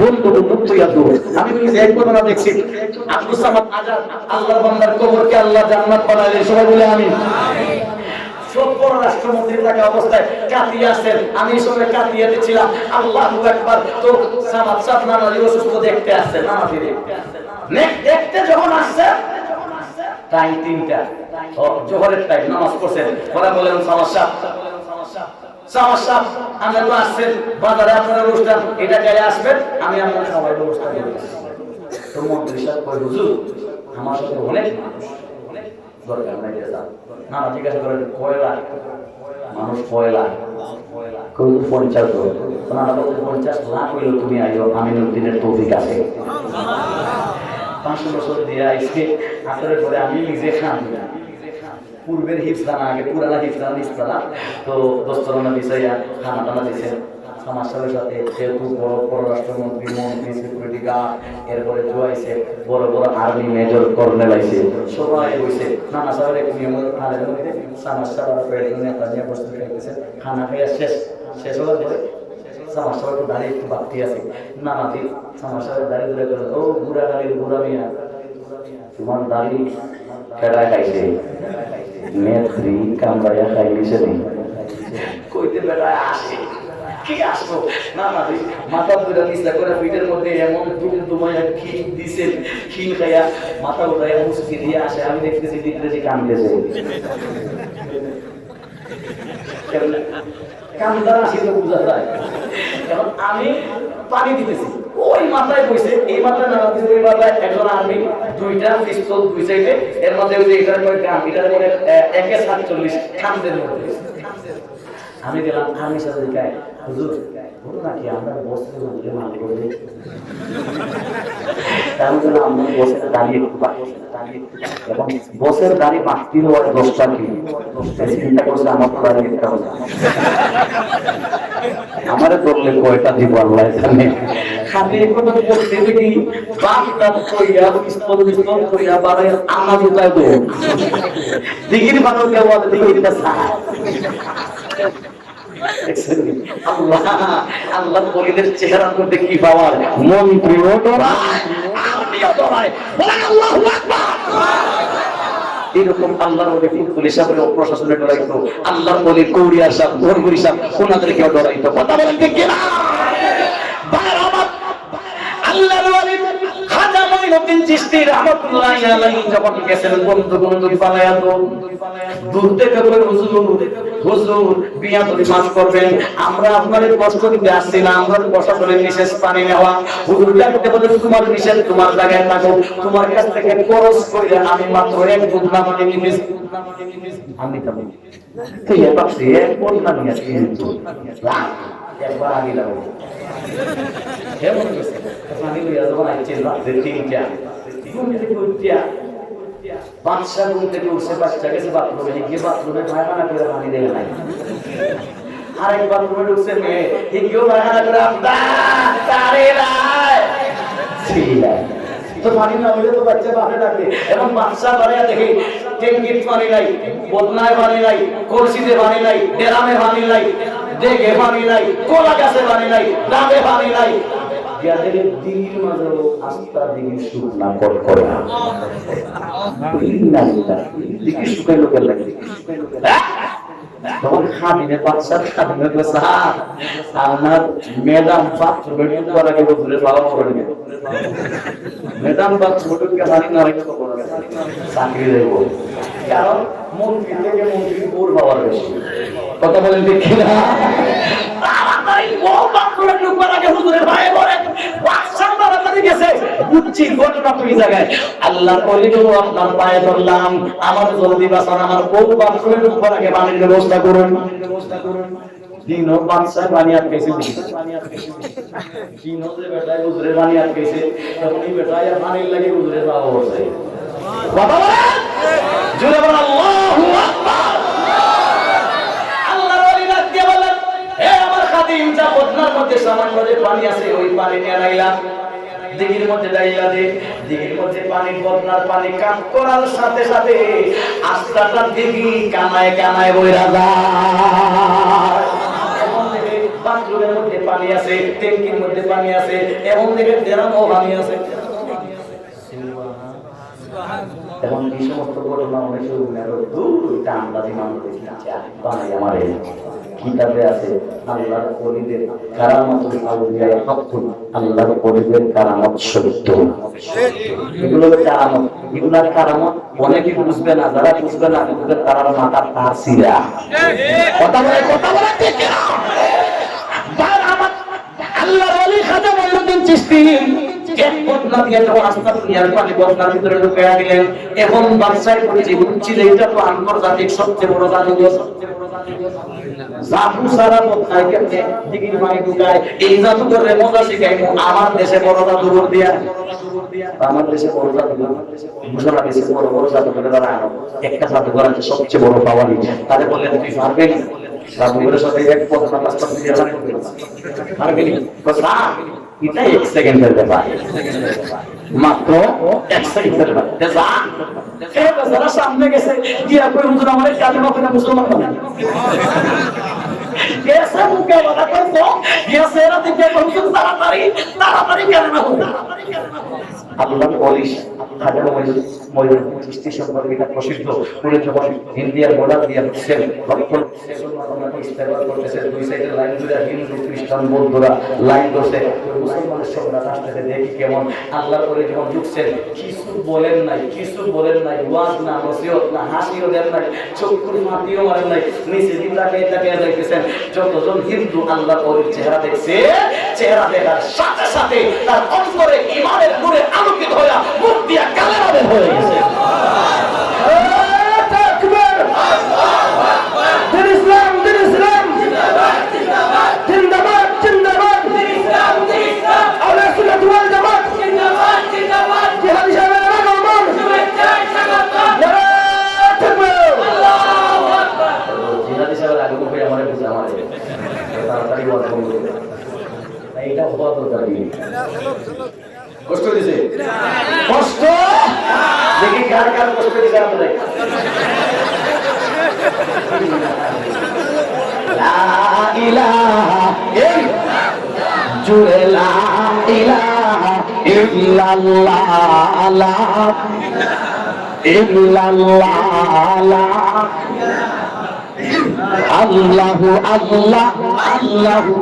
বন্ধু মুক্ত ইয়াদু। আমি নিজে এক ঘটনা দেখছি, আব্দুল সামাদ আজাদ আল্লাহর বান্দার কবরকে আল্লাহ জান্নাত বানাইলেন, সবাই বলে আমিন। সব পররাষ্ট্রমন্ত্রী থাকা অবস্থায় কাটিয়ে আসেন, আমি সময় কাটিয়াতে ছিলাম, আল্লাহু আকবার। তো সামাদ সাহেব নামাজি অসুস্থ দেখতে আসছে, নামাজি দেখতে যখন আসছে টাইম ৩টা জোহরের টাইম, নামাজ পড়ছেন, ওরা বলেন সমস্যা সমস্যা আমরা তো আসছেন বাজারে আপনার অনুষ্ঠান, এটা গায়ে আসবেন, আমি আপনার সবাই ব্যবস্থা করবো। তো মন্ত্রী সাহেব কই হুজুর আমার সাথে অনেক দরকার নাই না, জিজ্ঞাসা করেন কয়লা মানুষ কয়লা 50 লাখ হইলো তুমি আইও আমিনুদ্দিনের তৌফিক আছে 500 বছর দিয়ে আইসে আসলে পরে আমি নিজে খান পূর্বের হিফজানা আগে পুরানা হিফজানা ইসলাম তো দোস্তরানা বিষয়া খানা টানা দিয়েছেন আমার সাথে যেহেতু বড় পররাষ্ট্রমন্ত্রী মন্ত্রী সিকিউরিটি গার্ড এরপরে জোয়াইছে বড় বড় আর্মি মেজর কর্নেল আইছে সবাই বসে নানা সাহেবের এক নিয়মের খানের মধ্যে সমস্যা বড় করে নেতা নিয়ে প্রস্তুত খাইতেছে খানা খাইয়া শেষ হওয়ার পরে সমস্যা একটু দাঁড়িয়ে একটু বাড়তি আছে নানা দিন সমস্যা দাঁড়িয়ে ধরে গেল ও বুড়া গাড়ির বুড়া মিয়া তোমার দাড়ি কেডায় খাইছে নেত্রী কামড়াইয়া খাইলিছে কইতে বেড়ায় আসে কি আসবো না না মাথা দুটা নিচলা করে পিঠের মধ্যে এমন দুমাইয়া খিল দিছে খিল খাইয়া মাথা উঠাইয়া মুসকি দিয়ে আসে আমি দেখতেছি দিতেছি কামতেছে কামদার আসি তো বুঝা যায় কারণ আমি পানি দিতেছি ওই মাথায় বসে এই মাথায় না ওই মাথায় একজন আর্মি দুইটা পিস্তল দুই সাইডে এর মধ্যে ওই যে এটার মধ্যে গান এটার মধ্যে 147 খামদের মধ্যে আমি গেলাম আর্মির সাথে দেখায় হুজুর বলো নাকি আমরা বসে মধ্যে মাল করে দিই তাহলে আমরা বসে দাঁড়িয়ে এবং বসের দাড়ি বাড়তি হওয়ার 10টা কি চিন্তা করছে আমার তো দাঁড়িয়ে দিতে হবে আমারে করলে কয়টা দিব আল্লাহ জানে খালি কোনো করতে দেখি বাপটা কইয়া পিস্তল কইয়া বাড়াই আমার উঠায় দো দিগির বানো কে বলে দিগিরটা সাহা আল্লাহ বলিদের চেহারার মধ্যে কি পাওয়ার মন্ত্রীও ডরায় আর্মিও ডরায় বলেন আল্লাহু আকবার এরকম আল্লাহর ওলি ফুলফুল হিসাবে প্রশাসনে ডরাইতো আল্লাহর ওলি কৌরিয়া সাহেব ঘরঘুরি সাহেব ওনাদেরকেও ডরাইতো কথা বলেন ঠিক কিনা আল্লাহর ওলি খাজা মঈনুদ্দিন চিশতি রাহমাতুল্লাহি আলাইহি যখন গেছেন বন্ধু পালায়া তো দূর থেকে বলে হুজুর বিয়াদবি মাফ করবেন আমরা আপনাদের কষ্ট দিতে আসছি না আমরা প্রশাসনের নিষেধ পানি নেওয়া হুজুর ডাকতে বলে তোমার নিষেধ তোমার জায়গায় থাকো তোমার কাছ থেকে খরচ করে আমি মাত্র এক বুদনা পানি নিয়েছি আমি তো তুই এবার সে এক বুদনা নিয়েছি একবার আগে লাগো কেমন গেছে পানি লইয়া যখন আইছে রাতে তিনটা ঘুম থেকে উঠিয়া বাচ্চা ঘুম থেকে উঠছে বাচ্চা গেছে বাথরুমে গিয়ে বাথরুমে পায়খানা করে পানি দেবে নাই আরেক বাথরুমে ঢুকছে মেয়ে গিয়েও পায়খানা করে তারে তো পানি না হইলে তো বাচ্চা বাপে ডাকে এবং বাচ্চা বাড়িয়া দেখে ট্যাঙ্কির পানি নাই বদনায় পানি নাই কলসিতে পানি নাই ডেরামে পানি নাই দেখে পানি নাই কোলা গাছে পানি নাই ডাবে পানি নাই যাদের দিনের মাঝে আস্থা দিকে সুখ না করে না দিকে সুখের লোকের লাগে তখন খামিনে বাচ্চার খামিনে আপনার ম্যাডাম বাথরুমে ঢুকবার আগে ঘুরে ভালো করে নেবে ম্যাডাম বাথরুমে ঢুকে হানি না রেখে তো কোনো চাকরি দেবো কারণ মন্ত্রী থেকে মন্ত্রীর বোর পাওয়ার বেশি কথা বলেন ঠিক কিনা আমার জলদি বাঁচান আমার বউ বাথরুমে ঢুকবার আগে পানির ব্যবস্থা করুন দিনও বাচ্চা পানি আটকেছে দিনও যে বেটায় উজরে পানি আটকেছে তখনই বেটায় পানির লাগে উজরে যাওয়া হচ্ছে বাবা জোরে বলেন আল্লাহু আকবার আল্লাহর ওলি ডাক দিয়ে বলেন হে আমার খাদিম যা বদনার মধ্যে সামান্য যে পানি আছে ওই পানি নিয়ে নাইলাম দিঘির মধ্যে দাইলা দে দিঘির মধ্যে পানি বদনার পানি কাম করার সাথে সাথে আস্তাটা দিঘি কানায় কানায় বইরা যায় এমন দেখে বাথরুমের মধ্যে পানি আছে ট্যাঙ্কির মধ্যে পানি আছে এমন দেখে ডেরামও পানি আছে এখন এই সমস্ত ঘটনা অনেক দুইটা আন্দাজি মানুষ দেখি বানাই আমার কিতাবে আছে আল্লাহর ওলিদের কারামাতুল আউলিয়া হাক্কুন আল্লাহর ওলিদের কারামত সত্য এগুলো কারামত এগুলার কারামত অনেকে বুঝবে না যারা বুঝবে না ওদের তারা মাথার তাসিরা কথা বলে ঠিক না আল্লাহর ওলি খাজা মঈনুদ্দিন চিশতি এক বদনা দিয়ে যখন আস্তা দুনিয়ার পানি বদনার ভিতরে ঢুকাইয়া দিলেন, এখন বাদশাহ পরিচয় বুঝছিল এটা তো আন্তর্জাতিক সবচেয়ে বড় জাদুঘর। জাদু সারা বদনায় কেমনে দিগির পানি ঢুকায়, এই জাদুঘরের মজা শিখাই আমার দেশে বড় জাদুঘর দিয়া। আমার দেশে বড় জাদুঘর, মুসলমান দেশে বড় বড় জাদুঘর দ্বারা একটা জাদুঘর আছে সবচেয়ে বড় পাওয়ারি, তারে বললেন তুই পারবি না? জাদুঘরের সাথে এক বদনা রাস্তা দিয়ে পারবি না? কথা এটা 1 সেকেন্ডের ব্যাপার, মাত্র 1 সেকেন্ডের ব্যাপার। যা এই বাজার সামনে গেছে দিয়া কই হুজুর আমারে কালিমা পড়ে মুসলমান বানান গেছে মুখে কথা কইতো গেছে রাতে কে হুজুর তাড়াতাড়ি তাড়াতাড়ি কালিমা পড়ে। আল্লাহ বলিস হাজার ময়ূর স্টেশন পর এটা প্রসিদ্ধ পুরো যখন ইন্ডিয়ার বর্ডার দিয়ে ঢুকছেন দুই সাইডের লাইন ধরে হিন্দু খ্রিস্টান বৌদ্ধরা লাইন ধরছে, মুসলমানের সবরা রাস্তাতে দেখি কেমন আল্লাহর করে যখন ঢুকছেন কিছু বলেন নাই, কিছু বলেন নাই, ওয়াজ না নসিহত না হাসিও দেন নাই, চক্ষুর মাটিও মারেন নাই, নিচে দিন তাকিয়ে তাকিয়ে দেখতেছেন। যতজন হিন্দু আল্লাহর ওর চেহারা দেখছে, চেহারা দেখার সাথে সাথে তার অন্তরে ইমানের নূরে আলোকিত হয়ে মুখ দিয়া কালেমা বের হয়ে গেছে। কষ্ট দিছে, কষ্ট দেখি কার কার কষ্ট দিছে আপনাদের। লা ইলাহা জুড়ে লা ইলাহা ইল্লাল্লাহ লা ইল্লাল্লাহ আল্লাহু আল্লাহ আল্লাহু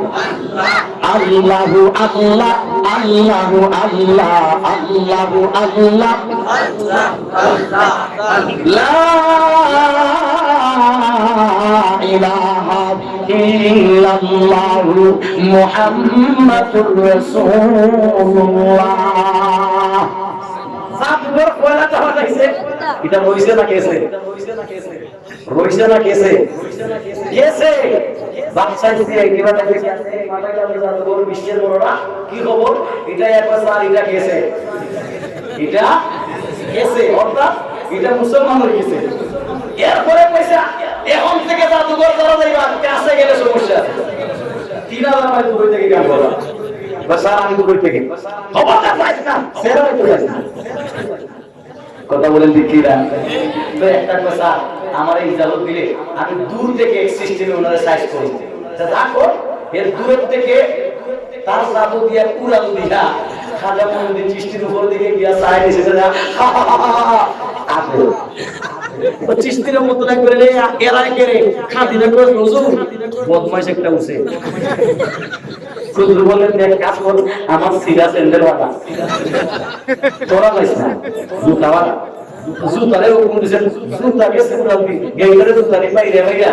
আল্লাহু আল্লাহ আল্লাহু আল্লাহ আল্লাহু আল্লাহ লা ইলাহা ইল্লাল্লাহ মুহাম্মাদুর রাসূলুল্লাহ। সাবর কোলা তো হইছে, এটা হইছে না কেসে? রইছে না কেসে? কেসে বাদশা যদি একবার দেখে মাথাটা বলে বড় বিশ্বের বড়রা কি খবর, এটা একবার স্যার এটা কেসে, এটা কেসে অর্থাৎ এটা মুসলমানের কেসে। এরপরে পয়সা এখন থেকে জাদুঘর করা যাইবা, কাছে গেলে সমস্যা। 3000 মাইল দূর থেকে গান করা বাসা আমি দূর থেকে খবরটা পাইছ না, সেরা তো পাইছ না। কথা বলেন দিকিরা তো একটা কথা আমার এই ইজাজত দিলে আমি দূর থেকে এক সিস্টেমে ওনারে সাইজ করি, দেখো এর দূর থেকে তার জাদু দিয়া উড়াল দিয়া খাজা মহিউদ্দিন চিশতির উপর দিকে গিয়া সাইড এসেছে না আপে ও চিশতির মতো না করে এরা কেরে খাদিনা করে হুজুর বদমাইশ একটা উছে হুজুর বলেন দেখ কাজ কর আমার সিরা স্যান্ডেল ওয়ালা তোরা যাইস না জুতা ওয়ালা জুতারে হুকুম দিছেন জুতাকে সুরাবি গেইরে জুতারে বাইরে ভাইয়া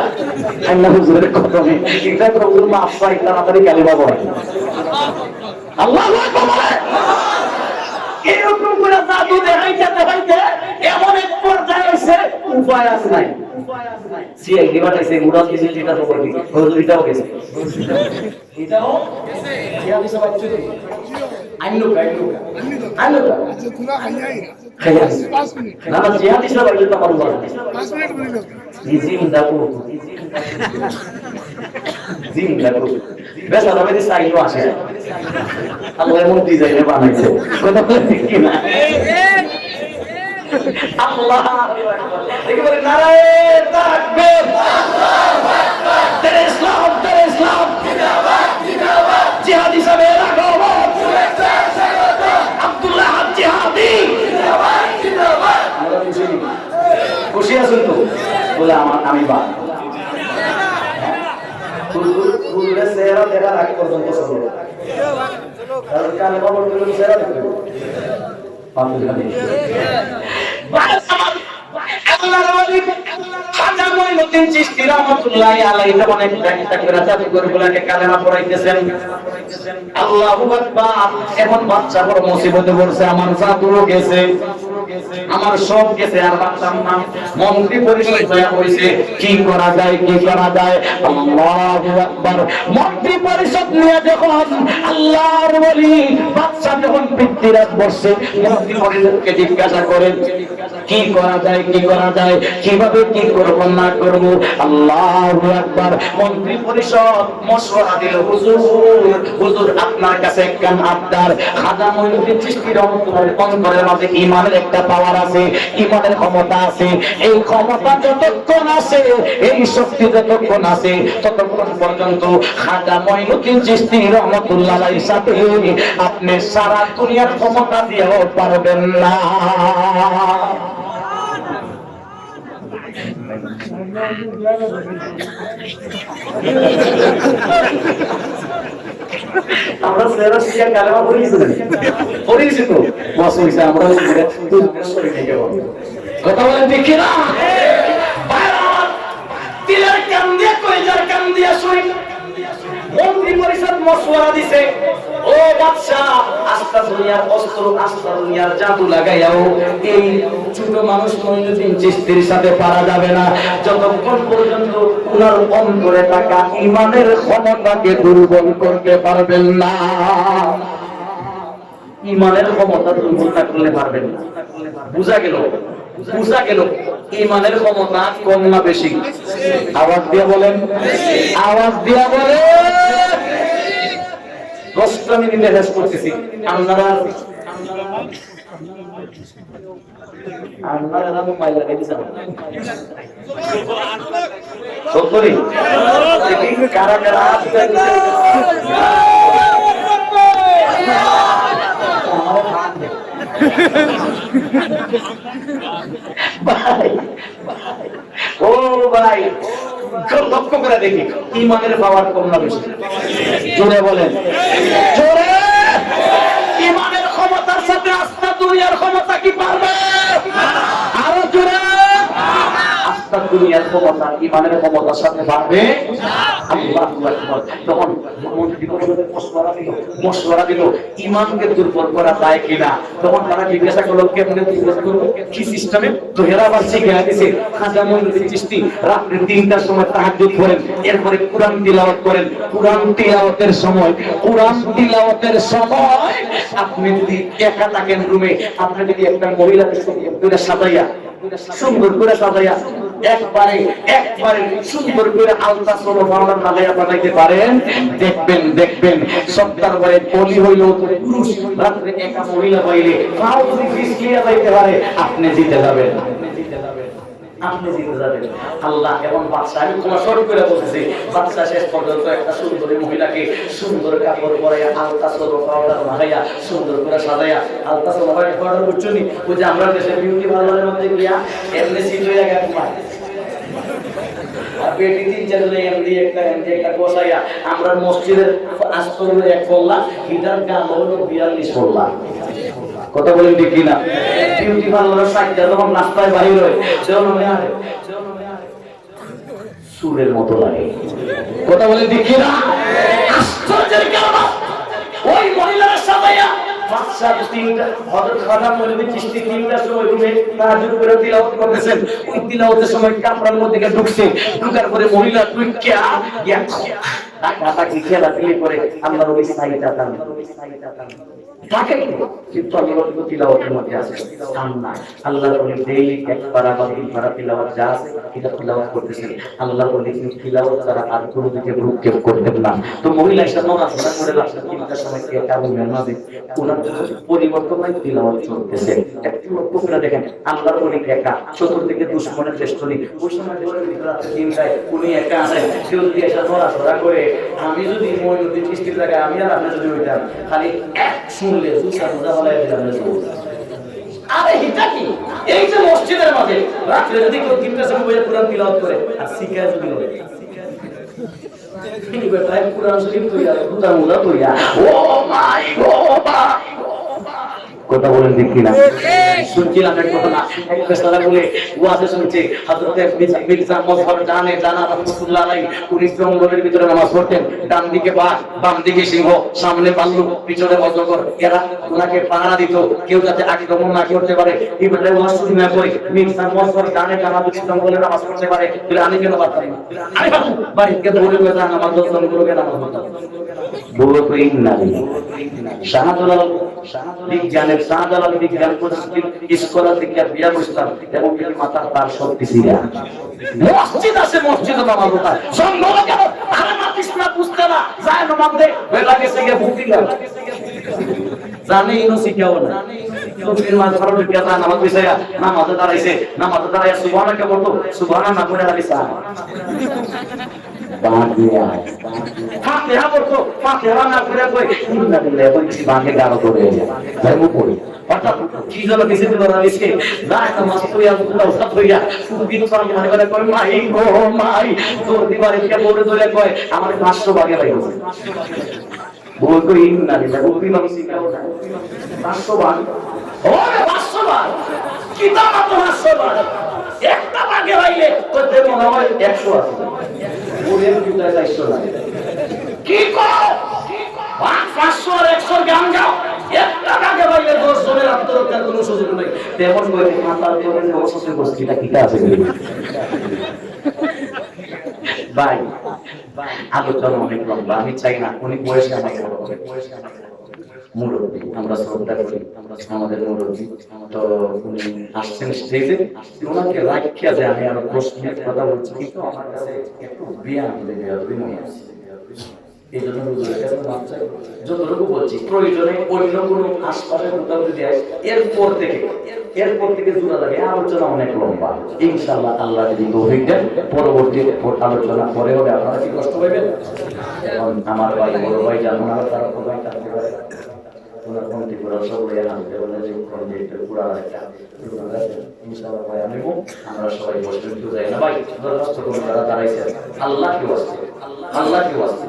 আল্লাহ হুজুরের কদমে এটা হুজুর মাফ চাই তাড়াতাড়ি কালিমা পড়ে আল্লাহু আকবার। এরকম করে জাদু দেখাইতে এমন এক পর্যায়ে এসে উপায় আছে নাই, সিআইডি বানাইছে মুরাদ দিছে যেটা তো বলি হুজুর এটাও গেছে, এটাও জিহাদি সবাই চলে আইনো আচ্ছা তোরা আইয়াই না না জিহাদি সবাই তো আমার বল 5 মিনিট বলি না জিম দাও বেশ আমাদের সাইনো আসে আল্লাহ এমন ডিজাইনে বানাইছে কথা বলে ঠিক না আল্লাহ দেখি বলে নারায়ে তাকবীর আল্লাহু আকবার তেরে ইসলাম জিন্দাবাদ জিহাদি সাহেব রাগবত শুভেচ্ছা স্বাগত আব্দুল্লাহ জিহাদি জিন্দাবাদ খুশি আছেন তো বলে আমি বা ফুললে চেহারা দেখার আগে পর্যন্ত চলো কারণ কানে খবর দিলে চেহারা দেখবে আল্লাহর ওয়ালি খাজা মঈনুদ্দিন মঈনুদ্দিন চিশতি রাহমাতুল্লাহি আলাইহি যখন একটা করে জাদুঘরগুলোকে কালেমা পড়াইতেছেন, আল্লাহু আকবার, এখন বাচ্চা বড় মুসিবতে পড়ছে, আমার জাদু গেছে, আমার সব গেছে, আর বাচ্চার নাম মন্ত্রী পরিষদ হয়ে হইছে, কি করা যায়, কি করা যায়? আল্লাহু আকবার। মন্ত্রী পরিষদ নিয়ে যখন আল্লাহর ওলি বাচ্চা যখন পিতৃরাজ বসে, মন্ত্রী পরিষদকে জিজ্ঞাসা করেন কি করা যায়, কি করা যায়, কিভাবে কি করব না করব। আল্লাহু আকবার। মন্ত্রী পরিষদ মশওয়ারা দিল, হুজুর হুজুর আপনার কাছে একখান আবদার। খাজা মঈনুদ্দিন চিশতি রহমাতুল্লাহি অন্তরের মাঝে ঈমানের একটা পাওয়ার আছে, ঈমানের ক্ষমতা আছে। এই ক্ষমতা যতক্ষণ আছে, এই শক্তি যতক্ষণ আছে, ততক্ষণ পর্যন্ত খাজা মঈনুদ্দিন চিশতি রহমাতুল্লাহি আলাইহির সাথে আপনি সারা দুনিয়ার ক্ষমতা দিয়েও পারবেন না। আমরা সেরা সিয়া কালেমা পড়িয়েছি তো বস হইছে, আমরা কথা বলেন ঠিক কি না? দিলের কান দিয়ে কইজার কান দিয়ে শুই। মন্ত্রী পরিষদ মশওয়ারা দিছে, ও বাদশা, আস্তা দুনিয়ার অস্ত্র, আস্তা দুনিয়ার জাদু লাগাইয়াও এই ছোট মানুষ মঈনুদ্দিন চিশতির সাথে পারা যাবে না, যতক্ষণ পর্যন্ত উনার অন্তরে থাকা ঈমানের ক্ষমতাকে দুর্বল করতে পারবেন না। ঈমানের ক্ষমতা দুর্বল করলে পারবেন না। বুঝা গেল? বুঝা গেল? ঈমানের ক্ষমতা কম না বেশি? আওয়াজ দিয়ে বলেন, আওয়াজ দিয়ে বলেন। 10 মিনিটে শেষ করতেছি। আপনারা মোবাইল লাগাই দিয়েছেন? সত্যি কারা কারা ভাই, ও ভাই, লক্ষ্য করে দেখি ঈমানের পাওয়ার কম না বেশি? জোরে বলেন, জোরে। ঈমানের ক্ষমতার সাথে আস্থা দুনিয়ার ক্ষমতা কি পারবে? আরো জোরে। আস্থা দুনিয়ার ক্ষমতা ঈমানের ক্ষমতার সাথে পারবে? আল্লাহু আকবার। তখন মন্ত্রী পরিষদের মশওয়ারা দিল ঈমানকে দুর্বল করা যায় কিনা। তখন তারা জিজ্ঞাসা করলো কেমনে দুর্বল করব, কি সিস্টেমে? তো হেরা আবার শিখিয়ে দিয়েছে, খাজা মঈনুদ্দিন চিশতি রাত্রে 3টার সময় তাহাজ্জুদ করেন, এরপরে কুরআন তিলাওয়াত করেন। কুরআন তিলাওয়াতের সময় আপনি যদি একা থাকেন রুমে, আপনি যদি একটা মহিলাকে সুন্দর করে সাজাইয়া একবারে সুন্দর করে আলতা সোলো মাওলা লাগাইয়া বানাইতে পারেন, দেখবেন সত্তার পরে বলি হইল পুরুষ রাত্রে একা মহিলা পাইলে তাও যদি ফিসলিয়া যাইতে পারে, আপনি জিতে যাবেন। আল্লাহ এবং বাদশা, আমি তোমার শর্ট করে বলতেছি, বাদশা শেষ পর্যন্ত একটা সুন্দরী মহিলাকে সুন্দর কাপড় পরাইয়া আলতা সোলো পাউডার মারাইয়া সুন্দর করে সাজাইয়া, আলতা সোলো পাউডার বুঝছনি, ওই যে আমরা দেশের বিউটি পার্লারের মধ্যে গিয়া এমনি সিট হয়ে গেছে তোমার আর পেটি 3-4 জন এমনি একটা বসাইয়া আমরা মসজিদের আস্তরে এক করলা, এটার দাম হলো 42 করলা। কথা বলেন ঠিক কিনা? বিউটি পার্লারের সাইডটা যখন রাস্তায় বাইর হয়, সুরের মতো লাগে। কথা বলেন ঠিক কিনা? আশ্চর্যের কারণ ওই মহিলার সাজাইয়া বাদশা 3টা হযরত খাজা মঈনুদ্দিন চিশতি 3টার সময় রুমে তাহাজ্জুদ করে তিলাওয়াত করতেছেন। ওই তিলাওয়াতের সময় কামরার মধ্যে ঢুকছে, ঢুকার পরে মহিলা ঢুকিয়া টাকা খেলা দিলে পরে আল্লাহর ওই সাইডটা টান তাকে কিন্তু আল্লাহর তিলাওয়াতের মধ্যে আছে কান্না। আল্লাহর ওলি ডেইলি একবার বা 2বার তিলাওয়াত যা আছে এটা তিলাওয়াত করতেছেন। আল্লাহর ওলি কিন্তু তিলাওয়াত ছাড়া আর কোনো দিকে ভ্রুক্ষেপ করতেন না। তো মহিলা এসে নড়াচড়া করে রাস্তা 3টার সময় কে কাবু মেনাবে ওনার পরিবর্তন নাই, তিলাওয়াত চলতেছে। একটু লক্ষ্য করে দেখেন, আল্লাহর ওলি একা, চতুর্দিকে দুশমনের চেষ্টনি, ওই সময় ধরে 3টায় উনি একা আছেন, কেউ যদি এসে নড়াচড়া করে, আমি যদি মঈনুদ্দিন চিশতির জায়গায় আমি আর আপনি যদি হইতাম, খালি এক শুনলে দুসা রোজা হলাই দিলাম। আরে এটা কি? এই যে মসজিদের মাঝে রাত্রে যদি কেউ 3টার সময় বসে কুরআন তিলাওয়াত করে আর শিখায় যদি হয়, এই বেটায় কুরআন শরীফ কইয়া রোজা মুলা কইয়া ও মাই গড কথা বলেন ঠিক কিনা? শুনছিলাম এক ঘটনা, এক ফেরেশতা বলে ওয়াজে শুনছে হযরতে মির্জা মজহর জানে জানা রাসূলুল্লাহ আলাইহি উনি জঙ্গলের ভিতরে নামাজ পড়তেন, ডান দিকে বাঘ, বাম দিকে সিংহ, সামনে ভাল্লুক, পিছনে অজগর, এরা ওনাকে পাহারা দিত কেউ যাতে আক্রমণ না করতে পারে। এবারে ওয়াজ শুনি না করে মির্জা মজহর জানে জানা যদি জঙ্গলে নামাজ পড়তে পারে তাহলে আমি কেন পারতাম না? আমি পারবো। বাড়িতে ধরে গিয়ে জানা নামাজ জঙ্গলে নামাজ পড়তাম। বলো তো ইন্নালি শাহজালাল বিজ্ঞান প্রযুক্তি স্কলার থেকে বিয়া বসতাম এবং এর মাথার তার সব কিছু মসজিদ আছে, মসজিদে নামাজ পড়তাম সম্ভব কেন আরে মাতিস না বুঝতে না যায় নামাজ দে বেলা গেছে গিয়ে ভুক্তি না জানে ইনো শিখাও না তোর মাঝ ধরো ঢুকিয়া তা নামাজ বিছায়া নামাজে দাঁড়াইয়া সুবহানাকে বলতো সুবহানা না পড়ে দাঁড়িয়েছে ফাতিহা পড়তো, ফাতিহা না পড়ে কই ইন্না বিল্লাহি ওই বাঁকে গাড়ো করে ধর্ম পড়ি অর্থাৎ কি যেন কিছু ধরা দিছে রাত নামাজ পড়িয়া আল্লাহ সাথ হইয়া সুবিন সাল মনে করে কই মাই গো মাই তোর দিবারে কে পড়ে ধরে কয় আমার 500 ভাগে পাইছে বল কই ইন্না বিল্লাহি ওই মানুষ শিখাও না 500 ভাগ ওরে 500 ভাগ কি দাম তো 500 ভাগ একটা ভাগে হইলে কত মনে হয় 100 আছে ওরে বিদায় 400 লাগে কি কর 500 আর 100 গান গাও একটা ভাগে হইলে 10 জনের আত্মরক্ষার কোনো সুযোগ নাই তেমন করে মাতার করে অবশ্যই বস্তিটা কিটা আছে ভাই আলোচনা অনেক লম্বা, আমি চাই না অনেক বয়সে আমাকে মুরব্বী আমরা শ্রদ্ধা করি, আমাদের মুরব্বী তো উনি আসছেন স্টেজে, ওনাকে রাখিয়া যে আমি আরো প্রশ্নের কথা বলছি কিন্তু আমার কাছে একটু বিয়ান লেগে মনে আছে এই জন্য যতটুকু বলছি প্রয়োজনে অন্য কোনো আশপাশের কোথাও যদি আসে এরপর থেকে জোড়া লাগে আলোচনা অনেক লম্বা ইনশাআল্লাহ আল্লাহ যদি তৌফিক দেন পরবর্তী আলোচনা পরে হবে আপনারা কি কষ্ট পাবেন এখন আমার ভাই বড় ভাই জানো না তারা কোথায় থাকতে পারে ওনার কমিটি করে সব হয়ে আনতে বলে যে কমিটি পুরা একটা ইনশাআল্লাহ ভাই আনবো আমরা সবাই বসে একটু যাই না ভাই দরখাস্ত করে তারা দাঁড়াইছে আল্লাহ কি ওয়াস্তে